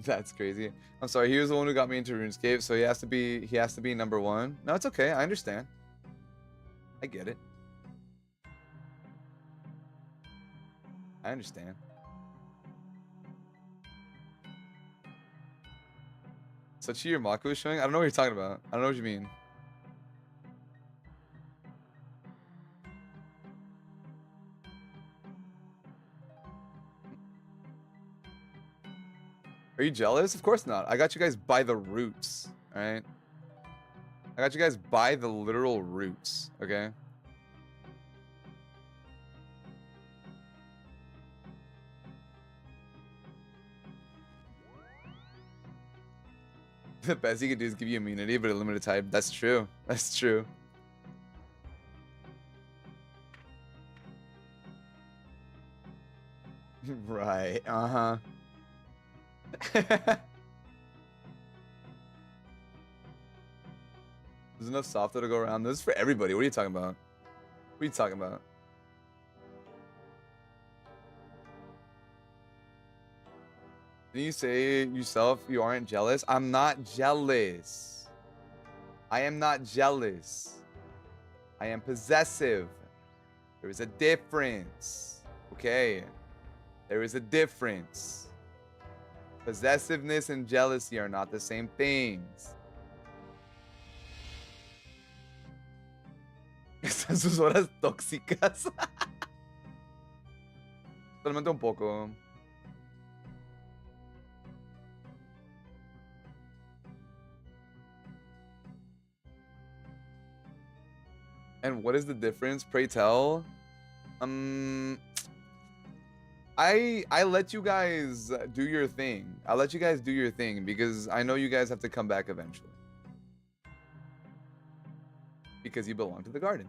That's crazy. I'm sorry. He was the one who got me into RuneScape, so he has to be number 1. No, it's okay. I understand. I get it. I understand. So Chiyamaku is showing? I don't know what you're talking about. I don't know what you mean. Are you jealous? Of course not. I got you guys by the roots, alright? I got you guys by the literal roots, okay? The best you can do is give you immunity, but a limited type. That's true. That's true. Right. Uh-huh. There's enough Softo to go around. This is for everybody. What are you talking about? What are you talking about? Didn't you say yourself you aren't jealous? I'm not jealous. I am not jealous. I am possessive. There is a difference. Okay. There is a difference. Possessiveness and jealousy are not the same things. Estas sus horas tóxicas. Solamente un poco. And what is the difference? Pray tell. I let you guys do your thing. I let you guys do your thing because I know you guys have to come back eventually. Because you belong to the garden.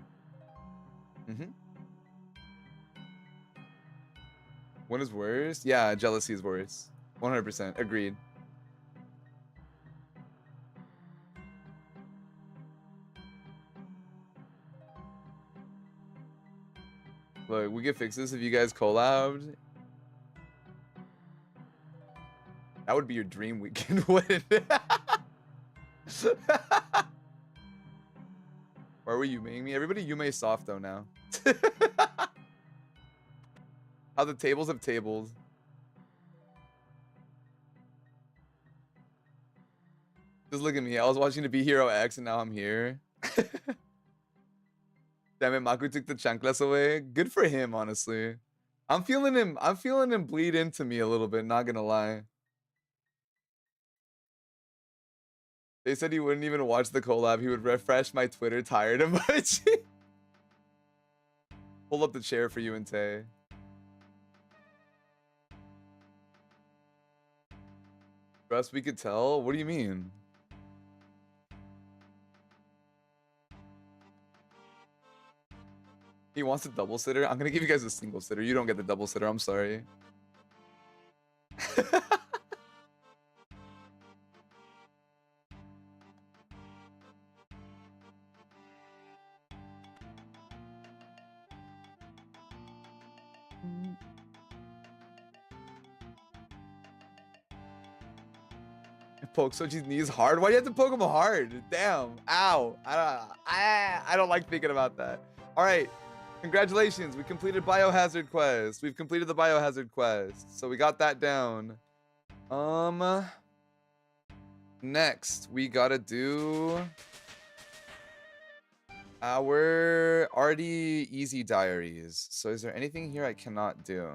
What is worse? Yeah, jealousy is worse. 100%. Agreed. Look, we could fix this if you guys collabed. That would be your dream weekend, wouldn't it? Why were you Yumeing me? Everybody Yume soft though now. How the tables have tabled. Just look at me. I was watching the Be Hero X and now I'm here. Damn it, Maku took the chanclas away. Good for him, honestly. I'm feeling him bleed into me a little bit, not gonna lie. They said he wouldn't even watch the collab. He would refresh my Twitter tired emoji. Pull up the chair for you and Tay. Best we could tell? What do you mean? He wants a double sitter? I'm gonna give you guys a single sitter. You don't get the double sitter. I'm sorry. Poke Sochi's knees hard? Why do you have to poke him hard? Damn. Ow. I don't like thinking about that. All right. Congratulations. We completed Biohazard Quest. We've completed the Biohazard Quest. So we got that down. Next, we gotta do our Artie Easy Diaries. So is there anything here I cannot do?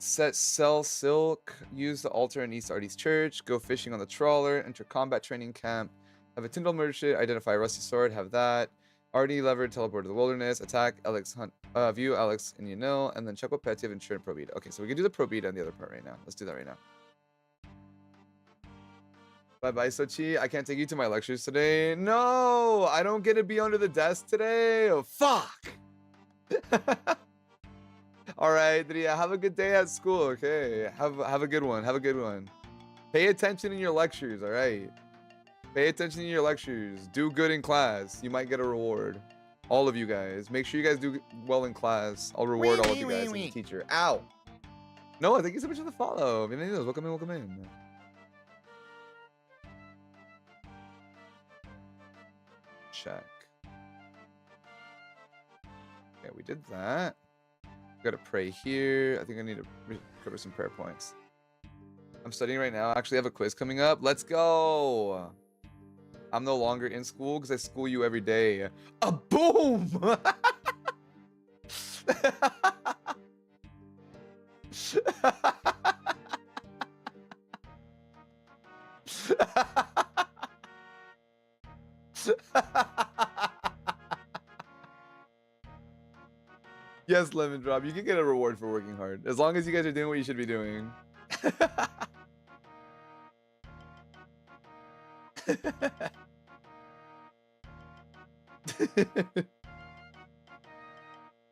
Sell silk, use the altar in East Artie's church, go fishing on the trawler, enter combat training camp, have a Tyndall merchant, identify a rusty sword, have that. Artie levered, teleport to the wilderness, attack Alex hunt, view Alex and Yanil, and then check what pets you have in and Probita. Okay, so we can do the Probita on the other part right now. Let's do that right now. Bye-bye, Sochi. I can't take you to my lectures today. No, I don't get to be under the desk today. Oh, fuck. All right, Dria, have a good day at school, okay? Have a good one. Have a good one. Pay attention in your lectures, all right? Pay attention in your lectures. Do good in class. You might get a reward. All of you guys. Make sure you guys do well in class. I'll reward all of you guys as a teacher. Ow. No, thank you so much for the follow. Bienvenidos. Welcome in, welcome in. Check. Okay, we did that. Gotta pray here. I think I need to recover some prayer points. I'm studying right now. I actually have a quiz coming up. Let's go. I'm no longer in school because I school you every day. A boom. Yes, Lemon Drop. You can get a reward for working hard. As long as you guys are doing what you should be doing.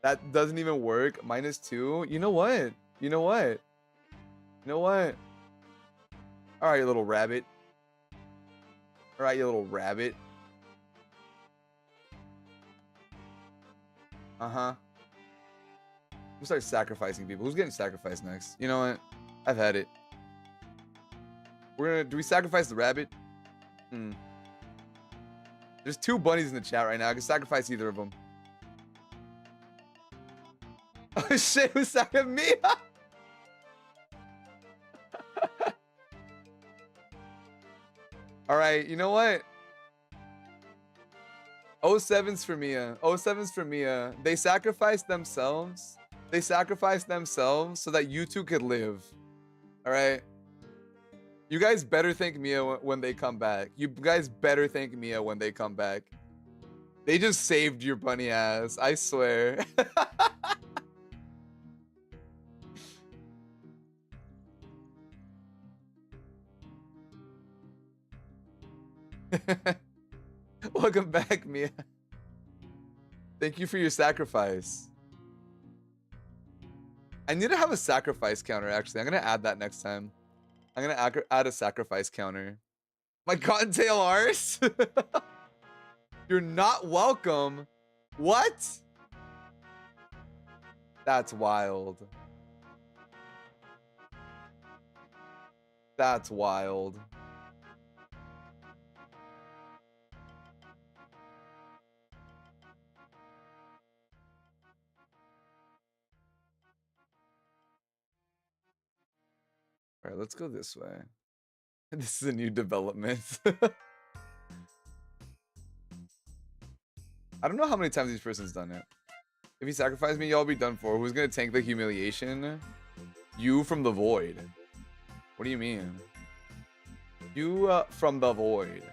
That doesn't even work. -2. You know what? You know what? You know what? All right, you little rabbit. All right, you little rabbit. Uh-huh. We'll start sacrificing people. Who's getting sacrificed next? You know what? I've had it. Do we sacrifice the rabbit? There's 2 bunnies in the chat right now. I can sacrifice either of them. Oh shit, who's sacrificing me? All right, you know what? 07's for Mia. 07's for Mia. They sacrificed themselves. They sacrificed themselves so that you two could live. All right. You guys better thank Mia when they come back. You guys better thank Mia when they come back. They just saved your bunny ass. I swear. Welcome back, Mia. Thank you for your sacrifice. I need to have a sacrifice counter, actually. I'm going to add that next time. I'm going to add a sacrifice counter. My cottontail arse? You're not welcome. What? That's wild. That's wild. Alright, let's go this way. This is a new development. I don't know how many times each person's done it. If you sacrifice me, y'all be done for. Who's gonna tank the humiliation? You from the void. What do you mean? You from the void.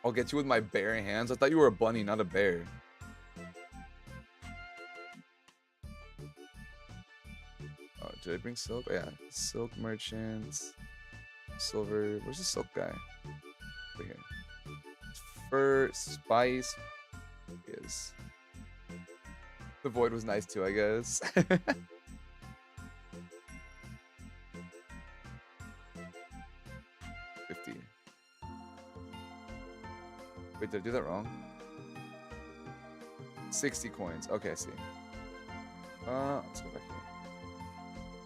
I'll get you with my bare hands. I thought you were a bunny, not a bear. Oh, did I bring silk? Oh, yeah. Silk merchants. Silver. Where's the silk guy? Over here. Fur, spice. Is. The void was nice too, I guess. 50. Wait, did I do that wrong? 60 coins. Okay, I see. Let's go back here.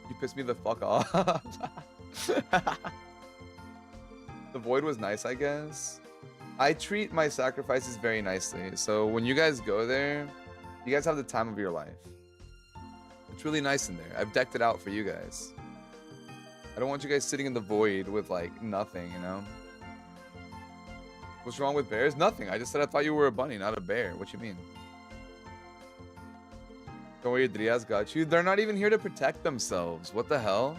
You pissed me the fuck off. The void was nice, I guess. I treat my sacrifices very nicely. So when you guys go there, you guys have the time of your life. It's really nice in there. I've decked it out for you guys. I don't want you guys sitting in the void with like nothing, you know? What's wrong with bears? Nothing. I just said I thought you were a bunny, not a bear. What you mean? Don't worry, Driaz got you. They're not even here to protect themselves. What the hell?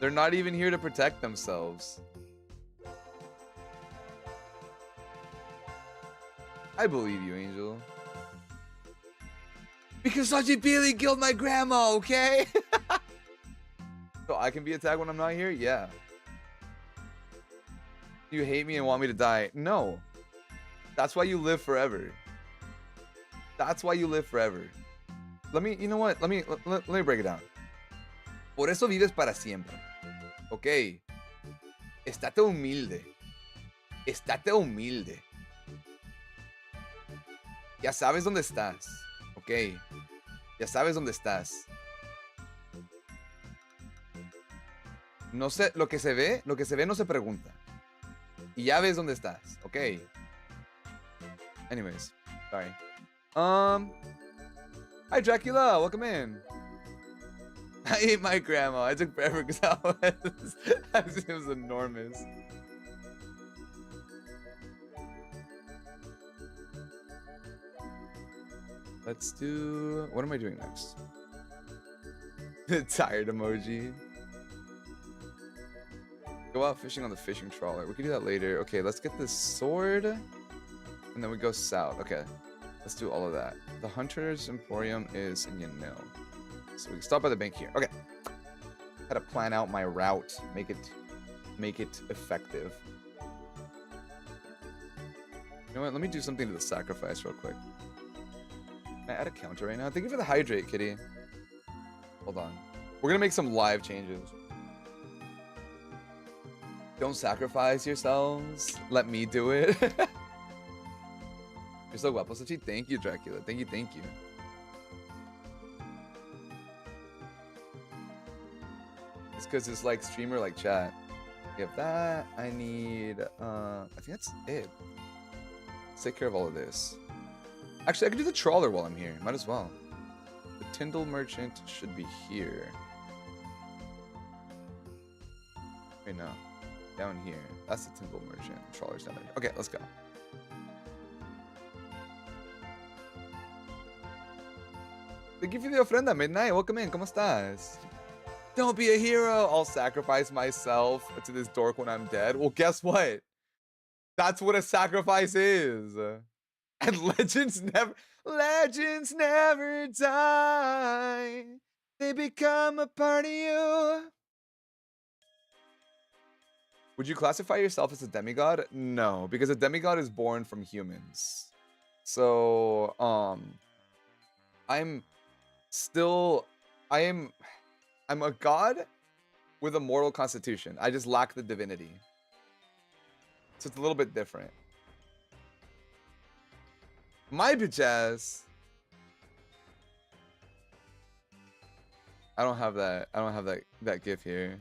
They're not even here to protect themselves. I believe you, Angel. Because Sachi Billy killed my grandma, okay? So I can be attacked when I'm not here? Yeah. You hate me and want me to die? No. That's why you live forever. That's why you live forever. Let me, you know what? Let me break it down. Por eso vives para siempre. Ok. Estate humilde. Estate humilde. Ya sabes dónde estás. Ok. Ya sabes dónde estás. No sé, lo que se ve no se pregunta. Y ya ves dónde estás. Ok. Anyways. Sorry. Hi Dracula, welcome in. I ate my grandma. I took forever because it was enormous. Let's do... What am I doing next? Tired emoji. Go out fishing on the fishing trawler. We can do that later. Okay, let's get this sword. And then we go south. Okay. Let's do all of that. The Hunter's Emporium is in Yanil. So we can stop by the bank here. Okay. Gotta plan out my route. Make it effective. You know what? Let me do something to the sacrifice real quick. Can I add a counter right now? Thank you for the hydrate, kitty. Hold on. We're gonna make some live changes. Don't sacrifice yourselves. Let me do it. You're so guapo, Sachi. Thank you, Dracula. Thank you, thank you. It's because it's like streamer, like chat. We have that. I need, I think that's it. Let's take care of all of this. Actually, I could do the trawler while I'm here. Might as well. The Tyndall Merchant should be here. Wait, no. Down here. That's the Tyndall Merchant. The trawler's down there. Okay, let's go. Thank you for the ofrenda, Midnight. Welcome in. ¿Cómo estás? Don't be a hero. I'll sacrifice myself to this dork when I'm dead. Well, guess what? That's what a sacrifice is. And legends never die. They become a part of you. Would you classify yourself as a demigod? No, because a demigod is born from humans. So, I'm a god with a mortal constitution. I just lack the divinity. So it's a little bit different. My bitch ass. I don't have that. I don't have that gif here.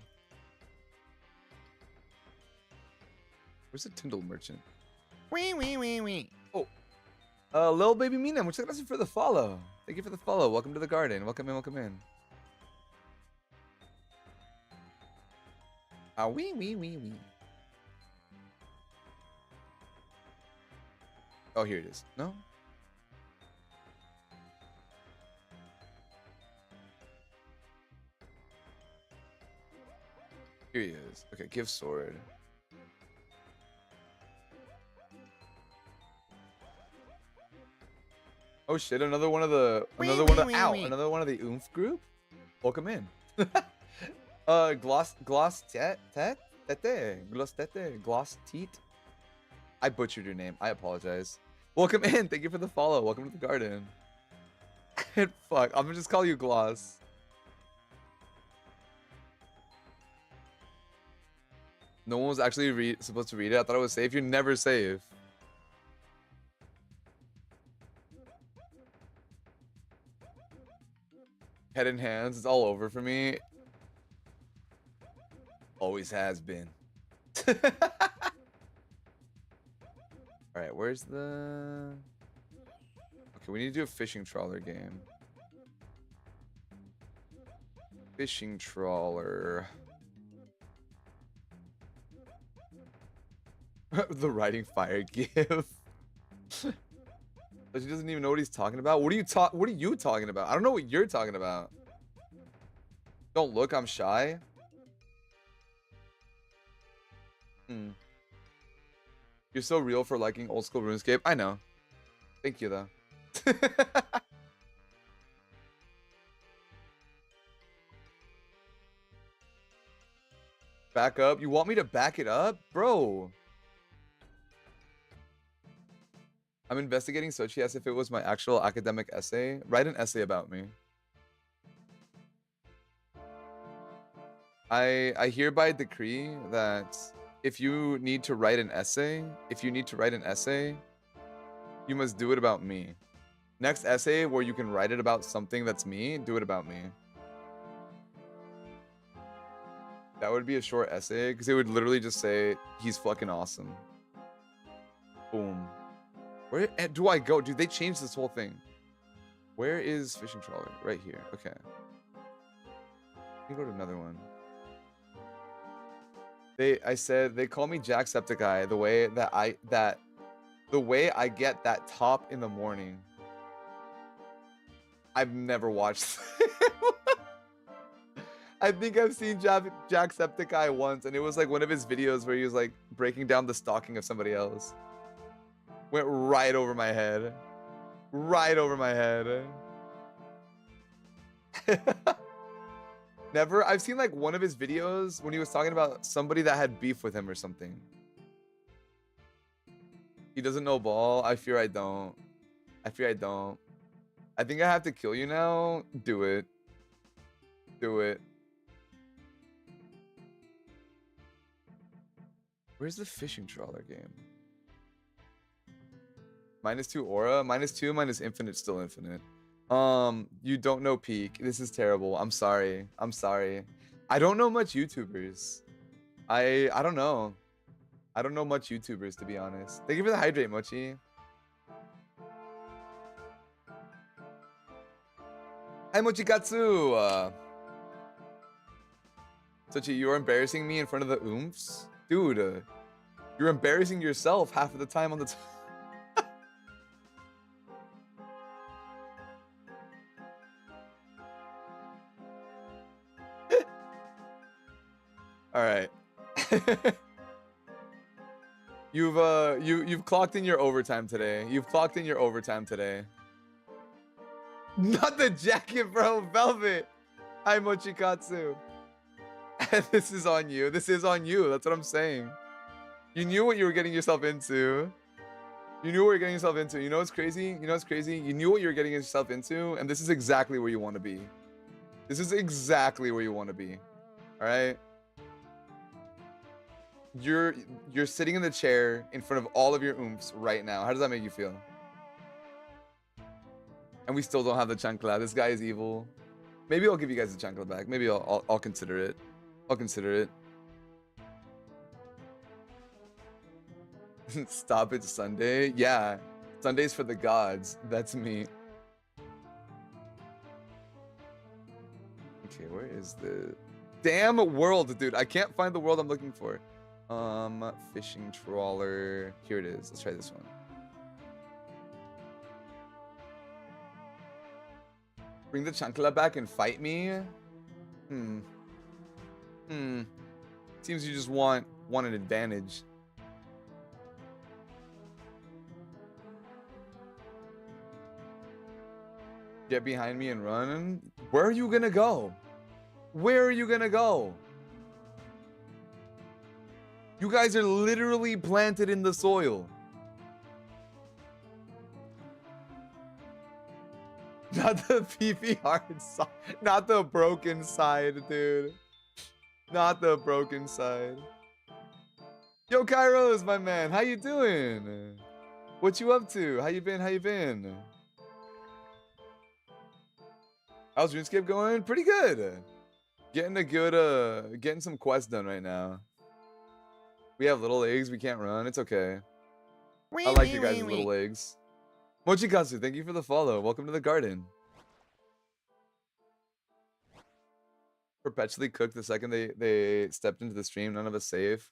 Where's the Tyndall Merchant? Wee wee wee wee. Oh. Lil Baby Mina, muchas gracias for the follow. Thank you for the follow. Welcome to the garden. Welcome in, welcome in. Ah, wee, wee, wee, wee. Oh, here it is. No? Here he is. Okay, give sword. Oh shit, another one of the another one of the oomph group? Welcome in. Gloss teat. I butchered your name. I apologize. Welcome in. Thank you for the follow. Welcome to the garden. Fuck, I'm gonna just call you Gloss. No one was actually supposed to read it. I thought it was safe. You're never safe. Head and hands. It's all over for me. Always has been. Alright, where's the... Okay, we need to do a fishing trawler game. Fishing trawler. The writing fire give. But she doesn't even know what he's talking about. What are you talking about? I don't know what you're talking about. Don't look, I'm shy. You're so real for liking old school RuneScape. I know. Thank you though. Back up? You want me to back it up? Bro. I'm investigating Sochi as if it was my actual academic essay. Write an essay about me. I hereby decree that if you need to write an essay, you must do it about me. Next essay where you can write it about something that's me, do it about me. That would be a short essay because it would literally just say, he's fucking awesome. Boom. Where do I go? Dude, they changed this whole thing. Where is fishing trawler? Right here. Okay. Let me go to another one. I said they call me Jacksepticeye the way I get that top in the morning. I've never watched. I think I've seen Jacksepticeye once, and it was like one of his videos where he was like breaking down the stalking of somebody else. Went right over my head. Right over my head. Never. I've seen like one of his videos when he was talking about somebody that had beef with him or something. He doesn't know ball. I fear I don't. I fear I don't. I think I have to kill you now. Do it. Do it. Where's the fishing trawler game? -2 aura. -2 minus infinite, still infinite. You don't know peak. This is terrible. I'm sorry. I'm sorry. I don't know much YouTubers. I don't know. I don't know much YouTubers, to be honest. Thank you for the hydrate, Mochi. Hi, Mochikatsu. Sochi, you are embarrassing me in front of the oomphs? Dude, you're embarrassing yourself half of the time on the All right. You've clocked in your overtime today. You've clocked in your overtime today. Not the jacket, bro. Velvet. Hi, Mochikatsu. This is on you. This is on you. That's what I'm saying. You knew what you were getting yourself into. You knew what you're getting yourself into. You know what's crazy? You know what's crazy? You knew what you were getting yourself into, and this is exactly where you want to be. This is exactly where you want to be. All right? You're sitting in the chair in front of all of your oomphs right now. How does that make you feel? And we still don't have the chancla. This guy is evil. Maybe I'll give you guys the chancla back. Maybe I'll consider it. I'll consider it. Stop it Sunday. Yeah. Sundays for the gods. That's me. Okay, where is the damn world, dude? I can't find the world I'm looking for. Fishing trawler. Here it is. Let's try this one. Bring the chancla back and fight me? Seems you just want an advantage. Get behind me and run. Where are you gonna go? Where are you gonna go? You guys are literally planted in the soil. Not the PP hard side. Not the broken side, dude. Not the broken side. Yo, Kairos, my man. How you doing? What you up to? How you been? How you been? How's RuneScape going? Pretty good. Getting a good, getting some quests done right now. We have little legs. We can't run. It's okay. I like you guys' little legs. Mochikatsu, thank you for the follow. Welcome to the garden. Perpetually cooked the second they stepped into the stream. None of us save.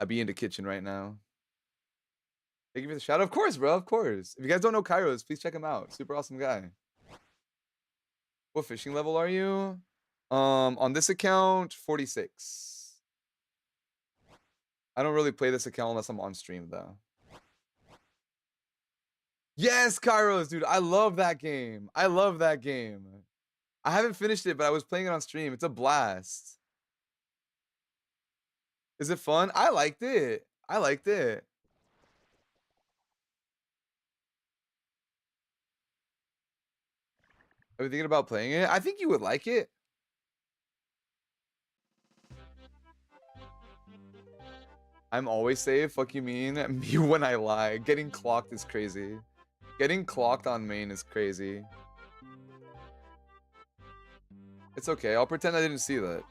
I'd be in the kitchen right now. Thank you for the shout out. Of course, bro. Of course. If you guys don't know Kairos, please check him out. Super awesome guy. What fishing level are you? On this account, 46. I don't really play this account unless I'm on stream, though. Yes, Kairos, dude. I love that game. I love that game. I haven't finished it, but I was playing it on stream. It's a blast. Is it fun? I liked it. I liked it. Are you thinking about playing it? I think you would like it. I'm always safe. Fuck you mean? Me when I lie. Getting clocked is crazy. Getting clocked on main is crazy. It's okay. I'll pretend I didn't see that.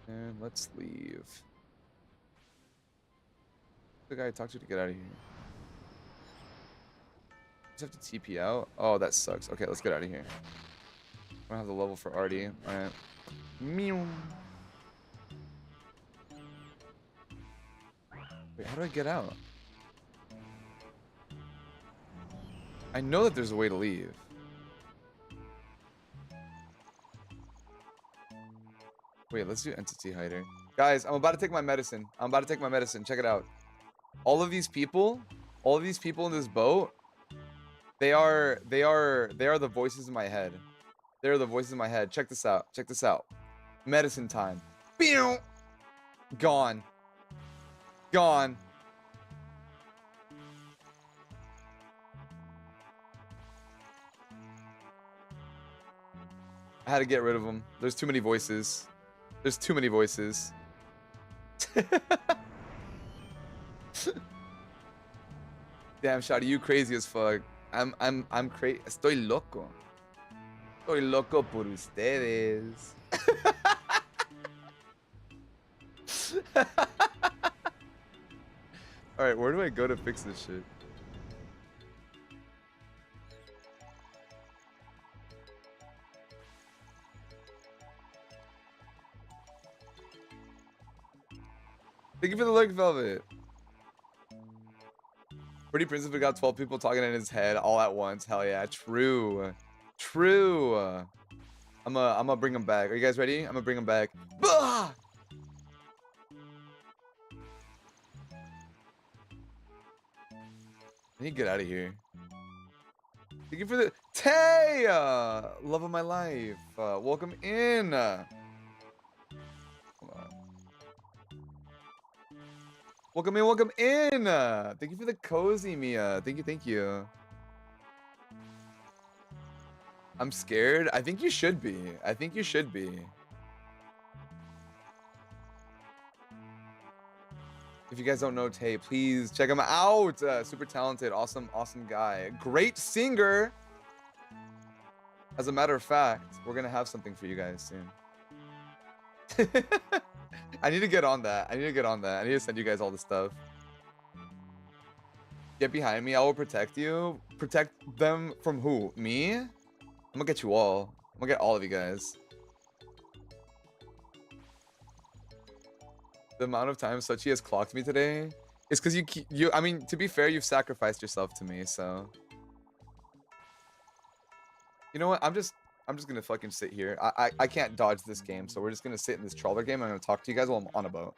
And let's leave. The guy I talked to get out of here. Just have to TP out. Oh, that sucks. Okay, let's get out of here. I don't have the level for Artie. Alright. Meow. Wait, how do I get out? I know that there's a way to leave. Wait, let's do entity hider. Guys, I'm about to take my medicine. I'm about to take my medicine. Check it out. All of these people in this boat, they are the voices in my head. They're the voices in my head. Check this out. Check this out. Medicine time. Pew! Gone. Gone. I had to get rid of them. There's too many voices. There's too many voices. Damn, Shawty, you crazy as fuck. I'm crazy. Estoy loco. Estoy loco por ustedes. Alright, where do I go to fix this shit? Thank you for the lurk, Velvet. Pretty Princess, we got 12 people talking in his head all at once. Hell yeah, true. True. I'm gonna bring him back. Are you guys ready? I'm gonna bring him back. Bah! I need to get out of here. Thank you for the Tay! Love of my life. Welcome in. Welcome in, welcome in. Thank you for the cozy, Mia. Thank you, thank you. I'm scared. I think you should be. I think you should be. If you guys don't know Tay, please check him out. Super talented, awesome, awesome guy. Great singer. As a matter of fact, we're gonna have something for you guys soon. I need to get on that. I need to get on that. I need to send you guys all the stuff. Get behind me. I will protect you. Protect them from who? Me? I'm gonna get you all. I'm gonna get all of you guys. The amount of times Sochi has clocked me today is because I mean, to be fair, you've sacrificed yourself to me, so. You know what? I'm just gonna fucking sit here. I can't dodge this game, so we're just gonna sit in this trawler game. I'm gonna talk to you guys while I'm on a boat.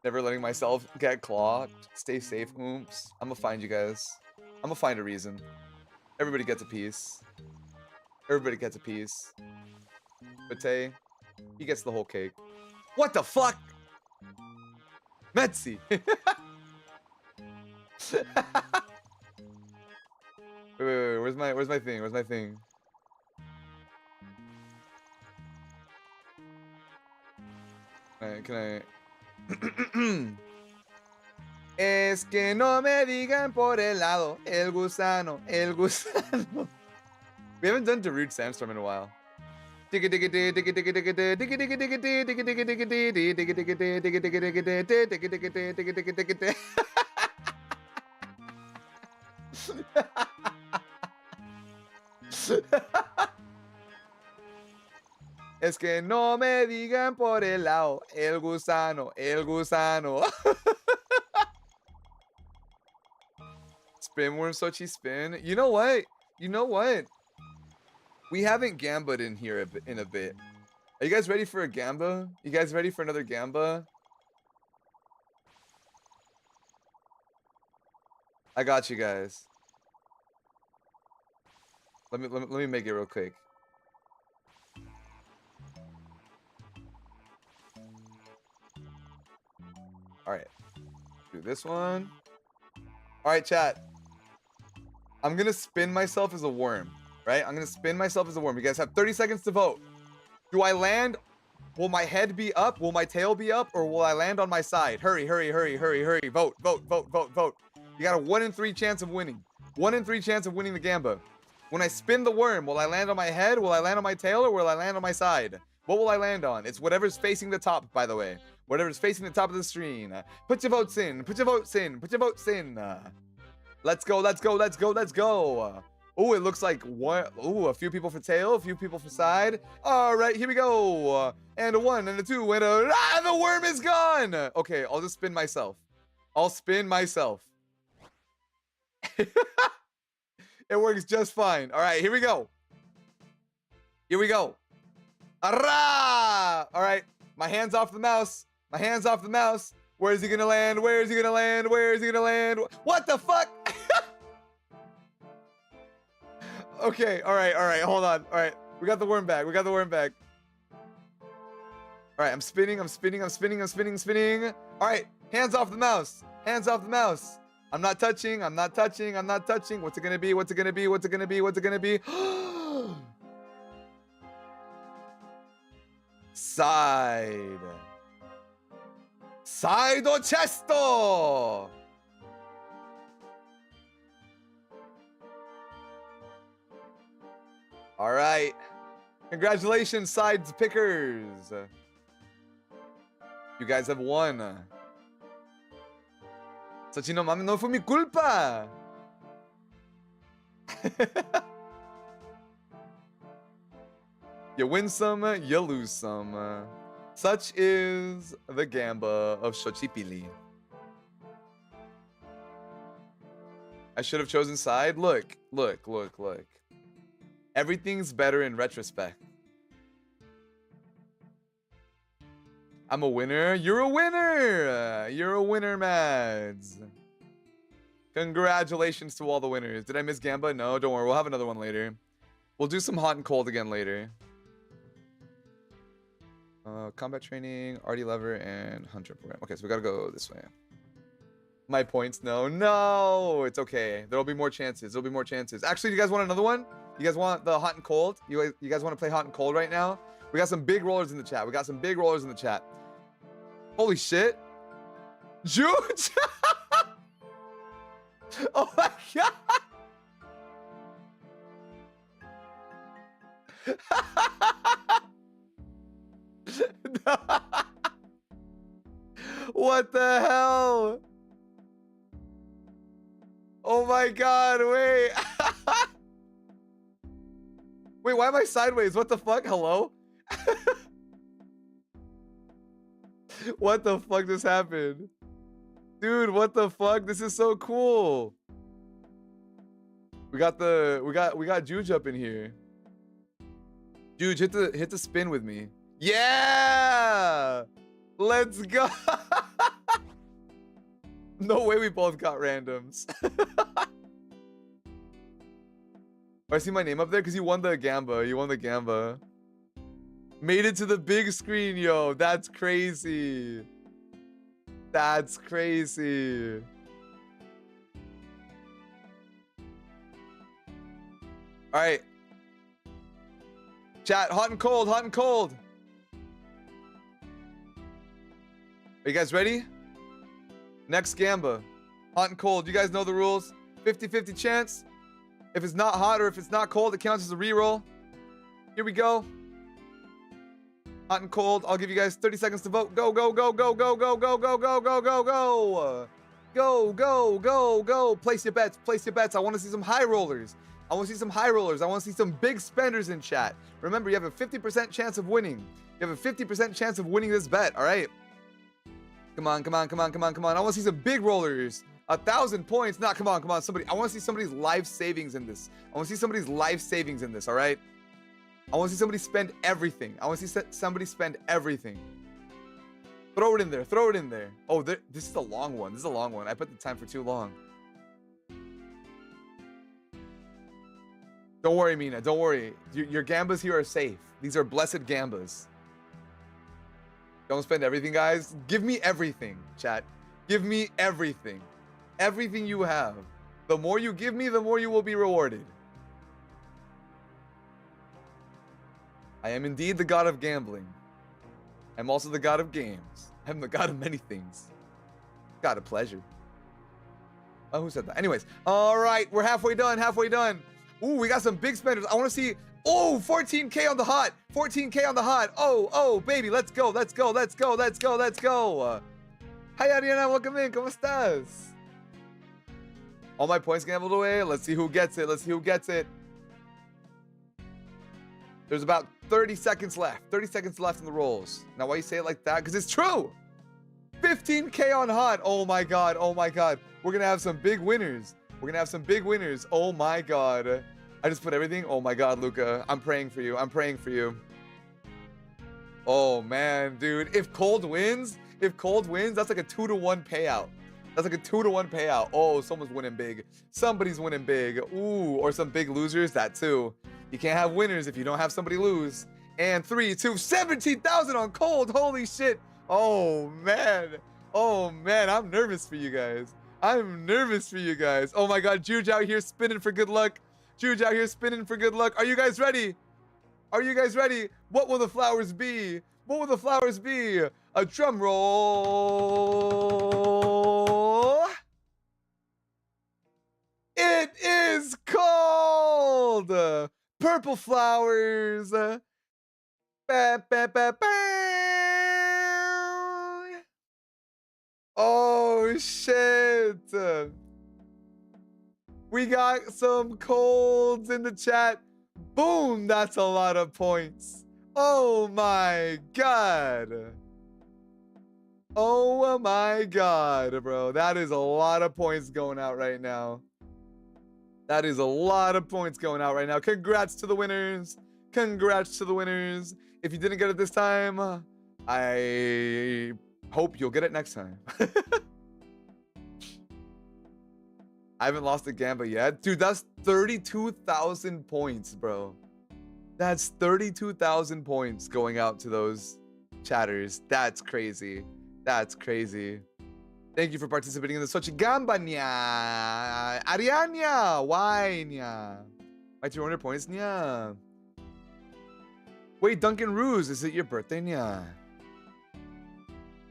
Never letting myself get clocked. Stay safe, oops. I'm gonna find you guys. I'm gonna find a reason. Everybody gets a piece. Everybody gets a piece. Bate, he gets the whole cake. What the fuck? Metzi. wait, where's my thing? Where's my thing? Can I? Es que no me digan por el lado, el gusano, el gusano. We haven't done Darude Sandstorm in a while. Es que no me digan por el lado, el gusano, el gusano. Spin worm Sochi spin. You know what? You know what? We haven't gamba'd in here in a bit. Are you guys ready for a gamba? You guys ready for another gamba? I got you guys. Let me make it real quick. All right. Do this one. All right, chat. I'm gonna spin myself as a worm, right? I'm gonna spin myself as a worm. You guys have 30 seconds to vote. Do I land? Will my head be up? Will my tail be up? Or will I land on my side? Hurry, hurry, hurry, hurry, hurry. Vote, vote, vote, vote, vote. You got a 1 in 3 chance of winning. 1 in 3 chance of winning the gamba. When I spin the worm, will I land on my head? Will I land on my tail? Or will I land on my side? What will I land on? It's whatever's facing the top, by the way. Whatever's facing the top of the screen. Put your votes in. Put your votes in. Put your votes in. Let's go, let's go, let's go, let's go. Oh, it looks like one. Oh, a few people for tail, a few people for side. All right, here we go. And a 1 and a 2 and a... Ah, the worm is gone. Okay, I'll just spin myself. I'll spin myself. It works just fine. All right, here we go. Here we go. Arrah! All right, my hand's off the mouse. My hand's off the mouse. Where is he gonna land? Where is he gonna land? Where is he gonna land? What the fuck? Okay, all right, hold on. All right, we got the worm back. We got the worm back. All right, I'm spinning, I'm spinning, I'm spinning, I'm spinning, spinning. All right, hands off the mouse. Hands off the mouse. I'm not touching, I'm not touching, I'm not touching. What's it gonna be? What's it gonna be? What's it gonna be? What's it gonna be? Side. Side o chesto. All right. Congratulations, sides pickers. You guys have won. Sochi, no mames, no fue mi culpa. You win some, you lose some. Such is the gamba of Xochipilli. I should have chosen side. Look, look, look, look. Everything's better in retrospect. I'm a winner. You're a winner. You're a winner, Mads. Congratulations to all the winners. Did I miss Gamba? No, don't worry. We'll have another one later. We'll do some hot and cold again later. Combat training, arty lever, and hunter program. Okay, so we gotta go this way. My points, no, it's okay. There'll be more chances. There'll be more chances. Actually, do you guys want another one? You guys want the hot and cold? You guys want to play hot and cold right now? We got some big rollers in the chat. We got some big rollers in the chat. Holy shit. Juge! Oh my god! What the hell? Oh my god, wait. Wait, why am I sideways? What the fuck? Hello? What the fuck just happened? Dude, what the fuck? This is so cool. We got Juge up in here. Juge, hit the spin with me. Yeah! Let's go. No way we both got randoms. Oh, I see my name up there because you won the Gamba. You won the Gamba. Made it to the big screen, yo. That's crazy. That's crazy. All right. Chat, hot and cold, hot and cold. Are you guys ready? Next Gamba. Hot and cold. You guys know the rules. 50-50 chance. If it's not hot or if it's not cold, it counts as a reroll. Here we go. Hot and cold. I'll give you guys 30 seconds to vote. Go, go, go, go, go, go, go, go, go, go, go, go. Go, go, go, go. Place your bets. Place your bets. I want to see some high rollers. I want to see some high rollers. I want to see some big spenders in chat. Remember, you have a 50% chance of winning. You have a 50% chance of winning this bet, all right? Come on, come on, come on, come on, come on. I want to see some big rollers. 1,000 points. Nah, come on, come on. Somebody, I want to see somebody's life savings in this. I want to see somebody's life savings in this, all right? I want to see somebody spend everything. I want to see somebody spend everything. Throw it in there. Throw it in there. Oh, this is a long one. This is a long one. I put the time for too long. Don't worry, Mina. Don't worry. Your gambas here are safe. These are blessed gambas. Don't spend everything, guys. Give me everything, chat. Give me everything. Everything you have. The more you give me, the more you will be rewarded. I am indeed the god of gambling. I'm also the god of games. I'm the god of many things. God of pleasure. Oh, who said that? Anyways, all right, we're halfway done, halfway done. Ooh, we got some big spenders. I want to see, oh, 14K on the hot, 14K on the hot. Oh, baby, let's go, let's go, let's go, let's go, let's go. Hi, Ariana, welcome in, ¿cómo estás? All my points gambled away. Let's see who gets it, let's see who gets it. There's about 30 seconds left. 30 seconds left in the rolls. Now, why you say it like that? Because it's true. 15K on hot. Oh my god. Oh my god. We're gonna have some big winners. We're gonna have some big winners. Oh my god. I just put everything. Oh my god, Luca. I'm praying for you. I'm praying for you. Oh man, dude. If cold wins, that's like a 2-to-1 payout. That's like a 2-to-1 payout. Oh, someone's winning big. Somebody's winning big. Ooh, or some big losers. That too. You can't have winners if you don't have somebody lose. And 3, 2, 17,000 on cold. Holy shit. Oh man. Oh man. I'm nervous for you guys. I'm nervous for you guys. Oh my god. Juge out here spinning for good luck. Juge out here spinning for good luck. Are you guys ready? Are you guys ready? What will the flowers be? What will the flowers be? A drum roll. It is cold. Purple flowers. Ba, ba, ba, ba. Oh shit. We got some colds in the chat. Boom, that's a lot of points. Oh my god. Oh my god, bro. That is a lot of points going out right now. That is a lot of points going out right now. Congrats to the winners. Congrats to the winners. If you didn't get it this time, I hope you'll get it next time. I haven't lost a Gamba yet. Dude, that's 32,000 points, bro. That's 32,000 points going out to those chatters. That's crazy. That's crazy. Thank you for participating in the Sochi Gamba, nya. Ariania, why, nya? My 200 points, nya. Wait, Duncan Ruse, is it your birthday, nya?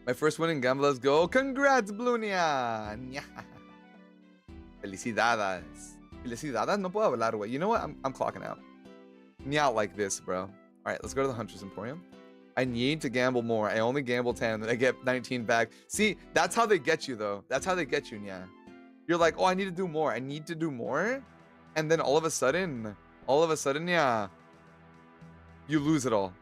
My first win in Gamba, let's go. Congrats, Blue, nya. Nya. Felicidades. Felicidades, no puedo hablar, güey. You know what? I'm clocking out. Not like this, bro. All right, let's go to the Hunter's Emporium. I need to gamble more. I only gamble 10, then I get 19 back. See, that's how they get you, though. That's how they get you, yeah. You're like, oh, I need to do more. I need to do more. And then all of a sudden, yeah, you lose it all.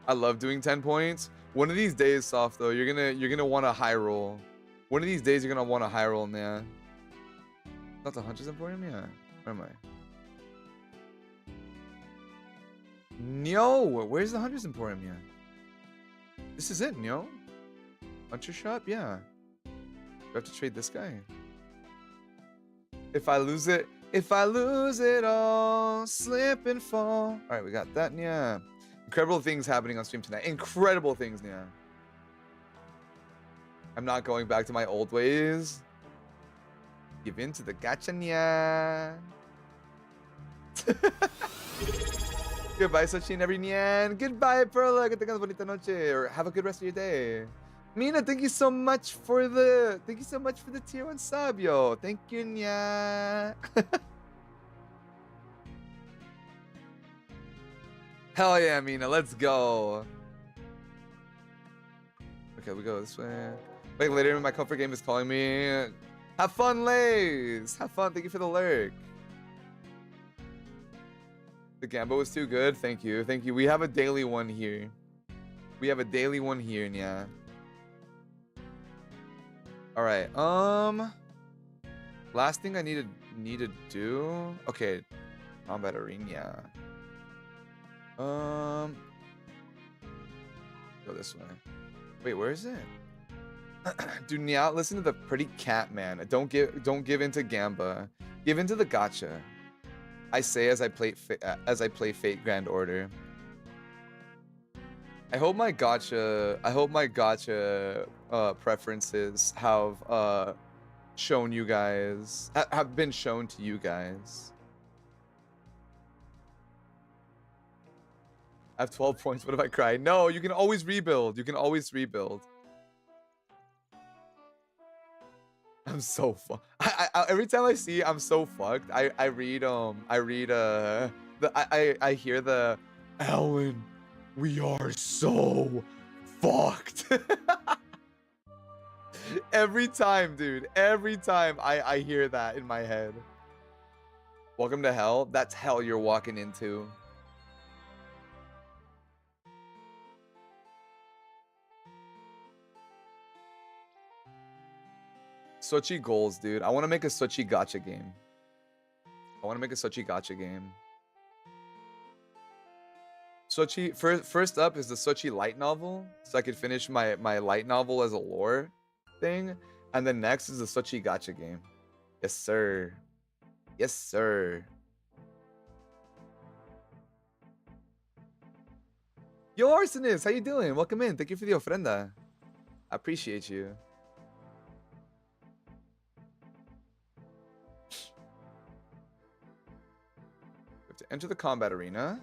I love doing 10 points. One of these days, Soft, though, you're gonna want a high roll. One of these days, you're gonna want a high roll, yeah. Not the Hunter's Emporium, yeah. Where am I? No, where's the Hunter's Emporium, yeah? This is it, no? Hunter shop, yeah. Do I have to trade this guy? If I lose it all, slip and fall. All right, we got that, yeah. Incredible things happening on stream tonight. Incredible things, yeah. I'm not going back to my old ways. Give in to the gacha, yeah. Goodbye, Sachin, every nyan. Goodbye, Perla. Que tengas bonita noche. Or have a good rest of your day. Mina, thank you so much for the tier 1 sub, yo. Thank you, nya. Hell yeah, Mina. Let's go. Okay, we go this way. Wait, later my comfort game is calling me. Have fun, Lays. Have fun. Thank you for the lurk. The Gambo was too good. Thank you. Thank you. We have a daily one here. Yeah. All right. Last thing I need to do. Okay. Combat arena. Go this way. Wait, where is it? Do not listen to the pretty cat man. Don't give into Gamba. Give into the gacha. I say as I play Fate Grand Order. I hope my gacha preferences have shown you guys have been shown to you guys. I have 12 points. What if I cry? No, you can always rebuild. I'm so fucked. I every time I see I'm so fucked, I hear the Alan, we are so fucked. Every time, dude. Every time I hear that in my head. Welcome to hell. That's hell you're walking into. Sochi goals, dude. I want to make a Sochi gacha game. Sochi, first up is the Sochi light novel, so I could finish my light novel as a lore thing, and then next is the Sochi gacha game. Yes, sir. Yes, sir. Yo, Arsonist, how you doing? Welcome in. Thank you for the ofrenda. I appreciate you. To enter the combat arena.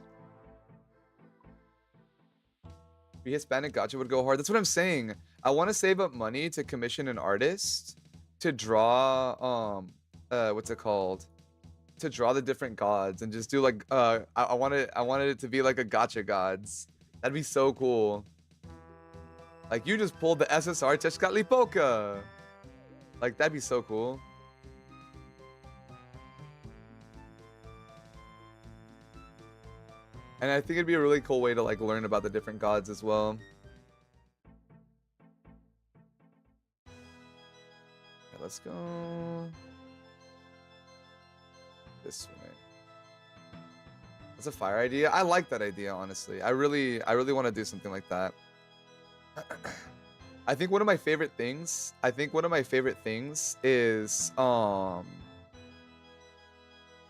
The Hispanic gacha would go hard. That's what I'm saying. I want to save up money to commission an artist to draw what's it called? To draw the different gods and just do like I wanted it to be like a gacha gods. That'd be so cool. Like you just pulled the SSR Tezcatlipoca. Like that'd be so cool. And I think it'd be a really cool way to like learn about the different gods as well. Okay, let's go this way. That's a fire idea. I like that idea, honestly. I really want to do something like that. I think one of my favorite things is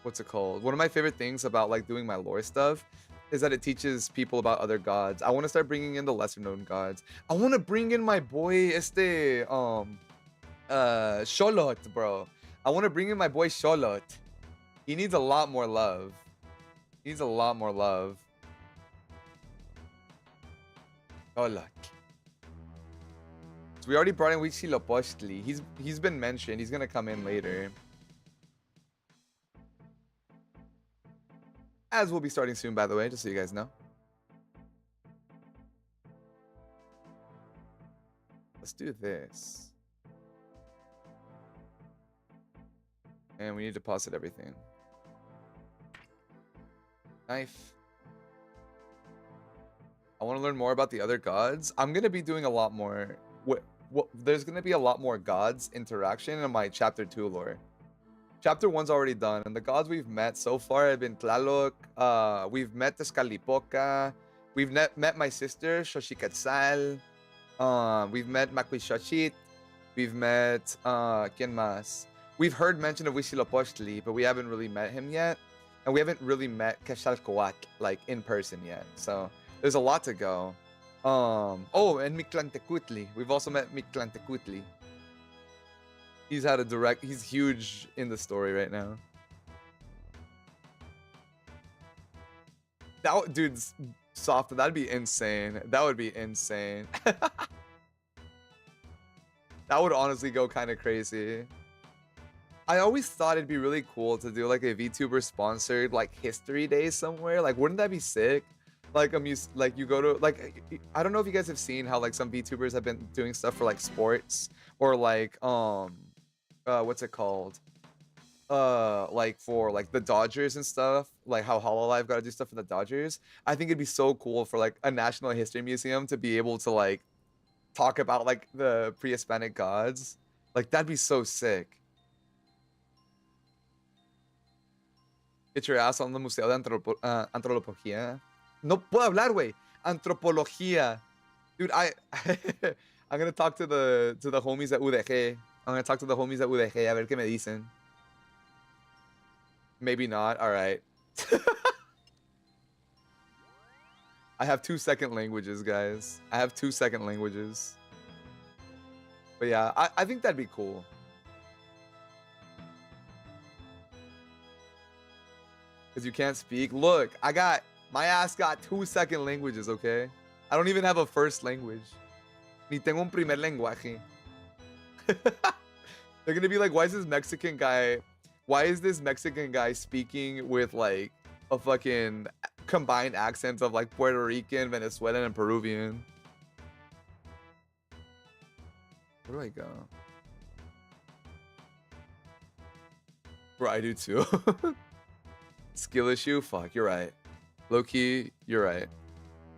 what's it called? One of my favorite things about like doing my lore stuff is that it teaches people about other gods. I want to start bringing in the lesser known gods. I want to bring in my boy Sholot, bro. I want to bring in my boy Sholot. He needs a lot more love. Sholot. So we already brought in Huitzilopochtli. He's been mentioned. He's gonna come in later. Ads will be starting soon, by the way, just so you guys know. Let's do this. And we need to deposit everything. Knife. I want to learn more about the other gods. I'm going to be doing a lot more. There's going to be a lot more gods interaction in my chapter 2 lore. Chapter 1's already done, and the gods we've met so far have been Tlaloc. We've met Tezcatlipoca. We've met my sister, Xochiquetzal. We've met Macuixochitl. We've met, ¿quién más? We've heard mention of Huitzilopochtli, but we haven't really met him yet. And we haven't really met Quetzalcoatl, like, in person yet. So, there's a lot to go. Oh, and Mictlantecutli. We've also met Mictlantecutli. He's huge in the story right now. Dude's soft, that'd be insane. That would be insane. That would honestly go kind of crazy. I always thought it'd be really cool to do like a VTuber sponsored like history day somewhere. Like, wouldn't that be sick? Like you go to like, I don't know if you guys have seen how like some VTubers have been doing stuff for like sports or like what's it called? Like for like the Dodgers and stuff, like how Hololive got to do stuff for the Dodgers. I think it'd be so cool for like a National History Museum to be able to like talk about like the pre-Hispanic gods. Like that'd be so sick. Get your ass on the Museo de Antropología. No puedo hablar, güey. Antropología. Dude, I'm gonna talk to the homies at UDG. I'm gonna talk to the homies at UDG a ver qué me dicen. Maybe not. All right. I have 2 second languages, guys. I have 2 second languages. But yeah, I think that'd be cool. Because you can't speak. Look, my ass got 2 second languages, okay? I don't even have a first language. Ni tengo un primer lenguaje. They're gonna be like, why is this Mexican guy speaking with like a fucking combined accent of like Puerto Rican, Venezuelan, and Peruvian? Where do I go? Bro, I do too. Skill issue? Fuck, you're right. Low-key, you're right.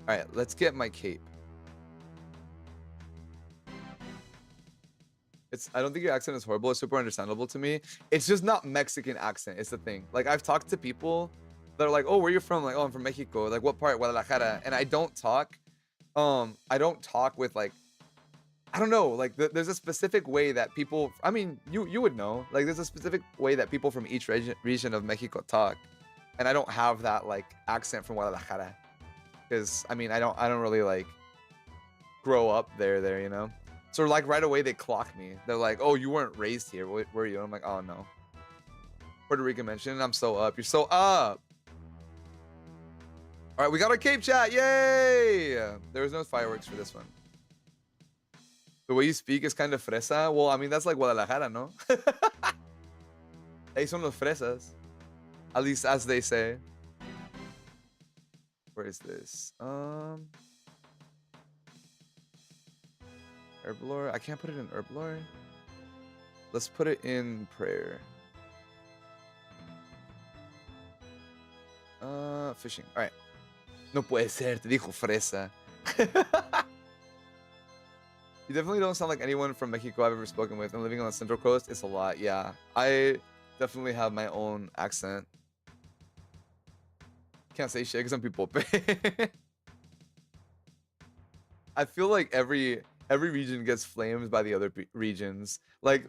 Alright, let's get my cape. I don't think your accent is horrible. It's super understandable to me. It's just not Mexican accent. It's the thing. Like, I've talked to people that are like, oh, where you from? Like, oh, I'm from Mexico. Like, what part? Guadalajara. And I don't talk with like, I don't know. Like, there's a specific way that people, I mean, you would know. Like, there's a specific way that people from each region of Mexico talk. And I don't have that like accent from Guadalajara, because I mean I don't really like grow up there, you know. So like right away they clock me. They're like, oh, you weren't raised here, were you? I'm like, oh no. Puerto Rican mentioned. I'm so up. You're so up. All right, we got our cape chat. Yay! There was no fireworks for this one. The way you speak is kind of fresa. Well, I mean that's like Guadalajara, no? Ahí son los fresas. At least as they say. Where is this? Herblore. I can't put it in Herblore. Let's put it in prayer. Fishing. All right. No puede ser. Te dijo fresa. You definitely don't sound like anyone from Mexico I've ever spoken with. And living on the Central Coast, it's a lot. Yeah. I definitely have my own accent. Can't say shit because some people pay. I feel like every region gets flamed by the other regions. Like,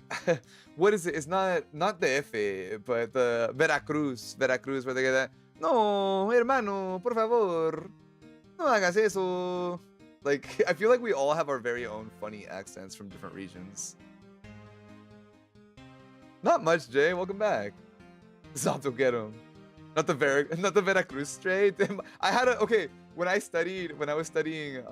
what is it? It's not the DF, but the Veracruz, where they get that. No, hermano, por favor, no hagas eso. Like, I feel like we all have our very own funny accents from different regions. Not much, Jay. Welcome back. Zato get him. Not the Veracruz straight. When I was studying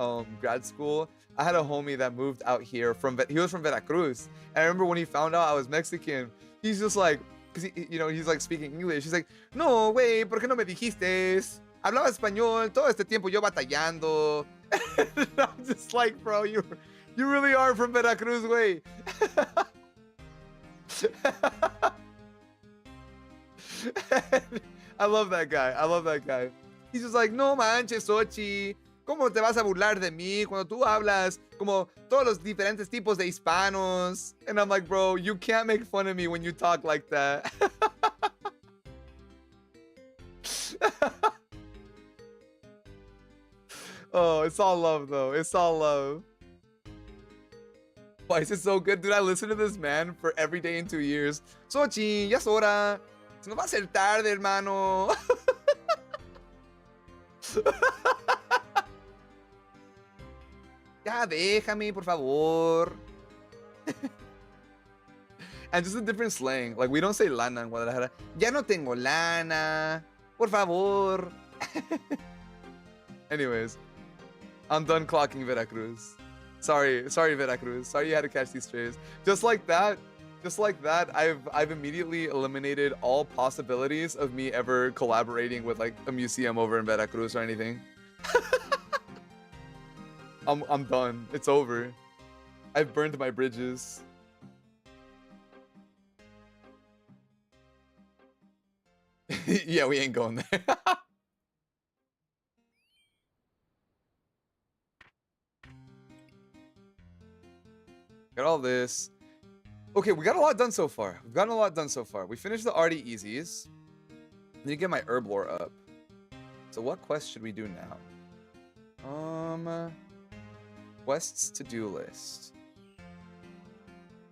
grad school, I had a homie that moved out here he was from Veracruz. And I remember when he found out I was Mexican, he's just like, because he's like speaking English. He's like, no, güey, ¿por qué no me dijiste? Hablaba español todo este tiempo yo batallando. I'm just like, bro, you really are from Veracruz, güey. I love that guy. I love that guy. He's just like, no manches, Sochi. ¿Cómo te vas a burlar de mí cuando tú hablas como todos los diferentes tipos de hispanos? And I'm like, bro, you can't make fun of me when you talk like that. Oh, it's all love, though. It's all love. Why is it so good? Dude, I listen to this man for every day in 2 years. Sochi, ya es hora. Se nos va a hacer tarde, hermano. Ya, déjame, por favor. And just a different slang. Like, we don't say lana in Guadalajara. Ya no tengo lana. Por favor. Anyways, I'm done clocking Veracruz. Sorry, Veracruz. Sorry you had to catch these strays. Just like that, I've immediately eliminated all possibilities of me ever collaborating with like a museum over in Veracruz or anything. I'm done. It's over. I've burned my bridges. Yeah, we ain't going there. Got all this. Okay, we got a lot done so far. We've gotten a lot done so far. We finished the arty easies. Need to get my herb lore up. So what quest should we do now? Quests to-do list.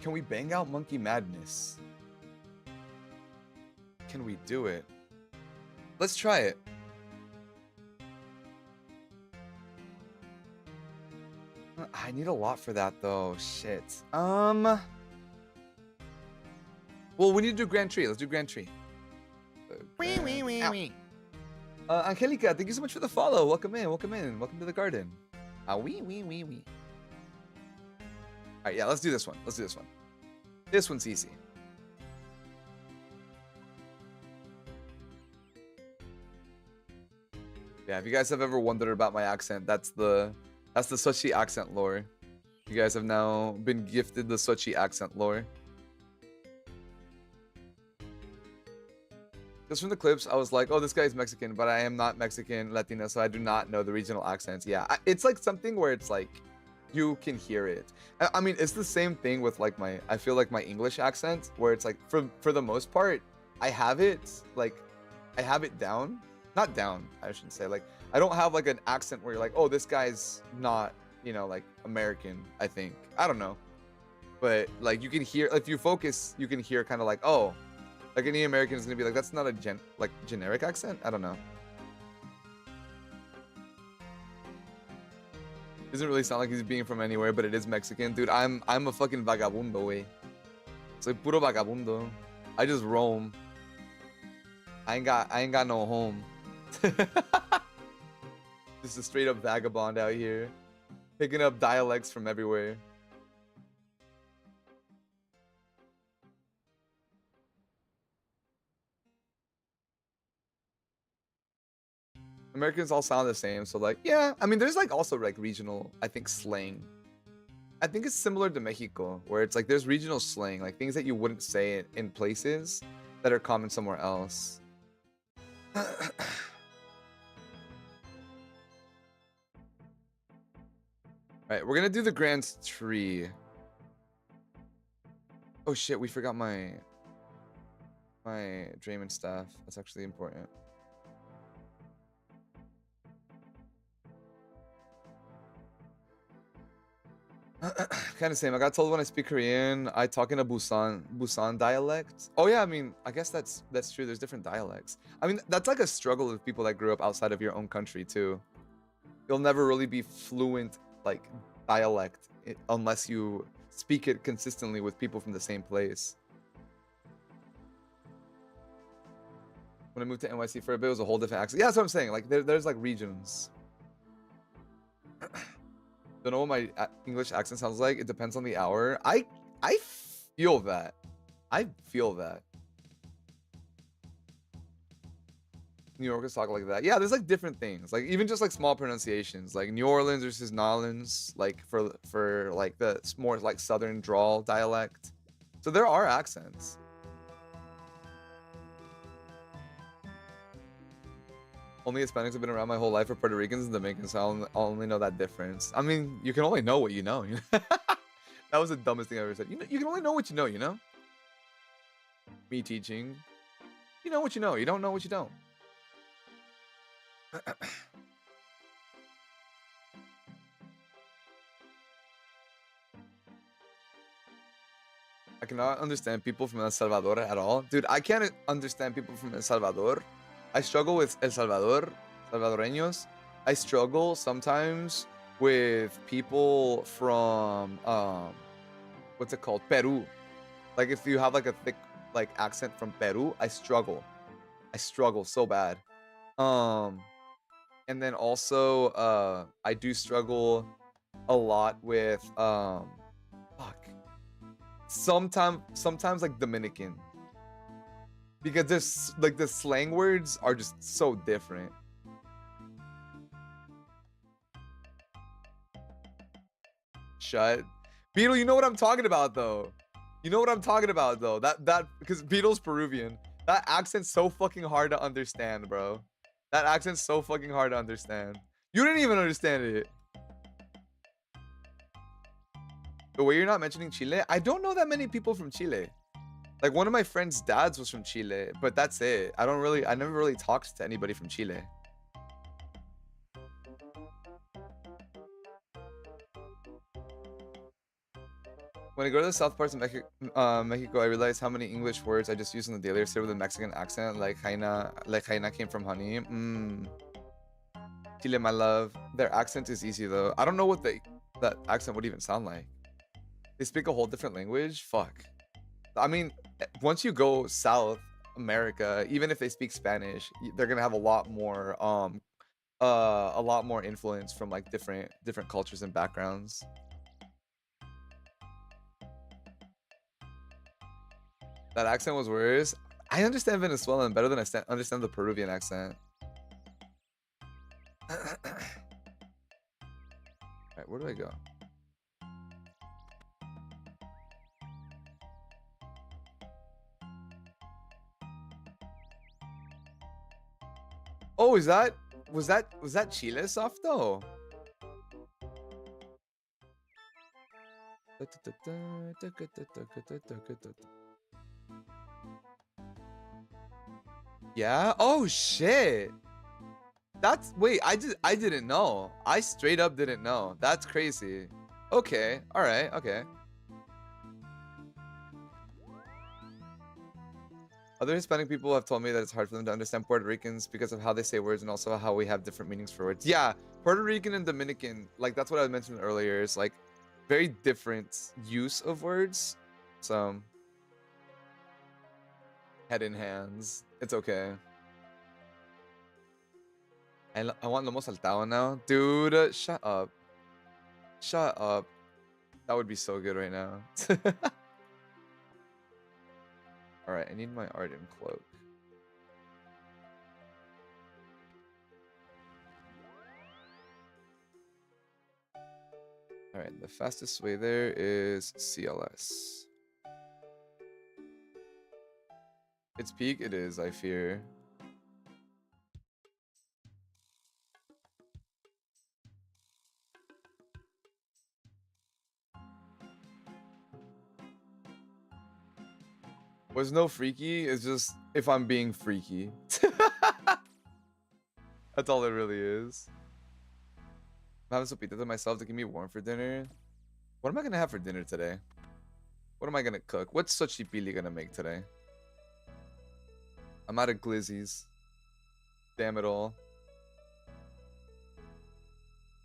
Can we bang out Monkey Madness? Can we do it? Let's try it. I need a lot for that though. Shit. Well, we need to do Grand Tree. Let's do Grand Tree. Angelica, thank you so much for the follow. Welcome in. Welcome in. Welcome to the garden. Wee. Alright, yeah, let's do this one. Let's do this one. This one's easy. Yeah, if you guys have ever wondered about my accent, that's the Sochi accent lore. You guys have now been gifted the Sochi accent lore. Just from the clips, I was like, oh, this guy's Mexican, but I am not Mexican, Latino, so I do not know the regional accents. Yeah, it's like something where it's like, you can hear it. I mean, it's the same thing with like I feel like my English accent, where it's like, for the most part, I have it down. Not down, I shouldn't say. Like, I don't have like an accent where you're like, oh, this guy's not, like American, I think. I don't know. But like, you can hear, if you focus, you can hear kind of like, oh, like any American is gonna be like, that's not a generic accent. I don't know. Doesn't really sound like he's being from anywhere, but it is Mexican, dude. I'm a fucking vagabundo, way. Soy puro vagabundo. I just roam. I ain't got no home. Just a straight up vagabond out here, picking up dialects from everywhere. Americans all sound the same, so like, yeah, I mean, there's like also like regional, I think, slang. I think it's similar to Mexico, where it's like there's regional slang, like things that you wouldn't say in places that are common somewhere else. Alright, we're gonna do the Grand Tree. Oh shit, we forgot my Draymond staff. That's actually important. Kind of same. I got told when I speak Korean, I talk in a Busan dialect. Oh yeah, I mean, I guess that's true. There's different dialects. I mean, that's like a struggle with people that grew up outside of your own country too. You'll never really be fluent like dialect unless you speak it consistently with people from the same place. When I moved to NYC for a bit, it was a whole different accent. Yeah, that's what I'm saying. Like there's like regions. Don't know what my English accent sounds like. It depends on the hour. I feel that. I feel that. New Yorkers talk like that. Yeah, there's like different things. Like even just like small pronunciations. Like New Orleans versus Nolans. Like for like the more like southern drawl dialect. So there are accents. Only Hispanics have been around my whole life, for Puerto Ricans and Dominicans, so I'll only know that difference. I mean, you can only know what you know. That was the dumbest thing I ever said. You can only know what you know, you know? Me teaching. You know what you know. You don't know what you don't. I cannot understand people from El Salvador at all. Dude, I can't understand people from El Salvador. I struggle with El Salvador, Salvadoreños. I struggle sometimes with people from, what's it called? Peru. Like if you have like a thick like accent from Peru, I struggle. I struggle so bad. And then also, I do struggle a lot with, fuck. Sometimes like Dominican, because there's like the slang words are just so different. Shut, Beetle. You know what I'm talking about though. You know what I'm talking about though. That because Beetle's Peruvian. That accent's so fucking hard to understand, bro. That accent's so fucking hard to understand. You didn't even understand it. The way you're not mentioning Chile, I don't know that many people from Chile. Like one of my friend's dads was from Chile, but that's it. I never really talked to anybody from Chile. When I go to the south parts of Mexico, I realize how many English words I just use in the daily say with a Mexican accent, like Jaina came from honey. Chile, my love. Their accent is easy though. I don't know what that accent would even sound like. They speak a whole different language. Fuck. I mean, once you go South America, even if they speak Spanish, they're gonna have a lot more influence from like different cultures and backgrounds. That accent was worse. I understand Venezuelan better than I understand the Peruvian accent. Alright, where do I go? Oh, was that Chile Softo? Yeah. Oh shit. Wait. I didn't know. I straight up didn't know. That's crazy. Okay. All right. Okay. Other Hispanic people have told me that it's hard for them to understand Puerto Ricans because of how they say words and also how we have different meanings for words. Yeah, Puerto Rican and Dominican, like that's what I mentioned earlier, is like very different use of words. So head in hands. It's okay. I want Lomo Saltado now. Dude, shut up. Shut up. That would be so good right now. Alright, I need my Arden cloak. Alright, the fastest way there is CLS. Its peak? It is, I fear. Was no freaky, it's just if I'm being freaky. That's all it really is. I'm having sopita to myself to keep me warm for dinner. What am I gonna have for dinner today? What am I gonna cook? What's Xochipilli gonna make today? I'm out of glizzies. Damn it all.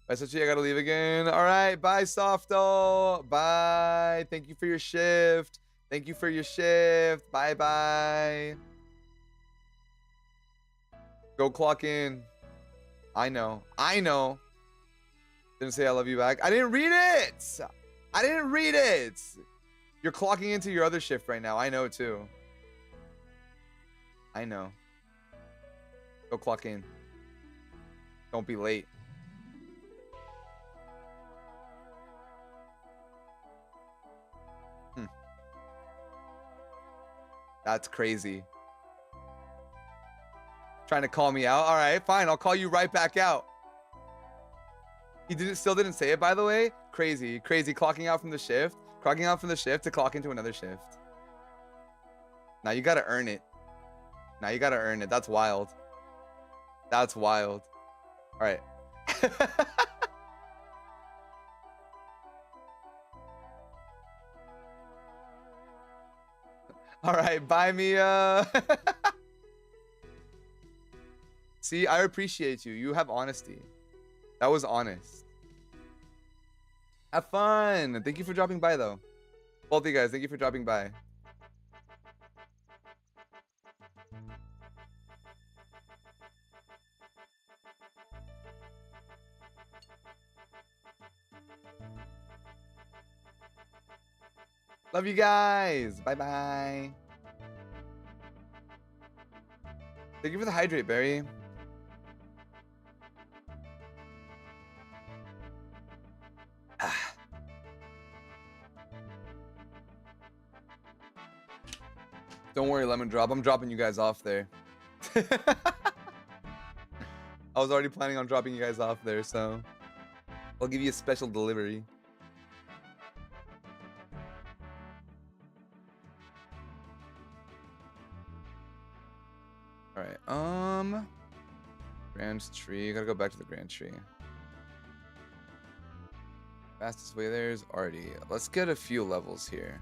Bye, Sochi. I gotta leave again. All right. Bye, Softo. Bye. Thank you for your shift. Thank you for your shift. Bye bye. Go clock in. I know. I know. Didn't say I love you back. I didn't read it. I didn't read it. You're clocking into your other shift right now. I know too. I know. Go clock in. Don't be late. That's crazy. Trying to call me out? All right, fine. I'll call you right back out. He still didn't say it, by the way. Crazy, crazy. Clocking out from the shift. Clocking out from the shift to clock into another shift. Now you gotta earn it. Now you gotta earn it. That's wild. That's wild. All right. All right, bye, Mia. See, I appreciate you. You have honesty. That was honest. Have fun. Thank you for dropping by, though. Both of you guys, thank you for dropping by. Love you guys. Bye-bye. Thank you for the hydrate, Barry. Don't worry, Lemon Drop. I'm dropping you guys off there. I was already planning on dropping you guys off there, so I'll give you a special delivery. All right. Grand Tree. Gotta go back to the Grand Tree. Fastest way there is Artie. Let's get a few levels here.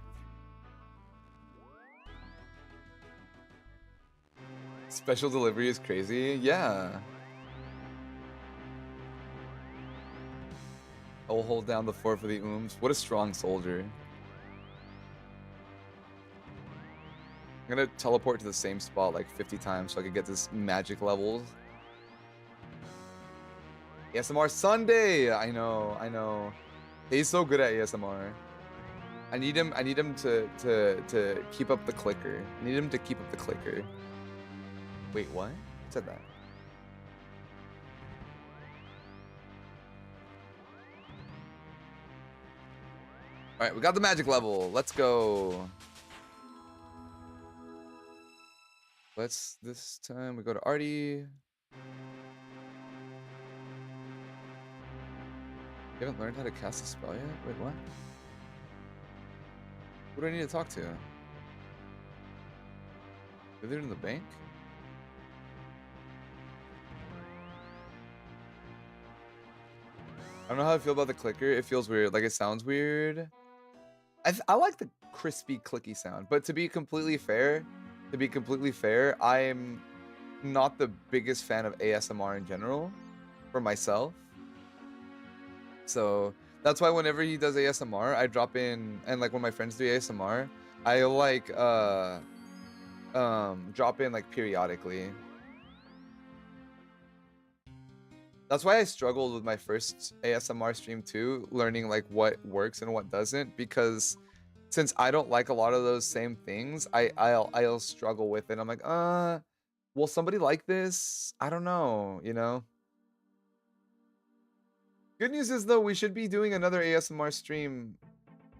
Special delivery is crazy. Yeah. I'll hold down the 4 for the ooms. What a strong soldier. I'm gonna teleport to the same spot like 50 times so I can get this magic levels. ASMR Sunday! I know. He's so good at ASMR. I need him to keep up the clicker. I need him to keep up the clicker. Wait, what? Who said that? Alright, we got the magic level. Let's go. This time we go to Artie. You haven't learned how to cast a spell yet? Wait, what? Who do I need to talk to? Are they in the bank? I don't know how I feel about the clicker. It feels weird. Like, it sounds weird. I like the crispy, clicky sound. But to be completely fair, I'm not the biggest fan of ASMR in general for myself. So that's why whenever he does ASMR, I drop in, and like when my friends do ASMR, I like drop in like periodically. That's why I struggled with my first ASMR stream too, learning like what works and what doesn't, because since I don't like a lot of those same things, I'll struggle with it. I'm like, will somebody like this? I don't know, you know? Good news is though, we should be doing another ASMR stream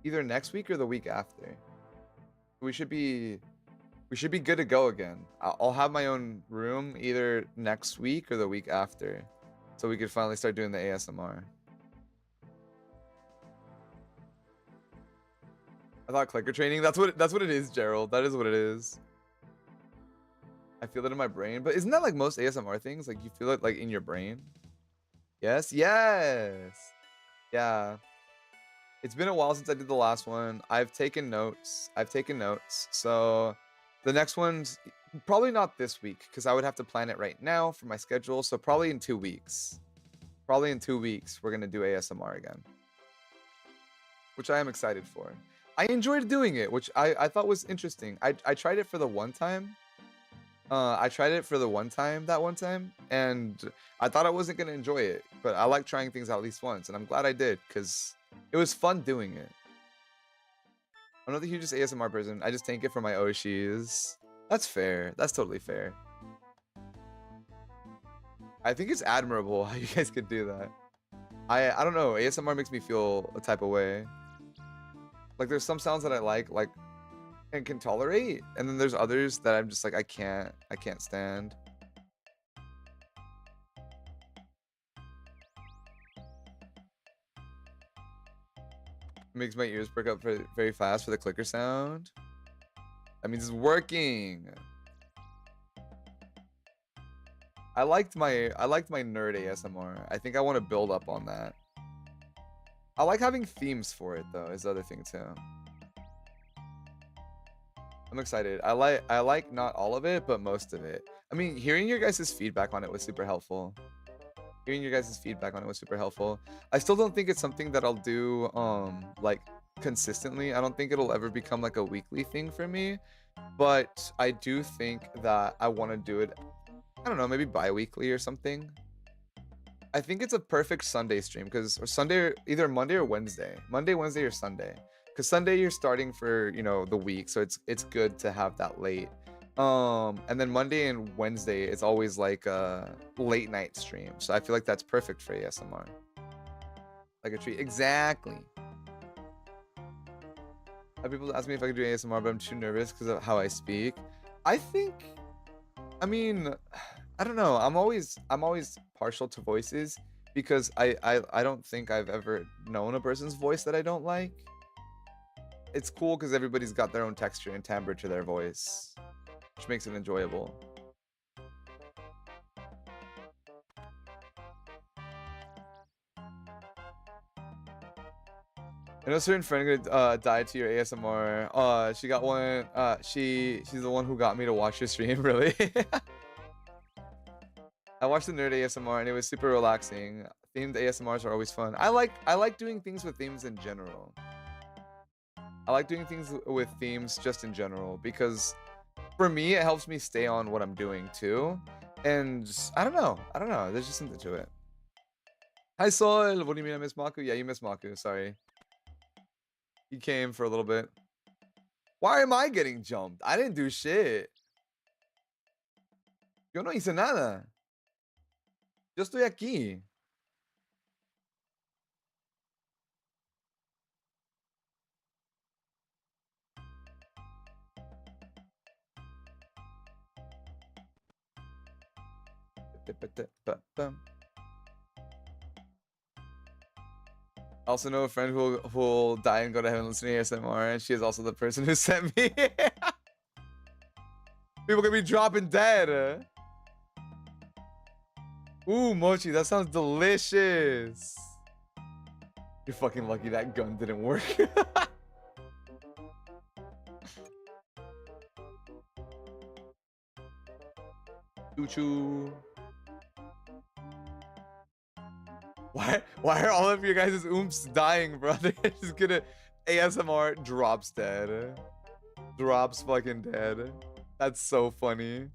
either next week or the week after. We should be good to go again. I'll have my own room either next week or the week after, so we could finally start doing the ASMR. I thought clicker training. That's what it is, Gerald. That is what it is. I feel it in my brain, but isn't that like most ASMR things? Like you feel it like in your brain. Yes. Yeah. It's been a while since I did the last one. I've taken notes. So the next one's probably not this week because I would have to plan it right now for my schedule. So probably in 2 weeks. We're going to do ASMR again, which I am excited for. I enjoyed doing it, which I thought was interesting. I tried it for the one time. That one time, and I thought I wasn't going to enjoy it, but I like trying things out at least once, and I'm glad I did, because it was fun doing it. I'm not the hugest ASMR person. I just tank it for my Oshis. That's fair. That's totally fair. I think it's admirable how you guys could do that. I don't know. ASMR makes me feel a type of way. Like there's some sounds that I like and can tolerate, and then there's others that I'm just like I can't stand. Makes my ears perk up very fast for the clicker sound. That means it's working. I liked my nerd ASMR. I think I want to build up on that. I like having themes for it though, is the other thing too. I'm excited. I like not all of it, but most of it. I mean, hearing your guys' feedback on it was super helpful. I still don't think it's something that I'll do like consistently. I don't think it'll ever become like a weekly thing for me, but I do think that I want to do it, I don't know, maybe bi-weekly or something. I think it's a perfect Sunday stream because, or Sunday, either Monday or Wednesday. Monday, Wednesday, or Sunday. Because Sunday you're starting for, you know, the week, so it's good to have that late. And then Monday and Wednesday it's always like a late night stream. So I feel like that's perfect for ASMR. Like a treat. Exactly. People ask me if I could do ASMR, but I'm too nervous because of how I speak. I mean, I don't know. I'm always partial to voices because I don't think I've ever known a person's voice that I don't like. It's cool because everybody's got their own texture and timbre to their voice, which makes it enjoyable. I know a certain friend died to your ASMR. She got one. She's the one who got me to watch your stream. Really. I watched the nerd ASMR and it was super relaxing. Themed ASMRs are always fun. I like doing things with themes in general. I like doing things with themes just in general because for me it helps me stay on what I'm doing too. And I don't know. There's just something to it. Hi Sol. What do you mean I miss Maku? Yeah, you miss Maku. Sorry. He came for a little bit. Why am I getting jumped? I didn't do shit. Yo no hice nada. Yo estoy aquí. I also know a friend who'll die and go to heaven listening to ASMR, and she is also the person who sent me. People can be dropping dead. Ooh, mochi, that sounds delicious. You're fucking lucky that gun didn't work. Choo-choo. Why are all of your guys' oomps dying, bro? They're just gonna ASMR drops dead. Drops fucking dead. That's so funny.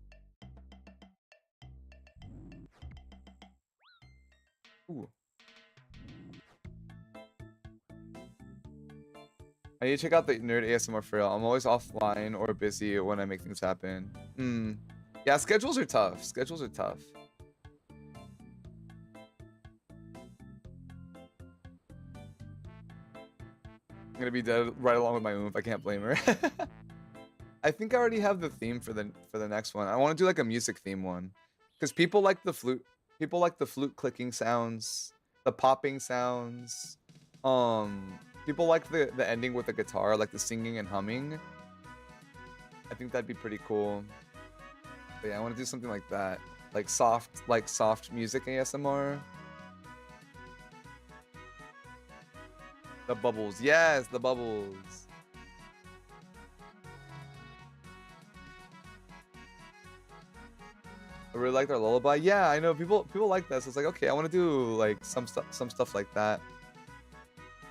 Ooh. I need to check out the nerd ASMR for real. I'm always offline or busy when I make things happen. Yeah, schedules are tough. I'm gonna be dead right along with my oomph. I can't blame her. I think I already have the theme for the next one. I want to do like a music theme one, because people like the flute. People like the flute clicking sounds, the popping sounds. People like the ending with the guitar, like the singing and humming. I think that'd be pretty cool. But yeah, I want to do something like that, like soft music ASMR. The bubbles, yes, the bubbles. I really like their lullaby. Yeah, I know people like that. So it's like, okay, I want to do like some stuff like that.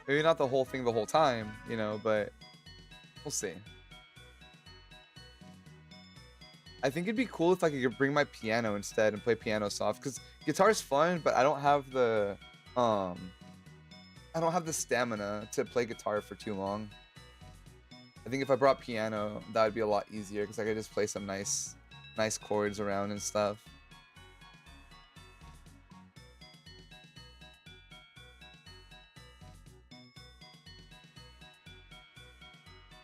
Maybe not the whole thing the whole time, you know, but we'll see. I think it'd be cool if I could bring my piano instead and play piano soft, because guitar's fun, but I don't have the stamina to play guitar for too long. I think if I brought piano, that would be a lot easier because I could just play some nice chords around and stuff.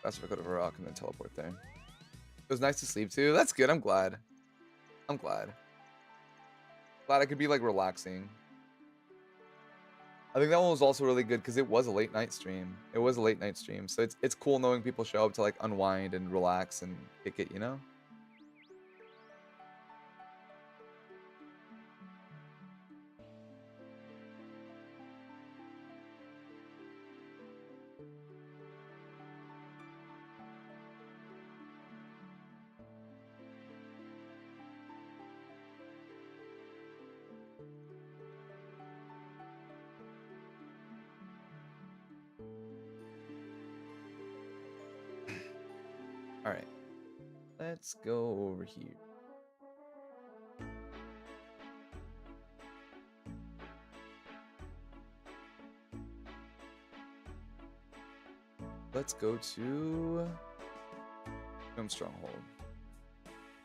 That's if I go to Varrock and then teleport there. It was nice to sleep too. That's good. I'm glad. I'm glad. Glad I could be like relaxing. I think that one was also really good because it was a late night stream. It was a late night stream. So it's cool knowing people show up to like unwind and relax and kick it, you know? All right, let's go over here. Let's go to Film Stronghold.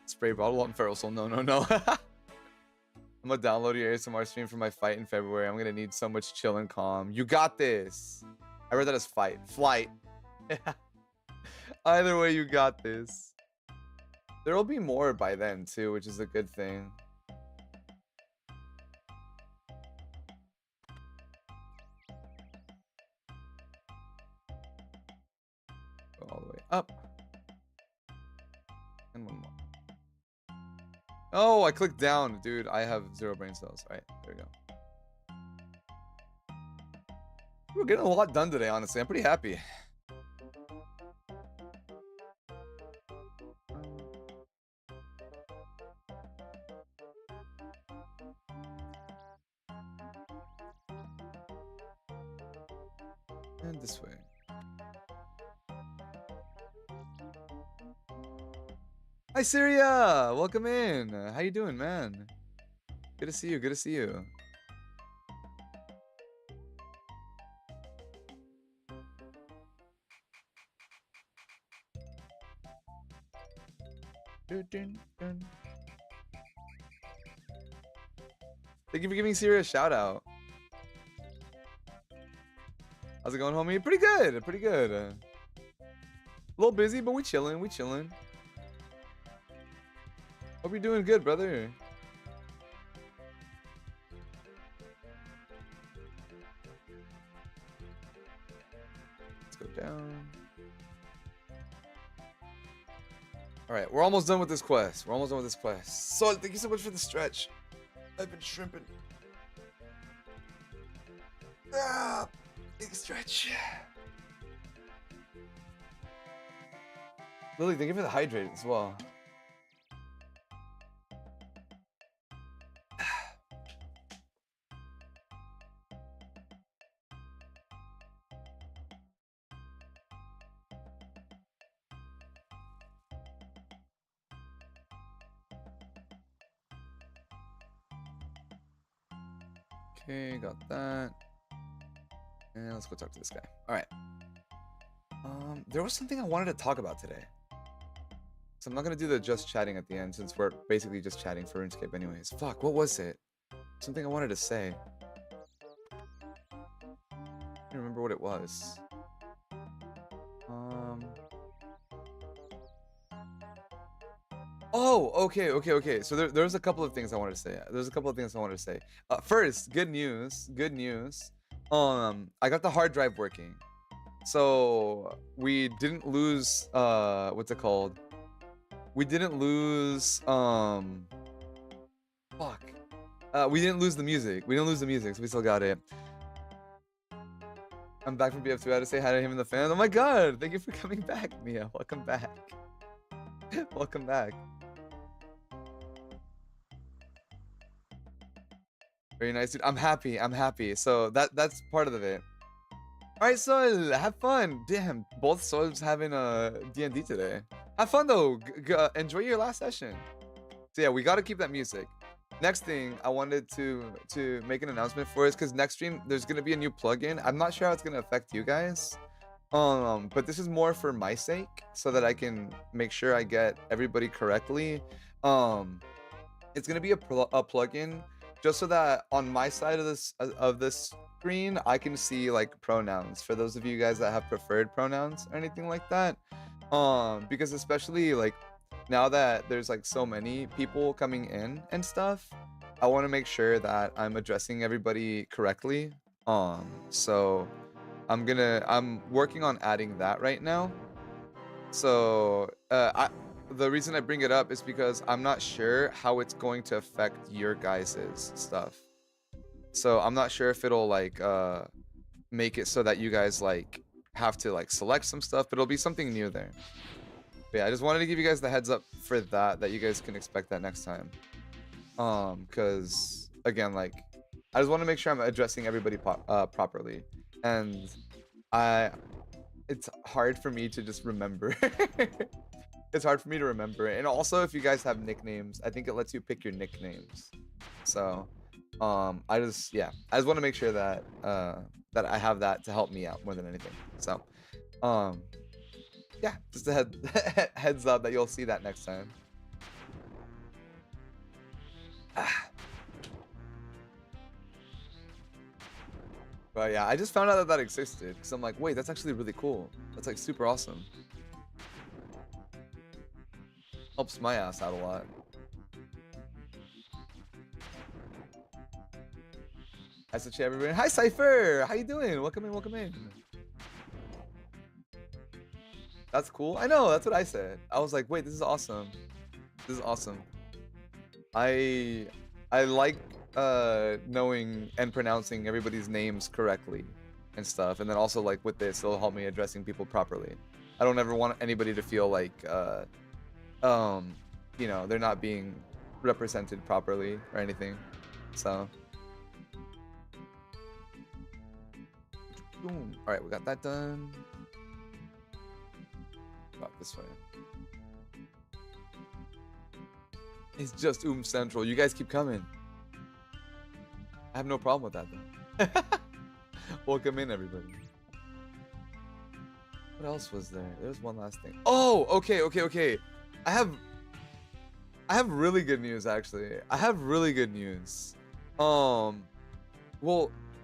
Spray bottle on Feral Soul. No, no, no. I'm gonna download your ASMR stream for my fight in February. I'm gonna need so much chill and calm. You got this. I read that as fight. Flight. Either way, you got this. There'll be more by then too, which is a good thing. Go all the way up. And one more. Oh, I clicked down, dude. I have 0 brain cells. All right, there we go. We're getting a lot done today, honestly. I'm pretty happy. And this way. Hi, Syria! Welcome in. How you doing, man? Good to see you. Good to see you. Thank you for giving Syria a shout out. How's it going, homie? Pretty good. Pretty good. A little busy, but we chilling. We chilling. Hope you're doing good, brother. Let's go down. All right, we're almost done with this quest. We're almost done with this quest. Sol, thank you so much for the stretch. I've been shrimping. Ah, big stretch. Lily, thank you for the hydrate as well. Okay, got that. And let's go talk to this guy. All right. There was something I wanted to talk about today. So I'm not gonna do the just chatting at the end since we're basically just chatting for RuneScape anyways. Fuck, what was it? Something I wanted to say. I don't remember what it was. Oh, okay. So there's a couple of things I wanted to say. First, good news. I got the hard drive working. So we didn't lose what's it called? We didn't lose fuck. We didn't lose the music. So we still got it. I'm back from BF2. I had to say hi to him and the fans. Oh my god, thank you for coming back, Mia. Welcome back. Welcome back. Very nice, dude. I'm happy. So that's part of it. All right, Sol, have fun. Damn, both Sols having a D&D today. Have fun though. Enjoy your last session. So yeah, we got to keep that music. Next thing I wanted to make an announcement for is because next stream there's gonna be a new plugin. I'm not sure how it's gonna affect you guys. But this is more for my sake so that I can make sure I get everybody correctly. It's gonna be a plugin just so that on my side of this screen, I can see like pronouns for those of you guys that have preferred pronouns or anything like that. Because especially like now that there's like so many people coming in and stuff, I want to make sure that I'm addressing everybody correctly. So I'm working on adding that right now. So the reason I bring it up is because I'm not sure how it's going to affect your guys's stuff. So I'm not sure if it'll like make it so that you guys like have to like select some stuff, but it'll be something new there. But yeah, I just wanted to give you guys the heads up for that you guys can expect that next time. Because again, like I just want to make sure I'm addressing everybody properly, and it's hard for me to just remember. It's hard for me to remember, and also if you guys have nicknames, I think it lets you pick your nicknames. So I just want to make sure that that I have that to help me out more than anything. So yeah, just a heads up that you'll see that next time. But yeah, I just found out that that existed because I'm like, wait, that's actually really cool. That's like super awesome. Helps my ass out a lot. Hi, Sachi, everybody. Hi, Cypher. How you doing? Welcome in. Welcome in. That's cool. I know. That's what I said. I was like, wait, this is awesome. This is awesome. I like knowing and pronouncing everybody's names correctly and stuff, and then also like with this, it'll help me addressing people properly. I don't ever want anybody to feel like you know, they're not being represented properly or anything. So boom. All right, we got that done. Got this way. It's just Central. You guys keep coming. I have no problem with that though. Welcome in, everybody. What else was there? There's one last thing. Oh, okay. I have really good news actually. I have really good news. Well,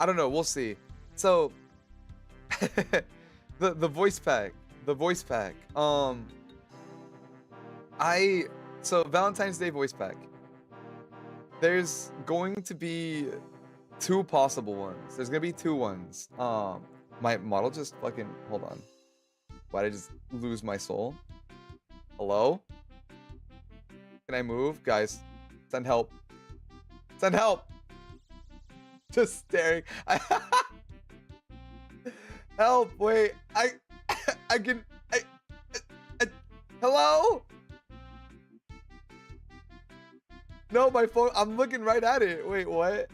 I don't know. We'll see. So the voice pack. So Valentine's Day voice pack. There's going to be two possible ones. There's gonna be two ones. My model just fucking hold on. Why did I just lose my soul? Hello? Can I move? Guys, send help. Send help! Just staring. Help! Wait, I can. Hello? No, my phone. I'm looking right at it. Wait, what?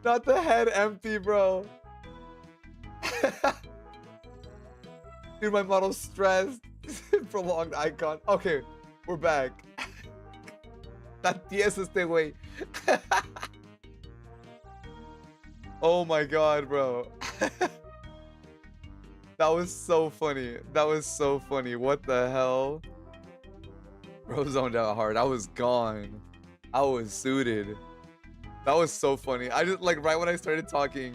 Not the head empty, bro. Dude, my model's stressed. Prolonged icon. Okay, we're back. That 10 este güey. Oh my god, bro. That was so funny. That was so funny. What the hell? Bro zoned out hard. I was gone. I was suited. That was so funny. I just like right when I started talking.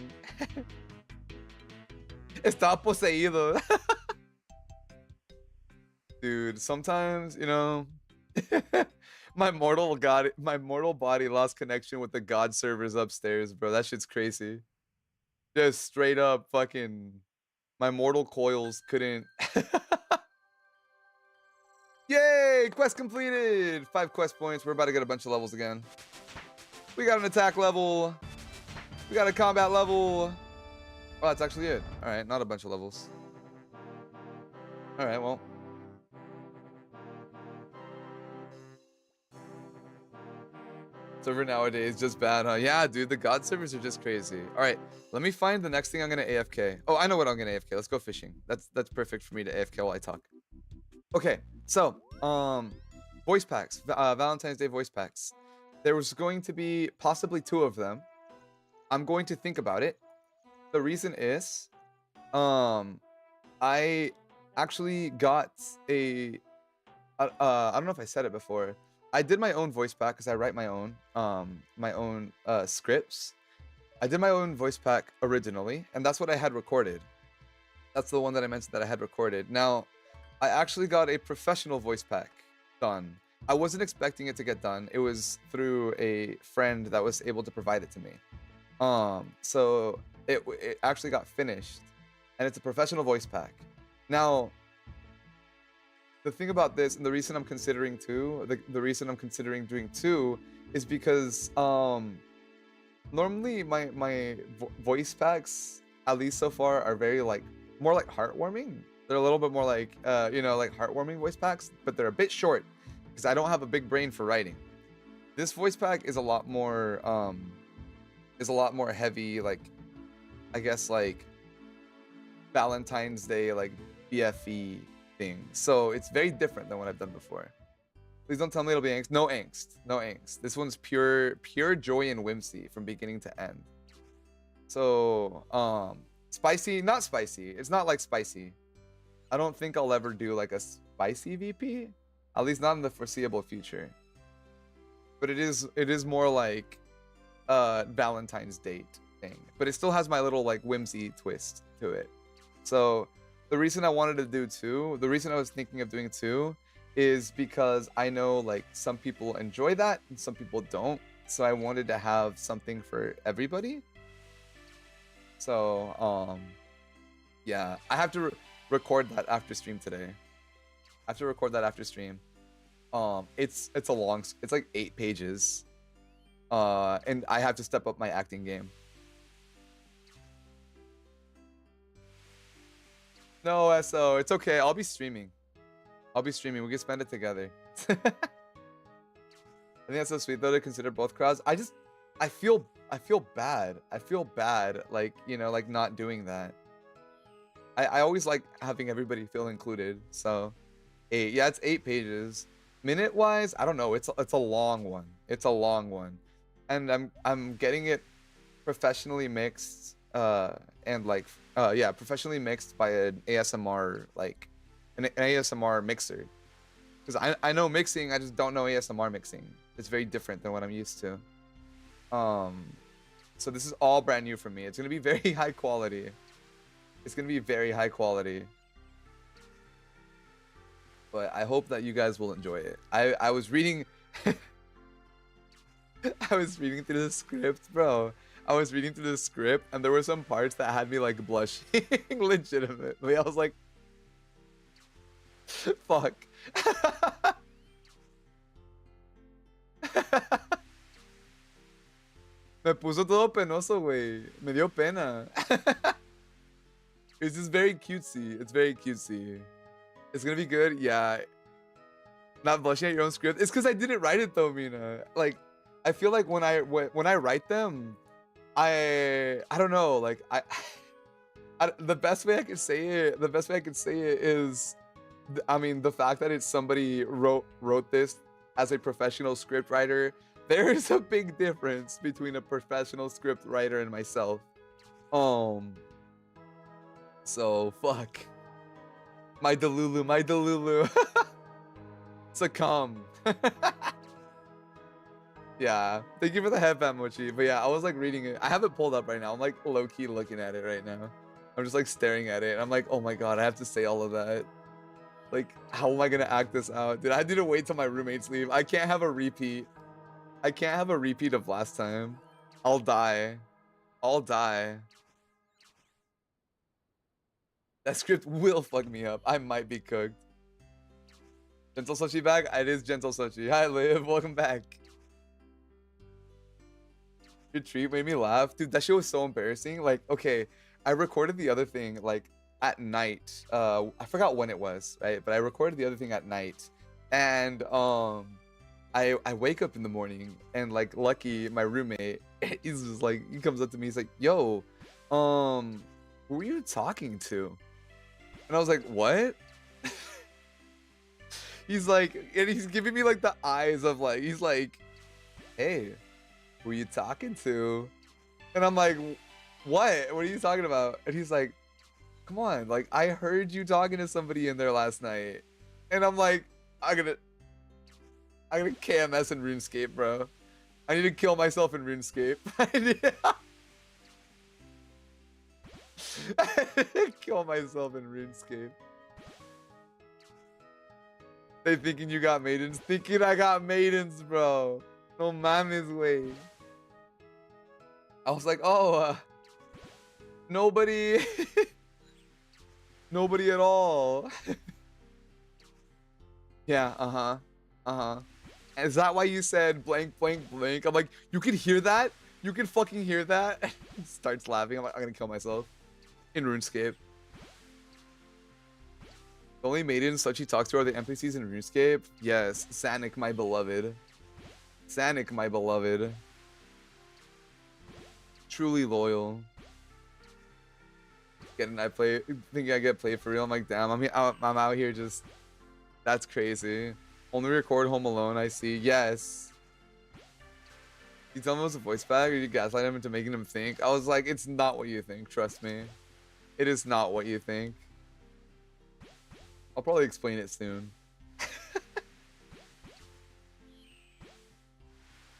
Estaba poseído. Dude, sometimes, you know, my mortal body lost connection with the god servers upstairs, bro. That shit's crazy. Just straight up fucking my mortal coils couldn't. Yay! Quest completed! 5 quest points. We're about to get a bunch of levels again. We got an attack level. We got a combat level. Oh, that's actually it. Alright, not a bunch of levels. Alright, well. Server nowadays just bad, huh? Yeah, dude, the god servers are just crazy. Alright, let me find the next thing I'm gonna AFK. Oh, I know what I'm gonna AFK. Let's go fishing. That's perfect for me to AFK while I talk. Okay, so, voice packs. Valentine's Day voice packs. There was going to be possibly 2 of them. I'm going to think about it. The reason is, I actually got a, I don't know if I said it before. I did my own voice pack because I write my own scripts. I did my own voice pack originally, and that's what I had recorded. That's the one that I mentioned that I had recorded. Now, I actually got a professional voice pack done. I wasn't expecting it to get done. It was through a friend that was able to provide it to me. So it actually got finished, and it's a professional voice pack. Now, the thing about this, and the reason I'm considering the reason I'm considering doing two, is because normally my voice packs, at least so far, are very like more like heartwarming. They're a little bit more like like heartwarming voice packs, but they're a bit short because I don't have a big brain for writing. This voice pack is a lot more heavy, like I guess like Valentine's Day, like BFE thing. So it's very different than what I've done before. Please don't tell me it'll be angst. No angst. No angst. This one's pure joy and whimsy from beginning to end. So, spicy, not spicy. It's not like spicy. I don't think I'll ever do like a spicy VP. At least not in the foreseeable future. But it is more like Valentine's date thing. But it still has my little like whimsy twist to it. So the reason I wanted to do two, the reason I was thinking of doing two, is because I know like some people enjoy that and some people don't. So I wanted to have something for everybody. So yeah, I have to record that after stream today. I have to record that after stream. It's a long, it's like 8 pages. And I have to step up my acting game. No, SO, it's okay. I'll be streaming. We can spend it together. I think that's so sweet though to consider both crowds. I feel bad. I feel bad, like, like not doing that. I always like having everybody feel included. So, 8. Yeah, it's 8 pages. Minute wise, I don't know. It's a long one. It's a long one, and I'm getting it professionally mixed. And like, yeah, professionally mixed by an ASMR like. An ASMR mixer, because I know mixing, I just don't know ASMR mixing. It's very different than what I'm used to. So this is all brand new for me. It's gonna be very high quality. It's gonna be very high quality. But I hope that you guys will enjoy it. I was reading I was reading through the script, bro. I was reading through the script and there were some parts that had me like blushing legitimately. I was like, fuck. Me puso todo penoso, güey. Me dio pena. It's just very cutesy. It's very cutesy. It's gonna be good. Yeah. Not blushing at your own script. It's because I didn't write it though, Mina. Like, I feel like when I write them, I don't know. Like I the best way I could say it is, I mean, the fact that it's somebody wrote this as a professional script writer. There is a big difference between a professional script writer and myself. So fuck. My Delulu. Succumb. Yeah. Thank you for the headband, Mochi. But yeah, I was like reading it. I have it pulled up right now. I'm like low-key looking at it right now. I'm just like staring at it. I'm like, oh my god, I have to say all of that. Like, how am I gonna act this out? Dude, I had to wait till my roommates leave. I can't have a repeat. I can't have a repeat of last time. I'll die. That script will fuck me up. I might be cooked. Gentle Sochi back? It is Gentle Sochi. Hi, Liv. Welcome back. Your treat made me laugh. Dude, that shit was so embarrassing. Like, okay, I recorded the other thing, like, at night. I forgot when it was, right? But I recorded the other thing at night. And, I wake up in the morning and like Lucky, my roommate, he's just like, he comes up to me, he's like, yo, who were you talking to? And I was like, what? He's like, and he's giving me like the eyes of like, he's like, hey, who are you talking to? And I'm like, what are you talking about? And he's like, come on, like I heard you talking to somebody in there last night. And I'm like, I I'm gonna KMS in RuneScape, bro. I need to kill myself in RuneScape. Kill myself in RuneScape. They thinking you got maidens. Thinking I got maidens, bro. No mames way. I was like, oh, nobody. Nobody at all. Yeah, uh-huh. Uh-huh. Is that why you said blank, blank, blank? I'm like, you can hear that? You can fucking hear that? Starts laughing. I'm like, I'm gonna kill myself. In RuneScape. The only maidens Sochi talks to are the NPCs in RuneScape. Yes, Sanic, my beloved. Sanic, my beloved. Truly loyal. Getting I play, thinking I get played for real. I'm like, damn, I'm out here just. That's crazy. Only record Home Alone. I see. Yes. You tell him it was a voice bag, or you gaslight him into making him think. I was like, it's not what you think. Trust me. It is not what you think. I'll probably explain it soon.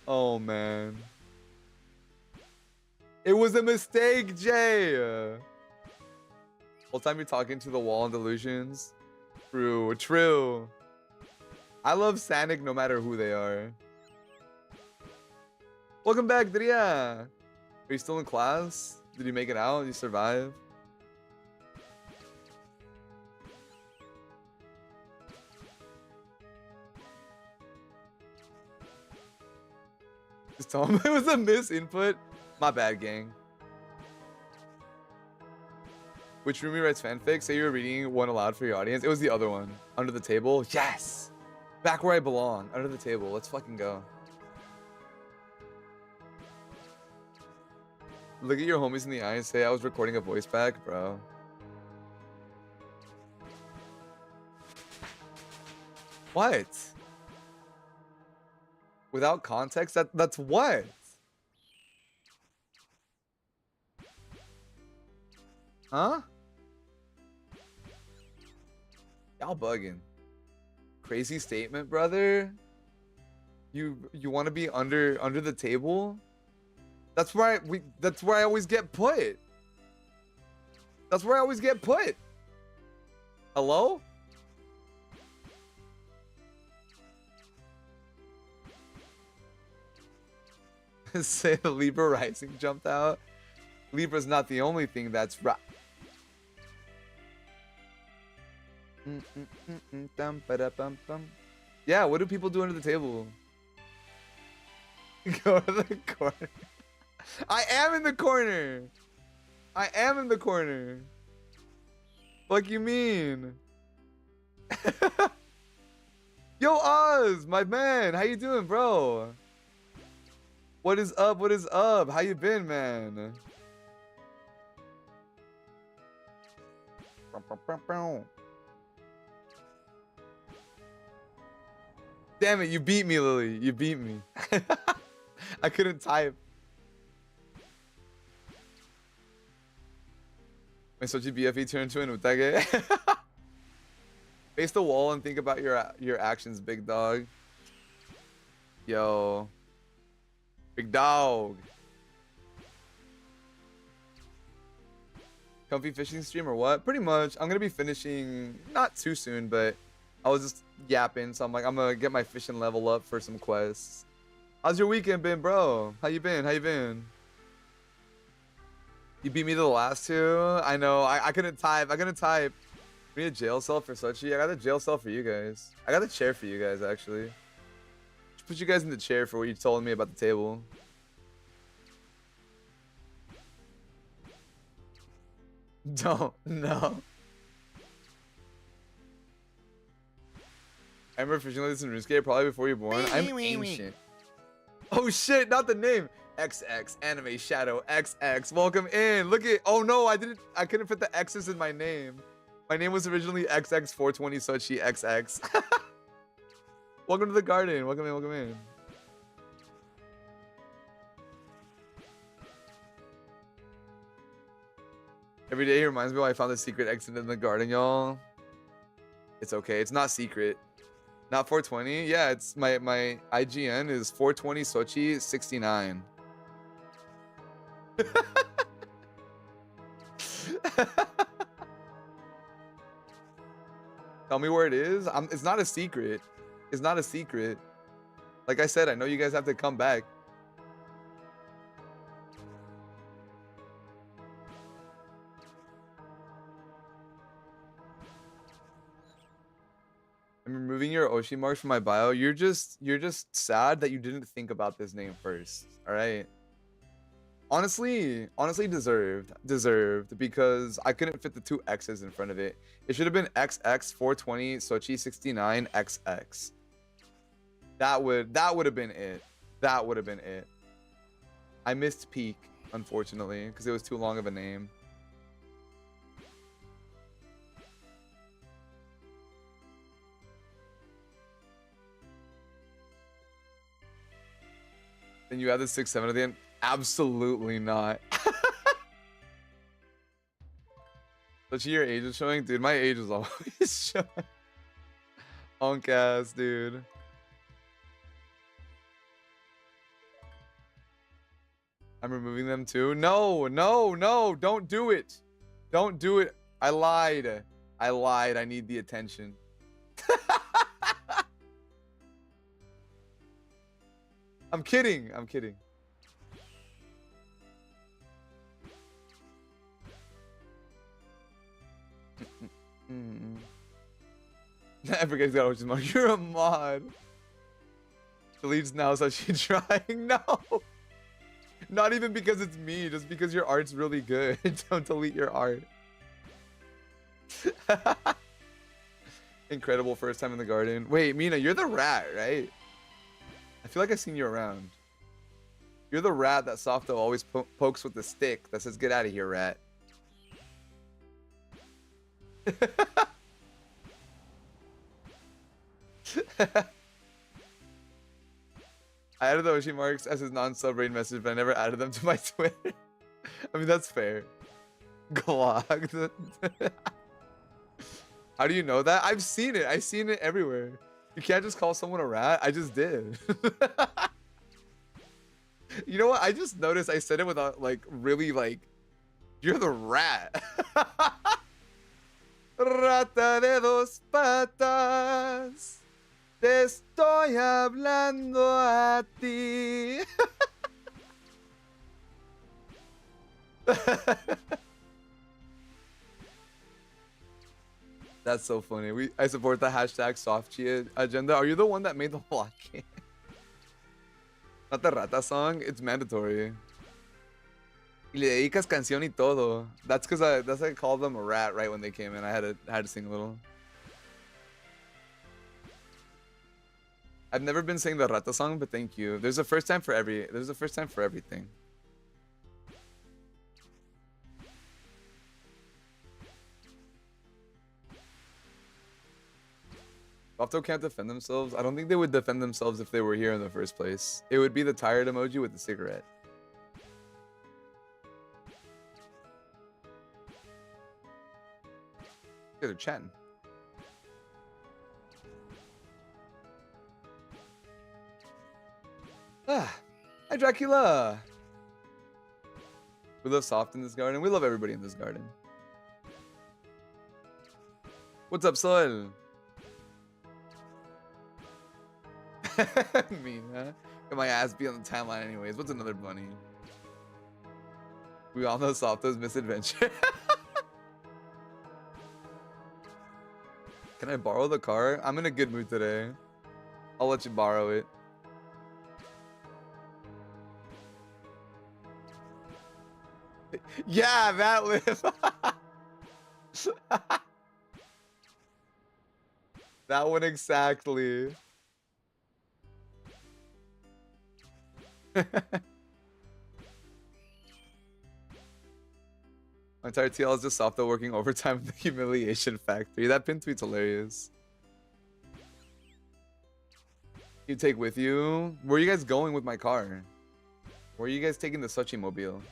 Oh, man. It was a mistake, Jay. Whole time you're talking to the wall and delusions. True, true. I love Sanic no matter who they are. Welcome back, Dria. Are you still in class? Did you make it out? Did you survive? Just tell him it was a misinput. My bad, gang. Which roomie writes fanfic? Say you were reading one aloud for your audience. It was the other one. Under the table. Yes! Back where I belong. Under the table. Let's fucking go. Look at your homies in the eye and say I was recording a voice pack, bro. What? Without context? That's what? Huh? Y'all bugging. Crazy statement, brother. You want to be under the table? That's where I always get put. That's where I always get put. Hello? Say the Libra Rising jumped out. Libra's not the only thing that's right. Yeah, what do people do under the table? Go to the corner. I am in the corner. I am in the corner. Fuck you mean? Yo, Oz, my man. How you doing, bro? What is up? What is up? How you been, man? Damn it, you beat me, Lily. You beat me. I couldn't type. My Sochi BFE turned into an utage. Face the wall and think about your actions, big dog. Yo. Big dog. Comfy fishing stream or what? Pretty much. I'm gonna be finishing not too soon, but I was just yapping, so I'm like, I'm gonna get my fishing level up for some quests. How's your weekend been, bro? How you been? How you been? You beat me to the last two? I know. I couldn't type. I couldn't type. We need a jail cell for Sochi. I got a jail cell for you guys. I got a chair for you guys, actually. Just put you guys in the chair for what you told me about the table. Don't. No. I remember fishing like this in RuneScape probably before you were born. I'm ancient. Oh shit, not the name. XX Anime Shadow XX. Welcome in. Look at. Oh no, I couldn't fit the X's in my name. My name was originally XX420 Sochi XX. Welcome to the garden. Welcome in. Welcome in. Every day he reminds me why I found the secret exit in the garden, y'all. It's okay. It's not secret. Not 420? Yeah, it's my IGN is 420 Sochi 69. Tell me where it is. It's not a secret. It's not a secret. Like I said, I know you guys have to come back. I'm removing your Oshi marks from my bio. You're just sad that you didn't think about this name first. All right. Honestly deserved because I couldn't fit the two X's in front of it. It should have been XX 420 Sochi 69 XX. That would have been it. That would have been it. I missed peak, unfortunately, because it was too long of a name. Then you add the 6-7 at the end. Absolutely not. But your age is showing? Dude, my age is always showing. Honk ass, dude. I'm removing them too. No, don't do it. Don't do it. I lied. I need the attention. I'm kidding. Everybody's got Ochi's mark. You're a mod. Deletes now, so she's trying. No. Not even because it's me, just because your art's really good. Don't delete your art. Incredible first time in the garden. Wait, Mina, you're the rat, right? I feel like I've seen you around. You're the rat that Softo always pokes with the stick that says, "Get out of here, rat." I added the Oshi marks as his non-sub-raid message, but I never added them to my Twitter. I mean, that's fair. Glock. How do you know that? I've seen it. I've seen it everywhere. You can't just call someone a rat. I just did. You know what? I just noticed I said it without, like, really, like, you're the rat. Rata de dos patas. Te estoy hablando a ti. That's so funny. I support the hashtag SoftG agenda. Are you the one that made the blockade? Not the Rata song. It's mandatory. Y le dedicas canción y todo. That's because I called them a rat right when they came in. I had to sing a little. I've never been saying the Rata song, but thank you. There's a first time for everything. Opto can't defend themselves. I don't think they would defend themselves if they were here in the first place. It would be the tired emoji with the cigarette. They're chatting. Hi, Dracula. We love Soft in this garden. We love everybody in this garden. What's up, Sol? Mina. Got my ass beat on the timeline anyways. What's another bunny? We all know Softo's misadventure. Can I borrow the car? I'm in a good mood today. I'll let you borrow it. Yeah, that live. That one exactly. My entire TL is just Softo working overtime in the humiliation factory. That pin tweet's hilarious. You take with you? Where are you guys going with my car? Where are you guys taking the Sochi mobile?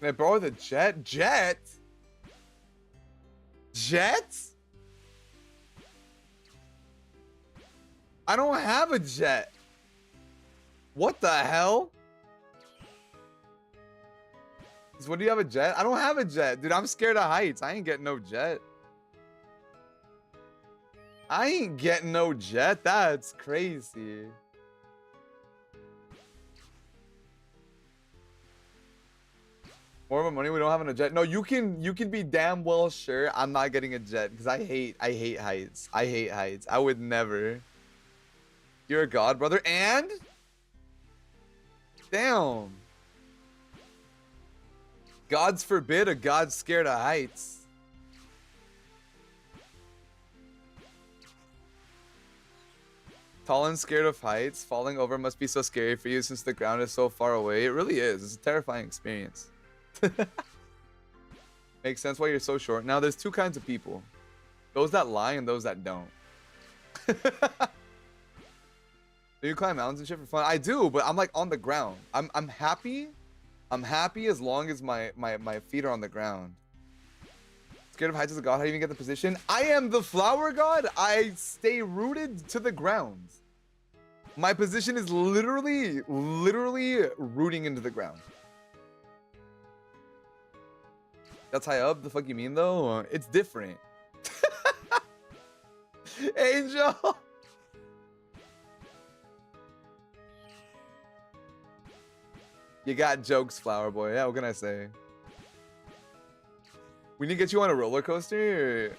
Can I borrow the jet? Jet? Jet? I don't have a jet. What the hell? What, do you have a jet? I don't have a jet. Dude, I'm scared of heights. I ain't getting no jet. I ain't getting no jet. That's crazy. More of a money we don't have a jet. No, you can be damn well sure I'm not getting a jet because I hate heights. I hate heights. I would never. You're a god, brother. And damn. Gods forbid a god scared of heights. Tall and scared of heights. Falling over must be so scary for you since the ground is so far away. It really is. It's a terrifying experience. Makes sense why you're so short. Now, there's two kinds of people. Those that lie and those that don't. Do you climb mountains and shit for fun? I do, but I'm like on the ground. I'm happy. I'm happy as long as my feet are on the ground. Scared of heights as a god? How do you even get the position? I am the flower god. I stay rooted to the ground. My position is literally rooting into the ground. That's high up? The fuck you mean though? It's different. Angel. You got jokes, flower boy. Yeah, what can I say? We need to get you on a roller coaster?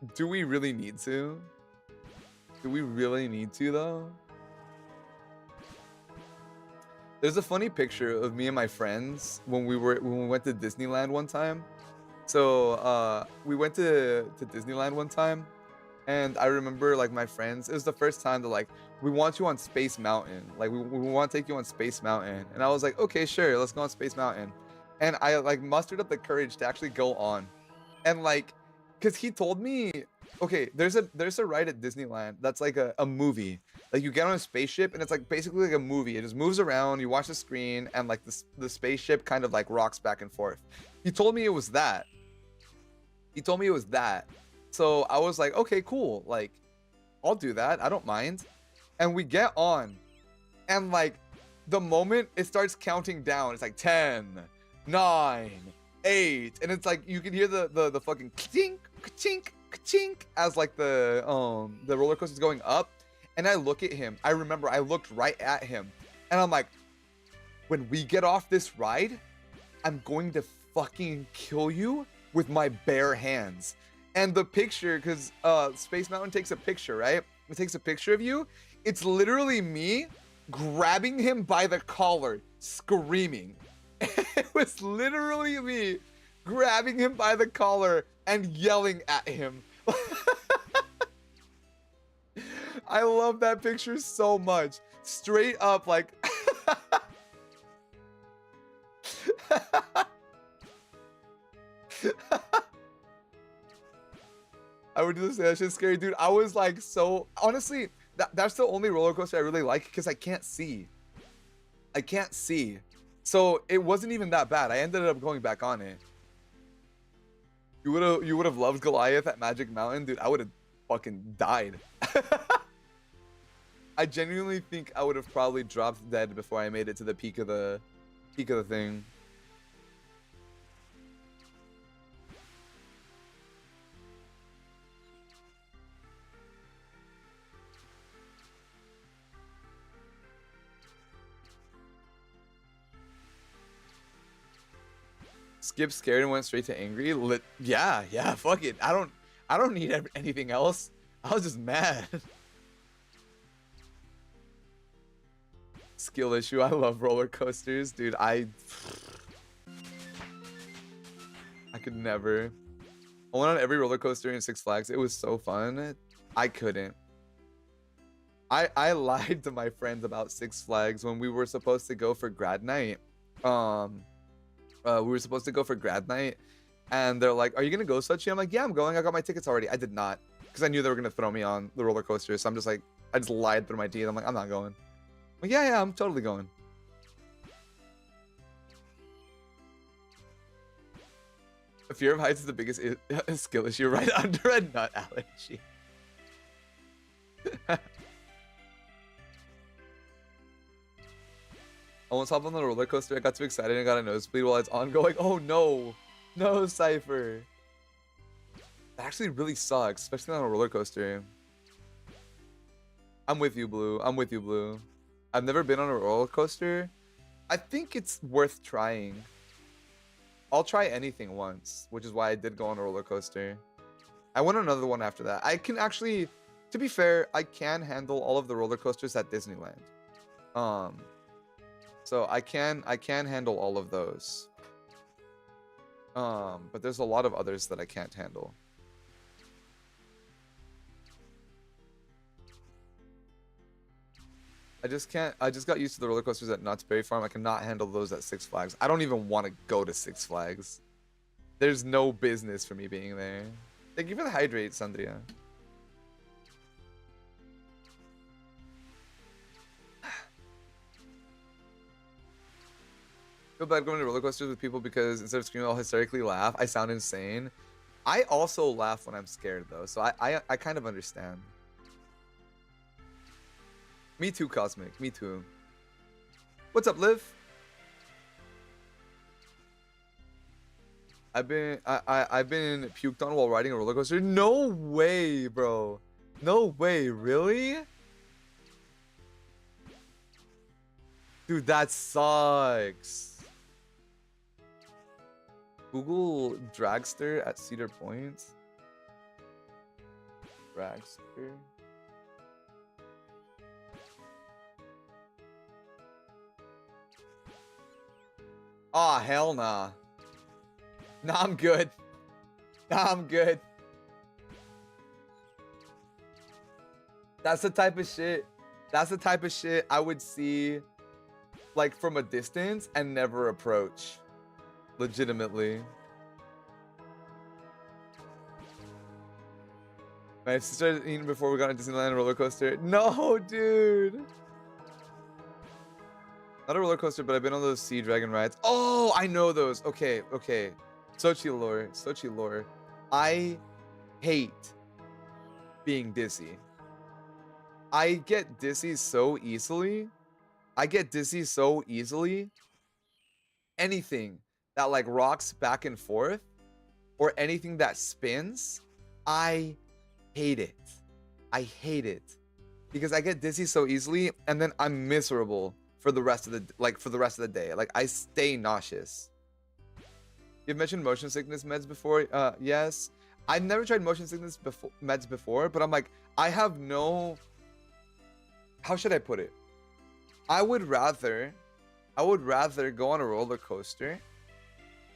Or do we really need to? Do we really need to though? There's a funny picture of me and my friends when we went to Disneyland one time. So we went to Disneyland one time, and I remember like my friends. It was the first time that like we want you on Space Mountain. Like we want to take you on Space Mountain, and I was like, okay, sure, let's go on Space Mountain. And I like mustered up the courage to actually go on, and like, cause he told me, okay, there's a ride at Disneyland that's like a movie. Like you get on a spaceship and it's like basically like a movie. It just moves around, you watch the screen, and like the spaceship kind of like rocks back and forth. He told me it was that. He told me it was that. So I was like, okay, cool. Like, I'll do that. I don't mind. And we get on, and like the moment it starts counting down, it's like 10, 9, 8, and it's like you can hear the fucking chink, chink, chink as like the roller coaster's going up. And I look at him. I remember I looked right at him, and I'm like, when we get off this ride, I'm going to fucking kill you with my bare hands. And the picture, because Space Mountain takes a picture, right? It takes a picture of you. It's literally me grabbing him by the collar, screaming. It was literally me grabbing him by the collar and yelling at him. I love that picture so much. Straight up, like... I would do this. That shit's scary, dude. I was like so... Honestly, that's the only roller coaster I really like because I can't see. I can't see. So it wasn't even that bad. I ended up going back on it. You would have loved Goliath at Magic Mountain, dude. I would have fucking died. I genuinely think I would have probably dropped dead before I made it to the peak of the thing. Skip scared and went straight to angry. Yeah, fuck it. I don't need anything else. I was just mad. Skill issue. I love roller coasters, dude. I could never. I went on every roller coaster in Six Flags. It was so fun. I couldn't. I lied to my friends about Six Flags when we were supposed to go for grad night. We were supposed to go for grad night, and they're like, "Are you gonna go, Sochi?" I'm like, "Yeah, I'm going. I got my tickets already." I did not, because I knew they were gonna throw me on the roller coaster. So I'm just like, I just lied through my teeth. I'm like, I'm not going. I'm like, yeah, I'm totally going. Fear of heights is the biggest skill issue right under a nut allergy. I once hopped on the roller coaster. I got too excited and got a nosebleed while it's ongoing. Oh no, no, Cypher. That actually really sucks, especially on a roller coaster. I'm with you, Blue. I'm with you, Blue. I've never been on a roller coaster. I think it's worth trying. I'll try anything once, which is why I did go on a roller coaster. I went on another one after that. I can actually, to be fair, I can handle all of the roller coasters at Disneyland. So I can handle all of those. But there's a lot of others that I can't handle. I just got used to the roller coasters at Knott's Berry Farm. I cannot handle those at Six Flags. I don't even want to go to Six Flags. There's no business for me being there. Thank you for the hydrate, Sandria. Feel bad going to roller coasters with people because instead of screaming, I'll hysterically laugh. I sound insane. I also laugh when I'm scared though, so I kind of understand. Me too, Cosmic. Me too. What's up, Liv? I've been puked on while riding a roller coaster. No way, bro. No way, really? Dude, that sucks. Google dragster at Cedar Point. Dragster. Aw, hell nah. Nah, I'm good. Nah, I'm good. That's the type of shit. That's the type of shit I would see like from a distance and never approach. Legitimately. My sister started eating before we got on Disneyland roller coaster. No, dude. Not a roller coaster, but I've been on those Sea Dragon rides. Oh, I know those. Okay, okay. Sochi lore, Sochi lore. I hate being dizzy. I get dizzy so easily. Anything that like rocks back and forth or anything that spins, I hate it. I hate it because I get dizzy so easily and then I'm miserable for the rest of the day. Like I stay nauseous. You've mentioned motion sickness meds before. Yes. I've never tried motion sickness meds before, but I'm like, I have no, how should I put it? I would rather go on a roller coaster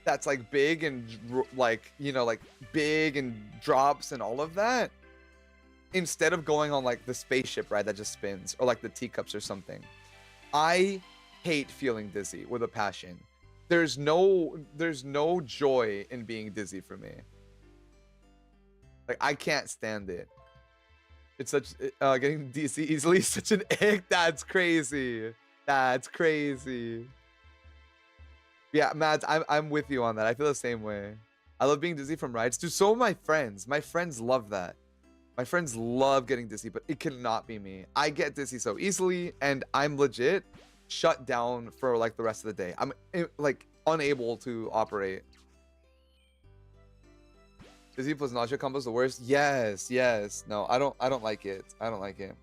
that's like big and like, you know, like big and drops and all of that, instead of going on like the spaceship ride that just spins or like the teacups or something. I hate feeling dizzy with a passion. There's no joy in being dizzy for me. Like I can't stand it. It's such getting dizzy easily is such an ick. That's crazy. That's crazy. Yeah, Mads, I'm with you on that. I feel the same way. I love being dizzy from rides. Dude, so my friends. My friends love that. My friends love getting dizzy, but it cannot be me. I get dizzy so easily, and I'm legit shut down for like the rest of the day. I'm like unable to operate. Dizzy plus nausea combo is the worst. Yes, yes. No, I don't like it. I don't like it.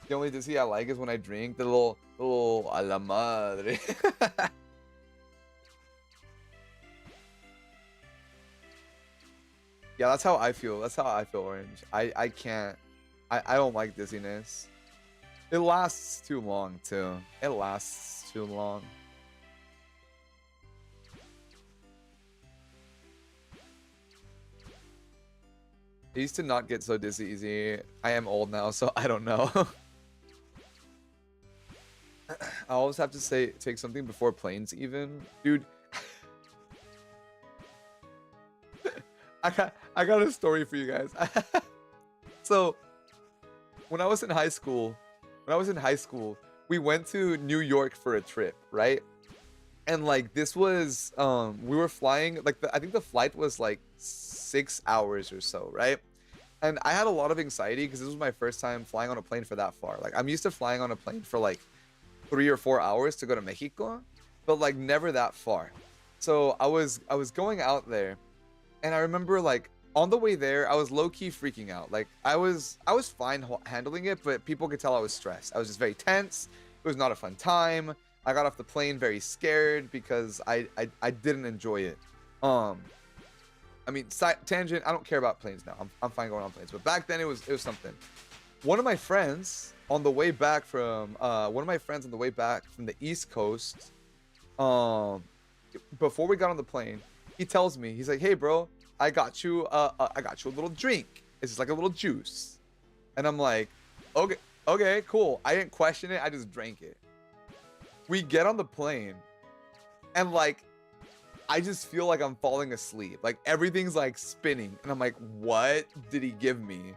The only dizzy I like is when I drink the little a la madre. Yeah, that's how I feel. That's how I feel, Orange. I can't. I don't like dizziness. It lasts too long, too. It lasts too long. I used to not get so dizzy easy. I am old now, so I don't know. I always have to take something before planes even. Dude. I got a story for you guys. So when I was in high school, we went to New York for a trip, right? And like this was we were flying like I think the flight was like 6 hours or so, right? And I had a lot of anxiety because this was my first time flying on a plane for that far. Like I'm used to flying on a plane for like 3 or 4 hours to go to Mexico, but like never that far. So I was going out there, and I remember like on the way there I was low-key freaking out. Like I was fine handling it, but people could tell I was stressed. I was just very tense. It was not a fun time. I got off the plane very scared because I didn't enjoy it. um I mean, tangent, I don't care about planes now. I'm fine going on planes, but back then it was something. One of my friends on the way back from the East Coast, um before we got on the plane, he tells me, he's like, "Hey bro, I got you a little drink. It's just like a little juice." And I'm like, "Okay, okay, cool." I didn't question it. I just drank it. We get on the plane, and like I just feel like I'm falling asleep. Like everything's like spinning, and I'm like, "What did he give me?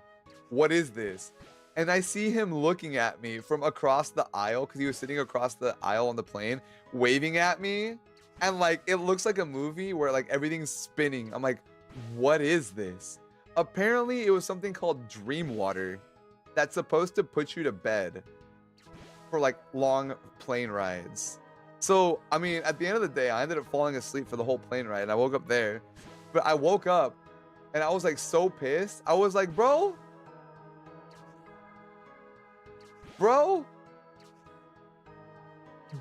What is this?" And I see him looking at me from across the aisle, because he was sitting across the aisle on the plane, waving at me. And like it looks like a movie where like everything's spinning. I'm like, "What is this?" Apparently, it was something called Dream Water that's supposed to put you to bed for like long plane rides. So, I mean, at the end of the day, I ended up falling asleep for the whole plane ride, and I woke up there. But I woke up and I was like so pissed. I was like, bro,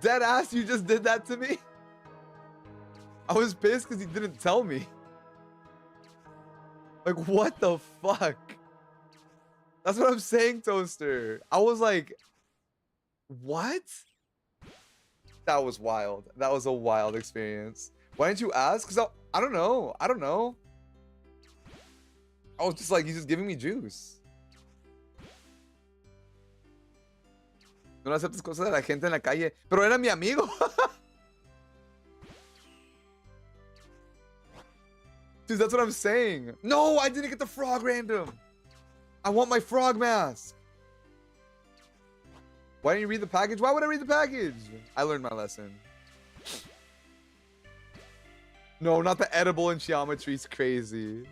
dead ass, you just did that to me. I was pissed because he didn't tell me. Like, what the fuck? That's what I'm saying, Toaster. I was like, what? That was wild. That was a wild experience. Why didn't you ask? Because I don't know. I don't know. I was just like, he's just giving me juice. No aceptes cosas de la gente en la calle. Pero era mi amigo. Dude, that's what I'm saying. No, I didn't get the frog random. I want my frog mask. Why didn't you read the package? Why would I read the package? I learned my lesson. No, not the edible in geometry is crazy.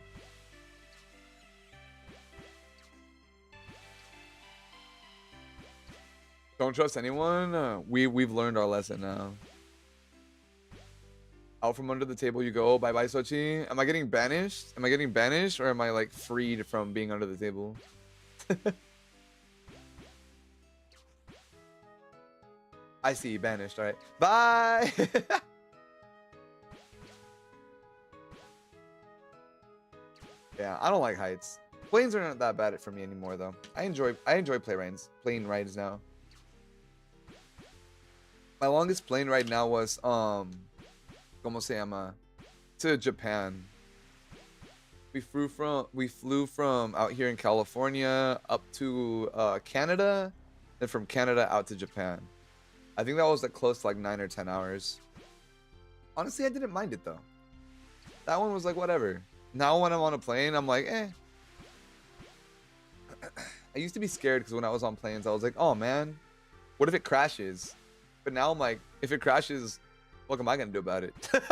Don't trust anyone. We've learned our lesson now. Out from under the table you go. Bye bye, Sochi. Am I getting banished? Am I getting banished, or am I like freed from being under the table? I see, banished. All right. Bye. Yeah, I don't like heights. Planes are not that bad for me anymore, though. I enjoy plane rides now. My longest plane ride now was ¿cómo se llama? To Japan. We flew from out here in California up to Canada, then from Canada out to Japan. I think that was like close to like 9 or 10 hours. Honestly, I didn't mind it though. That one was like whatever. Now when I'm on a plane, I'm like, eh. I used to be scared because when I was on planes, I was like, oh man, what if it crashes? But now I'm like, if it crashes, what am I gonna do about it? If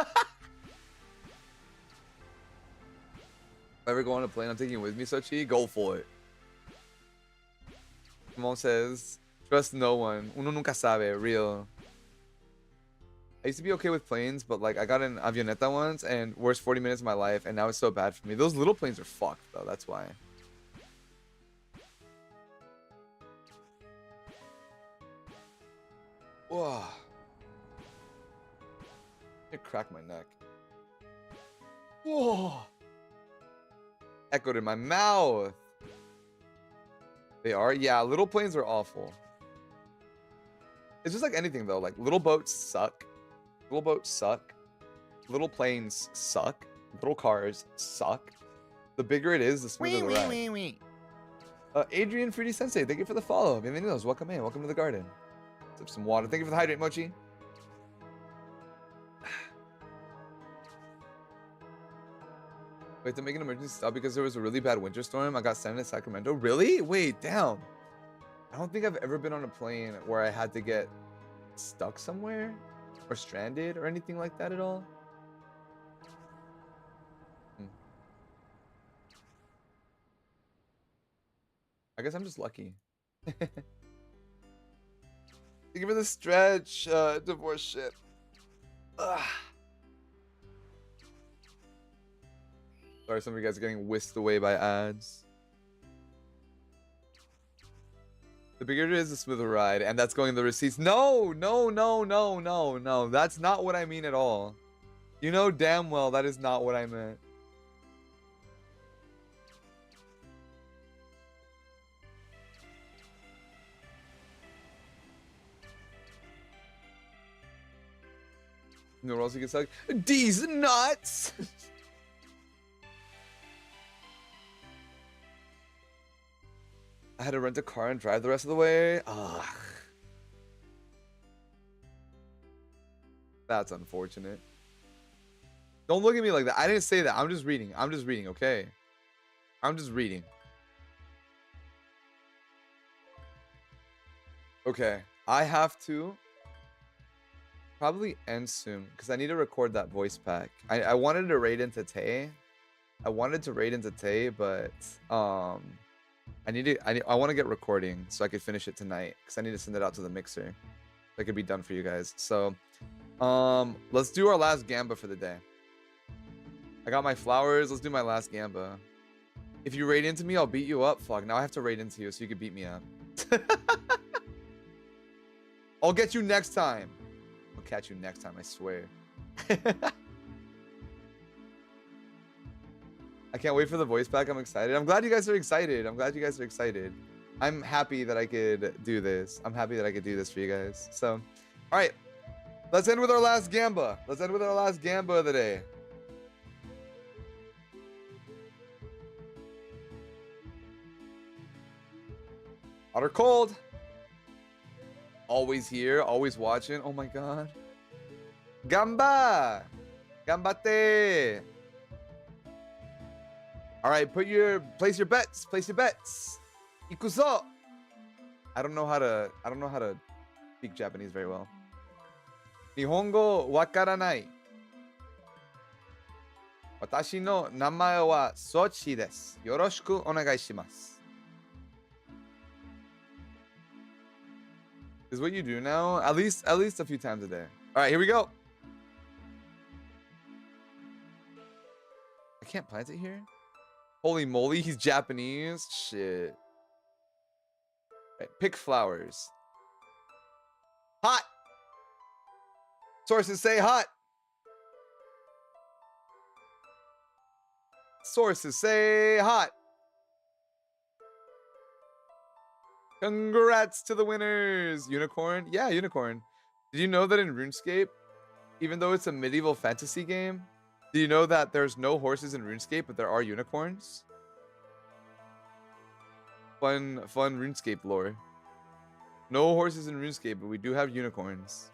I ever go on a plane, I'm taking it with me, Sochi. Go for it. Mom says, trust no one. Uno nunca sabe. Real. I used to be okay with planes, but like I got an avioneta once, and worst 40 minutes of my life, and now it's so bad for me. Those little planes are fucked though. That's why. Whoa. It cracked my neck. Whoa. Echoed in my mouth. They are? Yeah, little planes are awful. It's just like anything though. Like little boats suck. Little boats suck. Little planes suck. Little cars suck. The bigger it is, the smoother the ride. Adrian Fruity Sensei, thank you for the follow. Bienvenidos. Welcome in. Welcome to the garden. Sip some water. Thank you for the hydrate, Mochi. We had to make an emergency stop because there was a really bad winter storm. I got sent to Sacramento. Really? Wait, damn. I don't think I've ever been on a plane where I had to get stuck somewhere. or stranded or anything like that at all? I guess I'm just lucky. Thank you for the stretch, divorce ship. Ugh. Sorry, some of you guys are getting whisked away by ads. The bigger it is, the smoother ride, and that's going the receipts. No, no, no, no, no, no. That's not what I mean at all. You know damn well that is not what I meant. You know what else you can suck? These nuts! I had to rent a car and drive the rest of the way. Ugh. That's unfortunate. Don't look at me like that. I didn't say that. I'm just reading. I'm just reading, okay? I'm just reading. Okay. I have to probably end soon because I need to record that voice pack. I wanted to raid into Tay. I wanted to raid into Tay, but I want to get recording so I could finish it tonight because I need to send it out to the mixer. That could be done for you guys. So let's do our last gamba for the day. I got my flowers. Let's do my last gamba. If you raid into me, I'll beat you up. Fuck, now I have to raid into you so you can beat me up. I'll get you next time. I'll catch you next time, I swear. I can't wait for the voice pack. I'm excited. I'm glad you guys are excited. I'm glad you guys are excited. I'm happy that I could do this. I'm happy that I could do this for you guys. So, all right. Let's end with our last gamba. Let's end with our last gamba of the day. Hot or cold? Always here, always watching. Oh my god. Gamba! Gambate! Alright, place your bets. Place your bets. Ikuzo! I don't know how to speak Japanese very well. Nihongo wakaranai. Watashi no namae wa Sochi desu. Yoroshiku onegai shimasu. Is what you do now? At least a few times a day. All right, here we go. I can't plant it here. Holy moly, he's Japanese. Shit. Right, pick flowers. Hot. Sources say hot. Sources say hot. Congrats to the winners. Unicorn? Yeah, unicorn. Did you know that in RuneScape, even though it's a medieval fantasy game, do you know that there's no horses in RuneScape, but there are unicorns? Fun RuneScape lore. No horses in RuneScape, but we do have unicorns.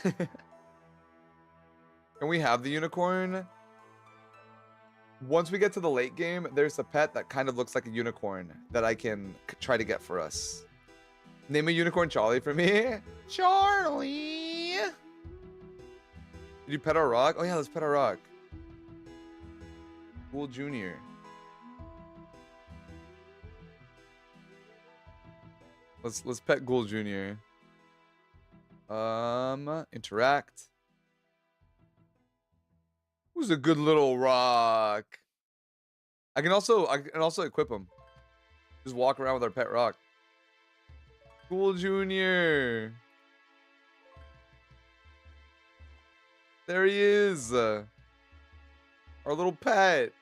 Can we have the unicorn? Once we get to the late game, there's a pet that kind of looks like a unicorn that I can try to get for us. Name a unicorn Charlie for me. Charlie! Did you pet our rock? Oh yeah, let's pet our rock. Cool Junior. Let's pet Ghoul Junior. Interact. Who's a good little rock? I can also equip him. Just walk around with our pet rock. Cool Junior. There he is. Our little pet.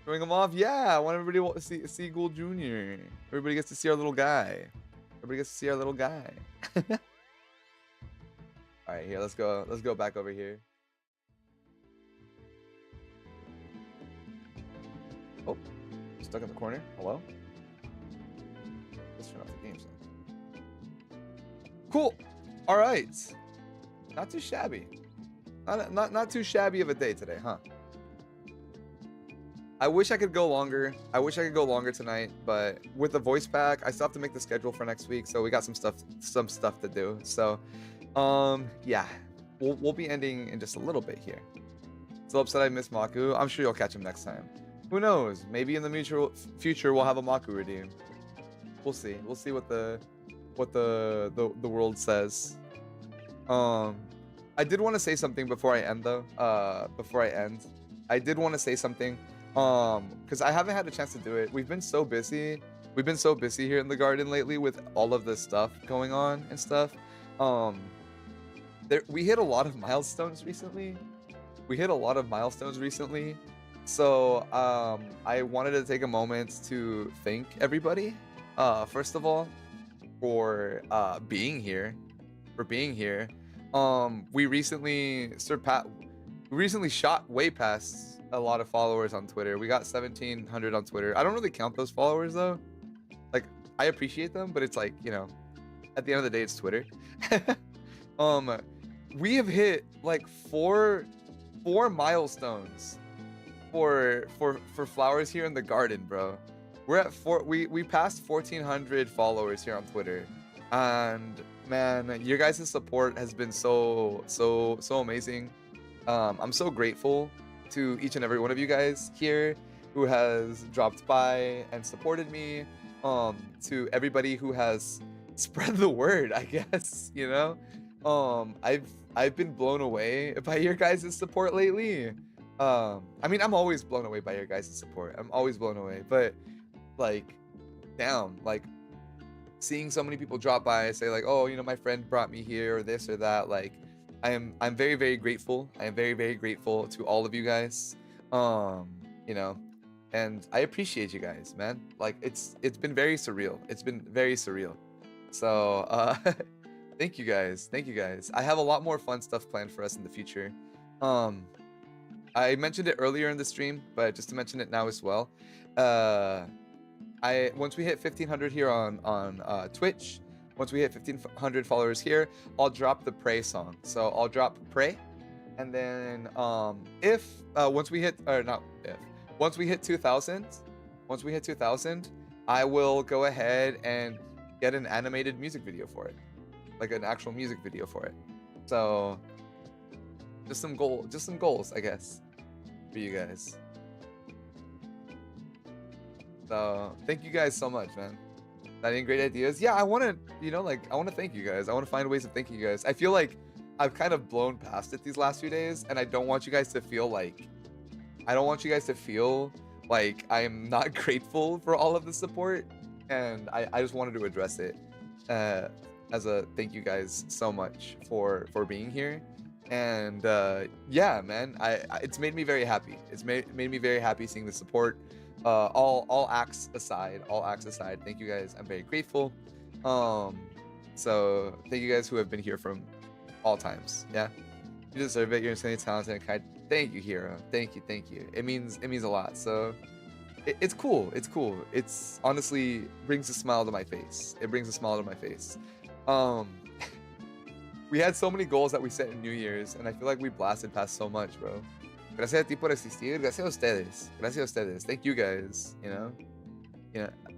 Showing him off. Yeah, I want everybody to see Ghoul Junior. Everybody gets to see our little guy. Everybody gets to see our little guy. All right, here, let's go. Let's go back over here. Oh, stuck in the corner. Hello? Let's turn off the game sound. Cool. All right. Not too shabby. Not too shabby of a day today, huh? I wish I could go longer. I wish I could go longer tonight, but with the voice pack, I still have to make the schedule for next week. So we got some stuff to do. So, yeah, we'll be ending in just a little bit here. So upset I missed Maku. I'm sure you'll catch him next time. Who knows? Maybe in the mutual future we'll have a Maku redeem. We'll see. We'll see what the world says. I did want to say something before I end though. Before I end, I did want to say something. Because I haven't had a chance to do it. We've been so busy. We've been so busy here in the garden lately with all of this stuff going on and stuff. We hit a lot of milestones recently. So I wanted to take a moment to thank everybody. First of all, for being here. We recently shot way past a lot of followers on Twitter. We got 1,700 on Twitter. I don't really count those followers though. Like, I appreciate them, but it's like, you know, at the end of the day, it's Twitter. We have hit like four milestones for flowers here in the garden, bro. We're at we passed 1,400 followers here on Twitter, and man, your guys' support has been so amazing. I'm so grateful to each and every one of you guys here who has dropped by and supported me. To everybody who has spread the word, I guess, you know. I've been blown away by your guys' support lately. I mean, I'm always blown away by your guys' support. I'm always blown away, but like, damn, like seeing so many people drop by and say like, oh, you know, my friend brought me here or this or that, like I'm very grateful. I am very grateful to all of you guys. You know, and I appreciate you guys, man. Like it's been very surreal. It's been very surreal. So thank you guys. I have a lot more fun stuff planned for us in the future. I mentioned it earlier in the stream, but just to mention it now as well. Once we hit 1,500 here on Twitch, once we hit 1,500 followers here, I'll drop the Pray song. So I'll drop Pray, and then once we hit 2,000, I will go ahead and get an animated music video for it, like an actual music video for it. So just some goals, I guess, for you guys. So thank you guys so much, man. Any great ideas? Yeah, I want to, you know, like I want to thank you guys. I want to find ways of thanking you guys. I feel like I've kind of blown past it these last few days, and I don't want you guys to feel like I'm not grateful for all of the support, and I just wanted to address it as a thank you guys so much for being here. And yeah, man, it's made me very happy. It's made me very happy seeing the support. All acts aside, thank you guys. I'm very grateful. So thank you guys who have been here from all times. Yeah, you deserve it. You're insanely talented and kind. Thank you, Hero. Thank you. It means a lot. So it's cool. It's honestly brings a smile to my face. We had so many goals that we set in New Year's, and I feel like we blasted past so much, bro. Gracias a ti por existir. Gracias a ustedes. Thank you guys. You know,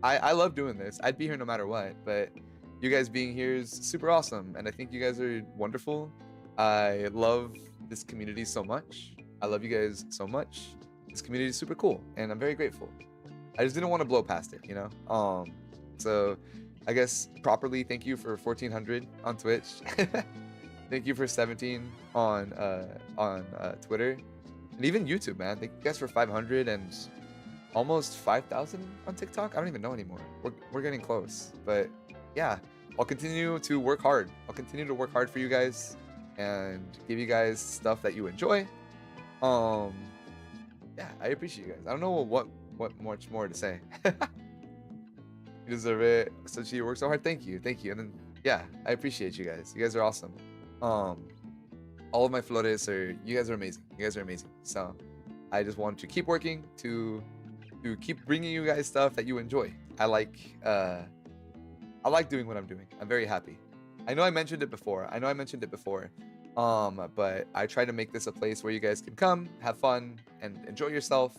I love doing this. I'd be here no matter what, but you guys being here is super awesome, and I think you guys are wonderful. I love this community so much. I love you guys so much. This community is super cool, and I'm very grateful. I just didn't want to blow past it, you know. So I guess properly, thank you for 1,400 on Twitch. Thank you for 17 on Twitter. And even YouTube, man. Thank you guys for 500 and almost 5,000 on TikTok. I don't even know anymore. We're getting close. But yeah, I'll continue to work hard. For you guys and give you guys stuff that you enjoy. Yeah, I appreciate you guys. I don't know what much more to say. You deserve it. Such you work so hard. Thank you. And then yeah, I appreciate you guys. You guys are awesome. All of my flores you guys are amazing. So I just want to keep working to keep bringing you guys stuff that you enjoy. I like doing what I'm doing. I'm very happy. I know I mentioned it before. But I try to make this a place where you guys can come, have fun, and enjoy yourself.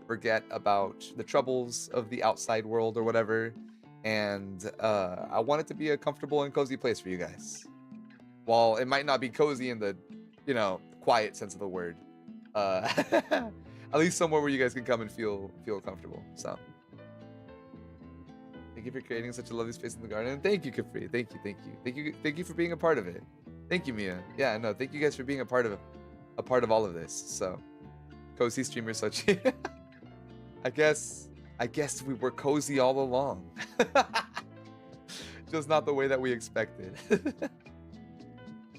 forget about the troubles of the outside world or whatever. And I want it to be a comfortable and cozy place for you guys. While it might not be cozy in the, quiet sense of the word, at least somewhere where you guys can come and feel comfortable. So thank you for creating such a lovely space in the garden. Thank you, Capri. Thank you for being a part of it. Thank you, Mia. Yeah, no, thank you guys for being a part of all of this. So cozy streamer Sochi. I guess we were cozy all along. Just not the way that we expected.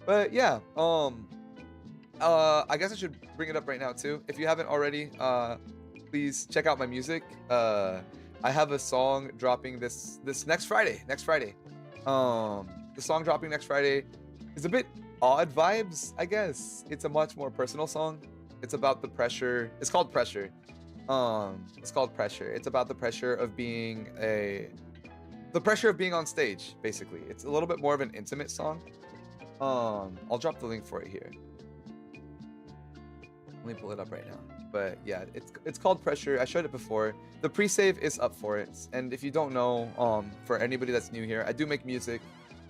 But yeah, I guess I should bring it up right now too. If you haven't already, please check out my music. I have a song dropping this next Friday. The song dropping next Friday is a bit odd vibes, I guess. It's a much more personal song. It's about the pressure. It's called Pressure. It's called Pressure. It's about the pressure of being on stage, basically. It's a little bit more of an intimate song. I'll drop the link for it here. Let me pull it up right now. But yeah, it's called Pressure. I showed it before. The pre-save is up for it. And if you don't know, for anybody that's new here, I do make music.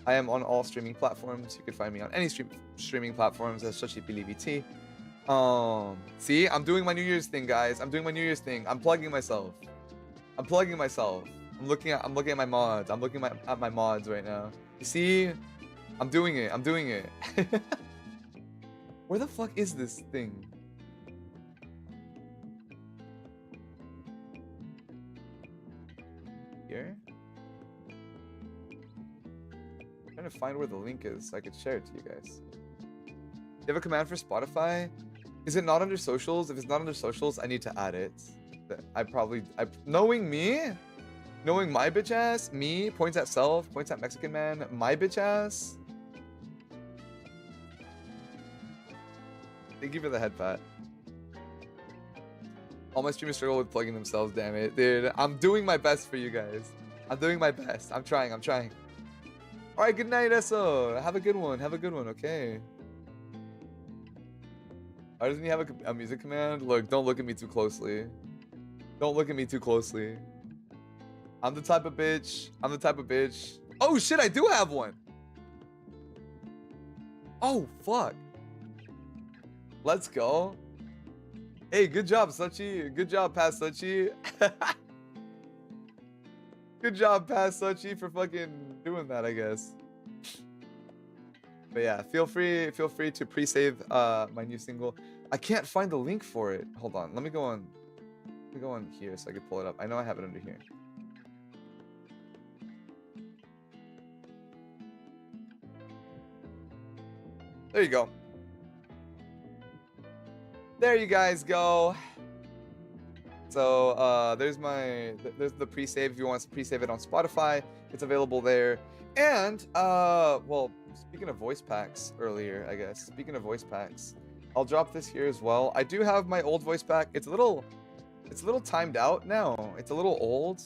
I am on all streaming platforms. You can find me on any streaming platforms as Shoshi see, I'm doing my New Year's thing, guys. I'm plugging myself. I'm looking at my mods. I'm looking at my mods right now. You see? I'm doing it. Where the fuck is this thing? Here? I'm trying to find where the link is so I could share it to you guys. You have a command for Spotify? Is it not under socials? If it's not under socials, I need to add it. Knowing my bitch ass, me, points at self, points at Mexican man, my bitch ass. Thank you for the head pat. All my streamers struggle with plugging themselves, damn it. Dude, I'm doing my best for you guys. I'm doing my best. I'm trying. Alright, good night, Eso. Have a good one, okay? Why doesn't he have a music command? Look, don't look at me too closely. I'm the type of bitch. Oh shit, I do have one. Oh fuck. Let's go. Hey, good job, Suchi. Good job, Past Suchi. Good job, Past Suchi, for fucking doing that, I guess. But yeah, feel free to pre-save my new single. I can't find the link for it. Hold on, let me go on here so I can pull it up. I know I have it under here. There you go. There you guys go. So there's the pre-save. If you want to pre-save it on Spotify, it's available there. And well, speaking of voice packs earlier, I guess. Speaking of voice packs, I'll drop this here as well. I do have my old voice pack. It's a little timed out now. It's a little old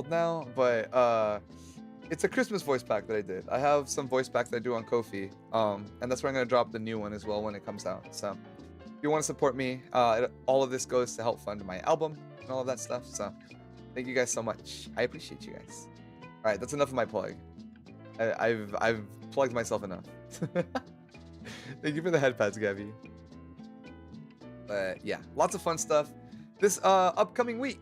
now, but it's a Christmas voice pack that I did. I have some voice packs that I do on Ko-fi, and that's where I'm gonna drop the new one as well when it comes out. So if you want to support me, all of this goes to help fund my album and all of that stuff. So thank you guys so much. I appreciate you guys. All right, that's enough of my plug. I've plugged myself enough. Thank you for the head pads, Gabby. But yeah, lots of fun stuff. This upcoming week,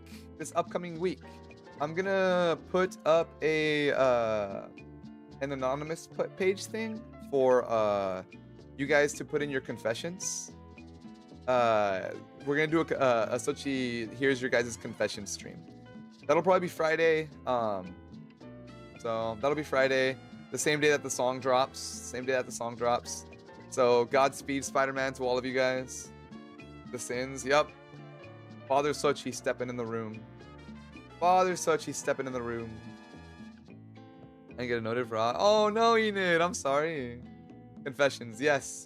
I'm gonna put up an anonymous page thing for you guys to put in your confessions. We're gonna do a Sochi here's your guys' confession stream. That'll probably be Friday. So that'll be Friday, the same day that the song drops. So Godspeed Spider-Man to all of you guys. The sins, yep. Father Sochi stepping in the room. I get a note raw. Oh no, Enid, I'm sorry. Confessions, yes.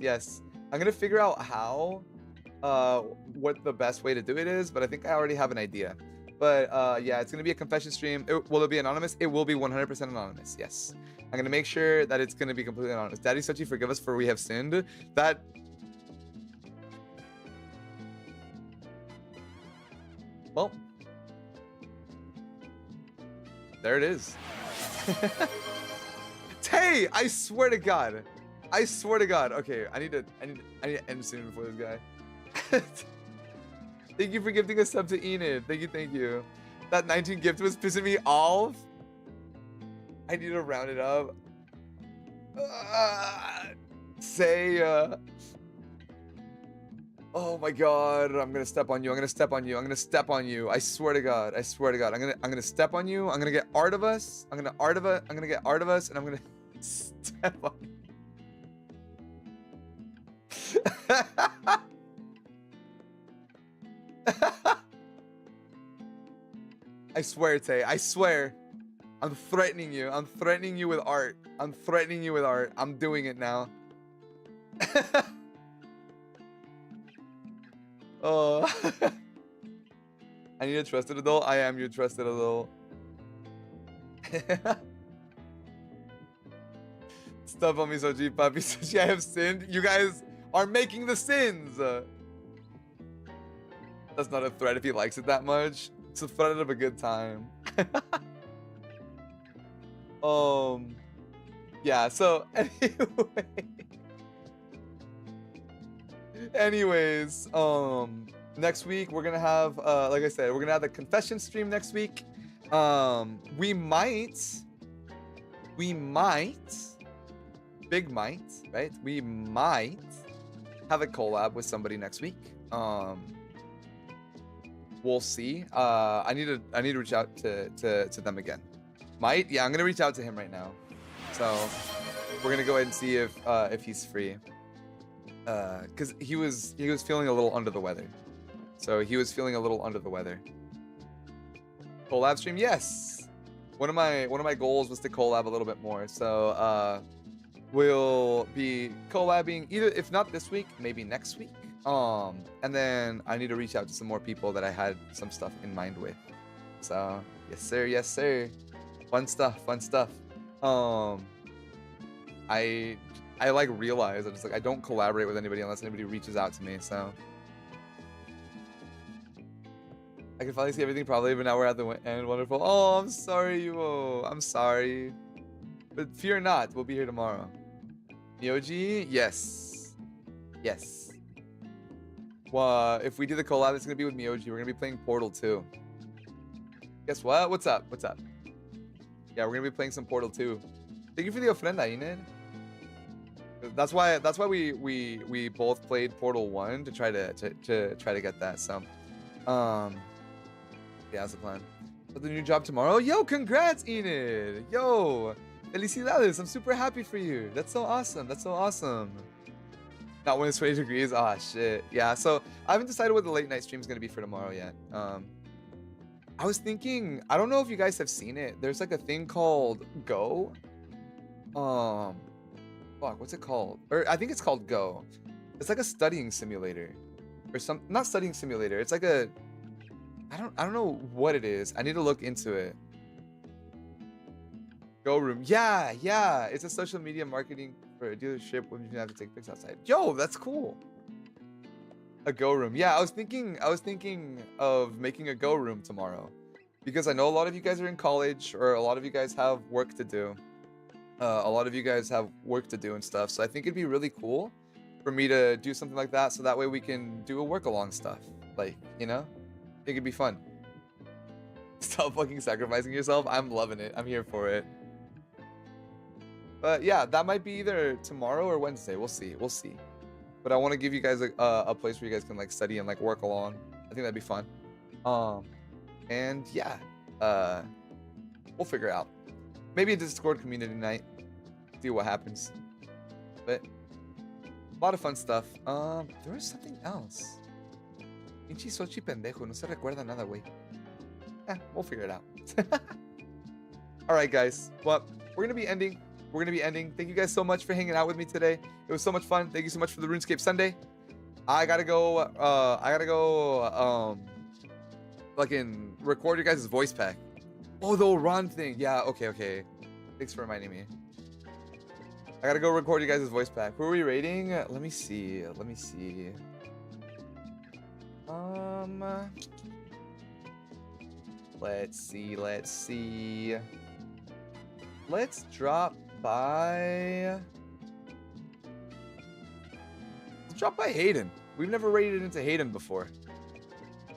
I'm gonna figure out how, what the best way to do it is, but I think I already have an idea. But yeah, it's gonna be a confession stream. Will it be anonymous? It will be 100% anonymous. Yes, I'm gonna make sure that it's gonna be completely anonymous. Daddy Sochi, forgive us for we have sinned. Well, there it is. Tay, I swear to God. I swear to God. Okay, I need to end soon before this guy. Thank you for gifting a sub to Enid. Thank you. That 19 gift was pissing me off. I need to round it up. Oh my God, I'm gonna step on you. I'm gonna step on you. I'm gonna step on you. I swear to God. I swear to God. I'm gonna step on you. I'm gonna get Artivus. I'm gonna get Artivus, and I'm gonna step on you. I swear, Tay. I swear. I'm threatening you. I'm threatening you with art. I'm threatening you with art. I'm doing it now. Oh. I need a trusted adult. I am your trusted adult. Stuff on me, Sochi, Papi, Sochi. I have sinned. You guys are making the sins. That's not a threat if he likes it that much. It's a threat of a good time. Yeah, so anyways, next week we're gonna have like I said, we're gonna have the confession stream next week. We might big might, right? We might have a collab with somebody next week. We'll see. I need to reach out to them again. Might, yeah, I'm gonna reach out to him right now. So we're gonna go ahead and see if he's free. Cause he was feeling a little under the weather. So he was feeling a little under the weather. Collab stream, yes. One of my goals was to collab a little bit more. So we'll be collabing either, if not this week, maybe next week. And then I need to reach out to some more people that I had some stuff in mind with. So yes sir, yes sir. Fun stuff. I like realize I'm just like I don't collaborate with anybody unless anybody reaches out to me. So I can finally see everything probably, but now we're at the end. Wonderful. Oh, I'm sorry, Yuo. I'm sorry, but fear not. We'll be here tomorrow. Myoji, yes. Well, if we do the collab, it's gonna be with Myoji. We're gonna be playing Portal 2. Guess what? What's up? Yeah, we're gonna be playing some Portal 2. Thank you for the ofrenda, Enid. That's why we both played Portal 1 to try to get that. So, yeah, that's the plan. But the new job tomorrow. Yo, congrats, Enid. Yo, felicidades. I'm super happy for you. That's so awesome. Not when it's 20 degrees. Ah, shit. Yeah. So I haven't decided what the late night stream is gonna be for tomorrow yet. I was thinking, I don't know if you guys have seen it. There's like a thing called Go. Fuck, what's it called? Or I think it's called Go. It's like a studying simulator. Or not studying simulator. It's like a I don't know what it is. I need to look into it. Go room. Yeah. It's a social media marketing for a dealership when you have to take pics outside. Yo, that's cool. A go room. Yeah, I was thinking of making a go room tomorrow because I know a lot of you guys are in college or a lot of you guys have work to do. And stuff. So I think it'd be really cool for me to do something like that. So that way we can do a work along stuff. Like, you know, I think it'd be fun. Stop fucking sacrificing yourself. I'm loving it. I'm here for it. But yeah, that might be either tomorrow or Wednesday. We'll see. But I want to give you guys a place where you guys can like study and like work along. I think that'd be fun. And yeah, we'll figure it out. Maybe a Discord community night. See what happens. But a lot of fun stuff. There was something else. Pinche Sochi pendejo, no se recuerda nada, güey. We'll figure it out. All right, guys. Well, we're gonna be ending. Thank you guys so much for hanging out with me today. It was so much fun. Thank you so much for the RuneScape Sunday. I gotta go. Fucking record your guys' voice pack. Oh, the run thing. Yeah. Okay. Thanks for reminding me. I gotta go record you guys' voice pack. Who are we rating? Let me see. Let's see. Let's drop by. Let's drop by Hayden. We've never raided into Hayden before.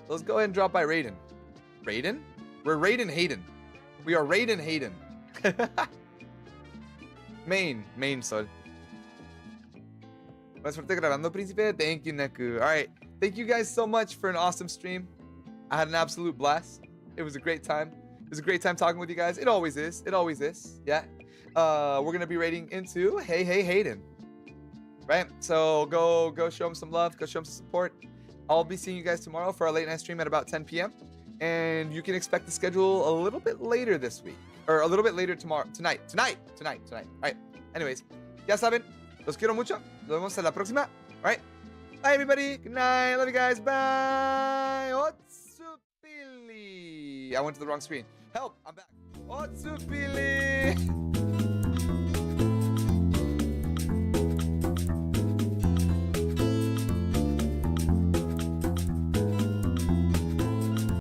Let's go ahead and drop by Raiden. Raiden? We're raiding Hayden. We are raiding Hayden. Main, Sol. Buena suerte grabando, Príncipe. Thank you, Neku. All right. Thank you guys so much for an awesome stream. I had an absolute blast. It was a great time. It was a great time talking with you guys. It always is. It always is. Yeah. We're going to be raiding into Hey Hayden. Right? So go show him some love. Go show him some support. I'll be seeing you guys tomorrow for our late night stream at about 10 p.m. And you can expect the schedule a little bit later this week. Or a little bit later tomorrow. Tonight. All right. Anyways, ya saben. Los quiero mucho. Nos vemos en la próxima. All right. Bye, everybody. Good night. Love you guys. Bye. Otsupili. I went to the wrong screen. Help. I'm back. Otsupili.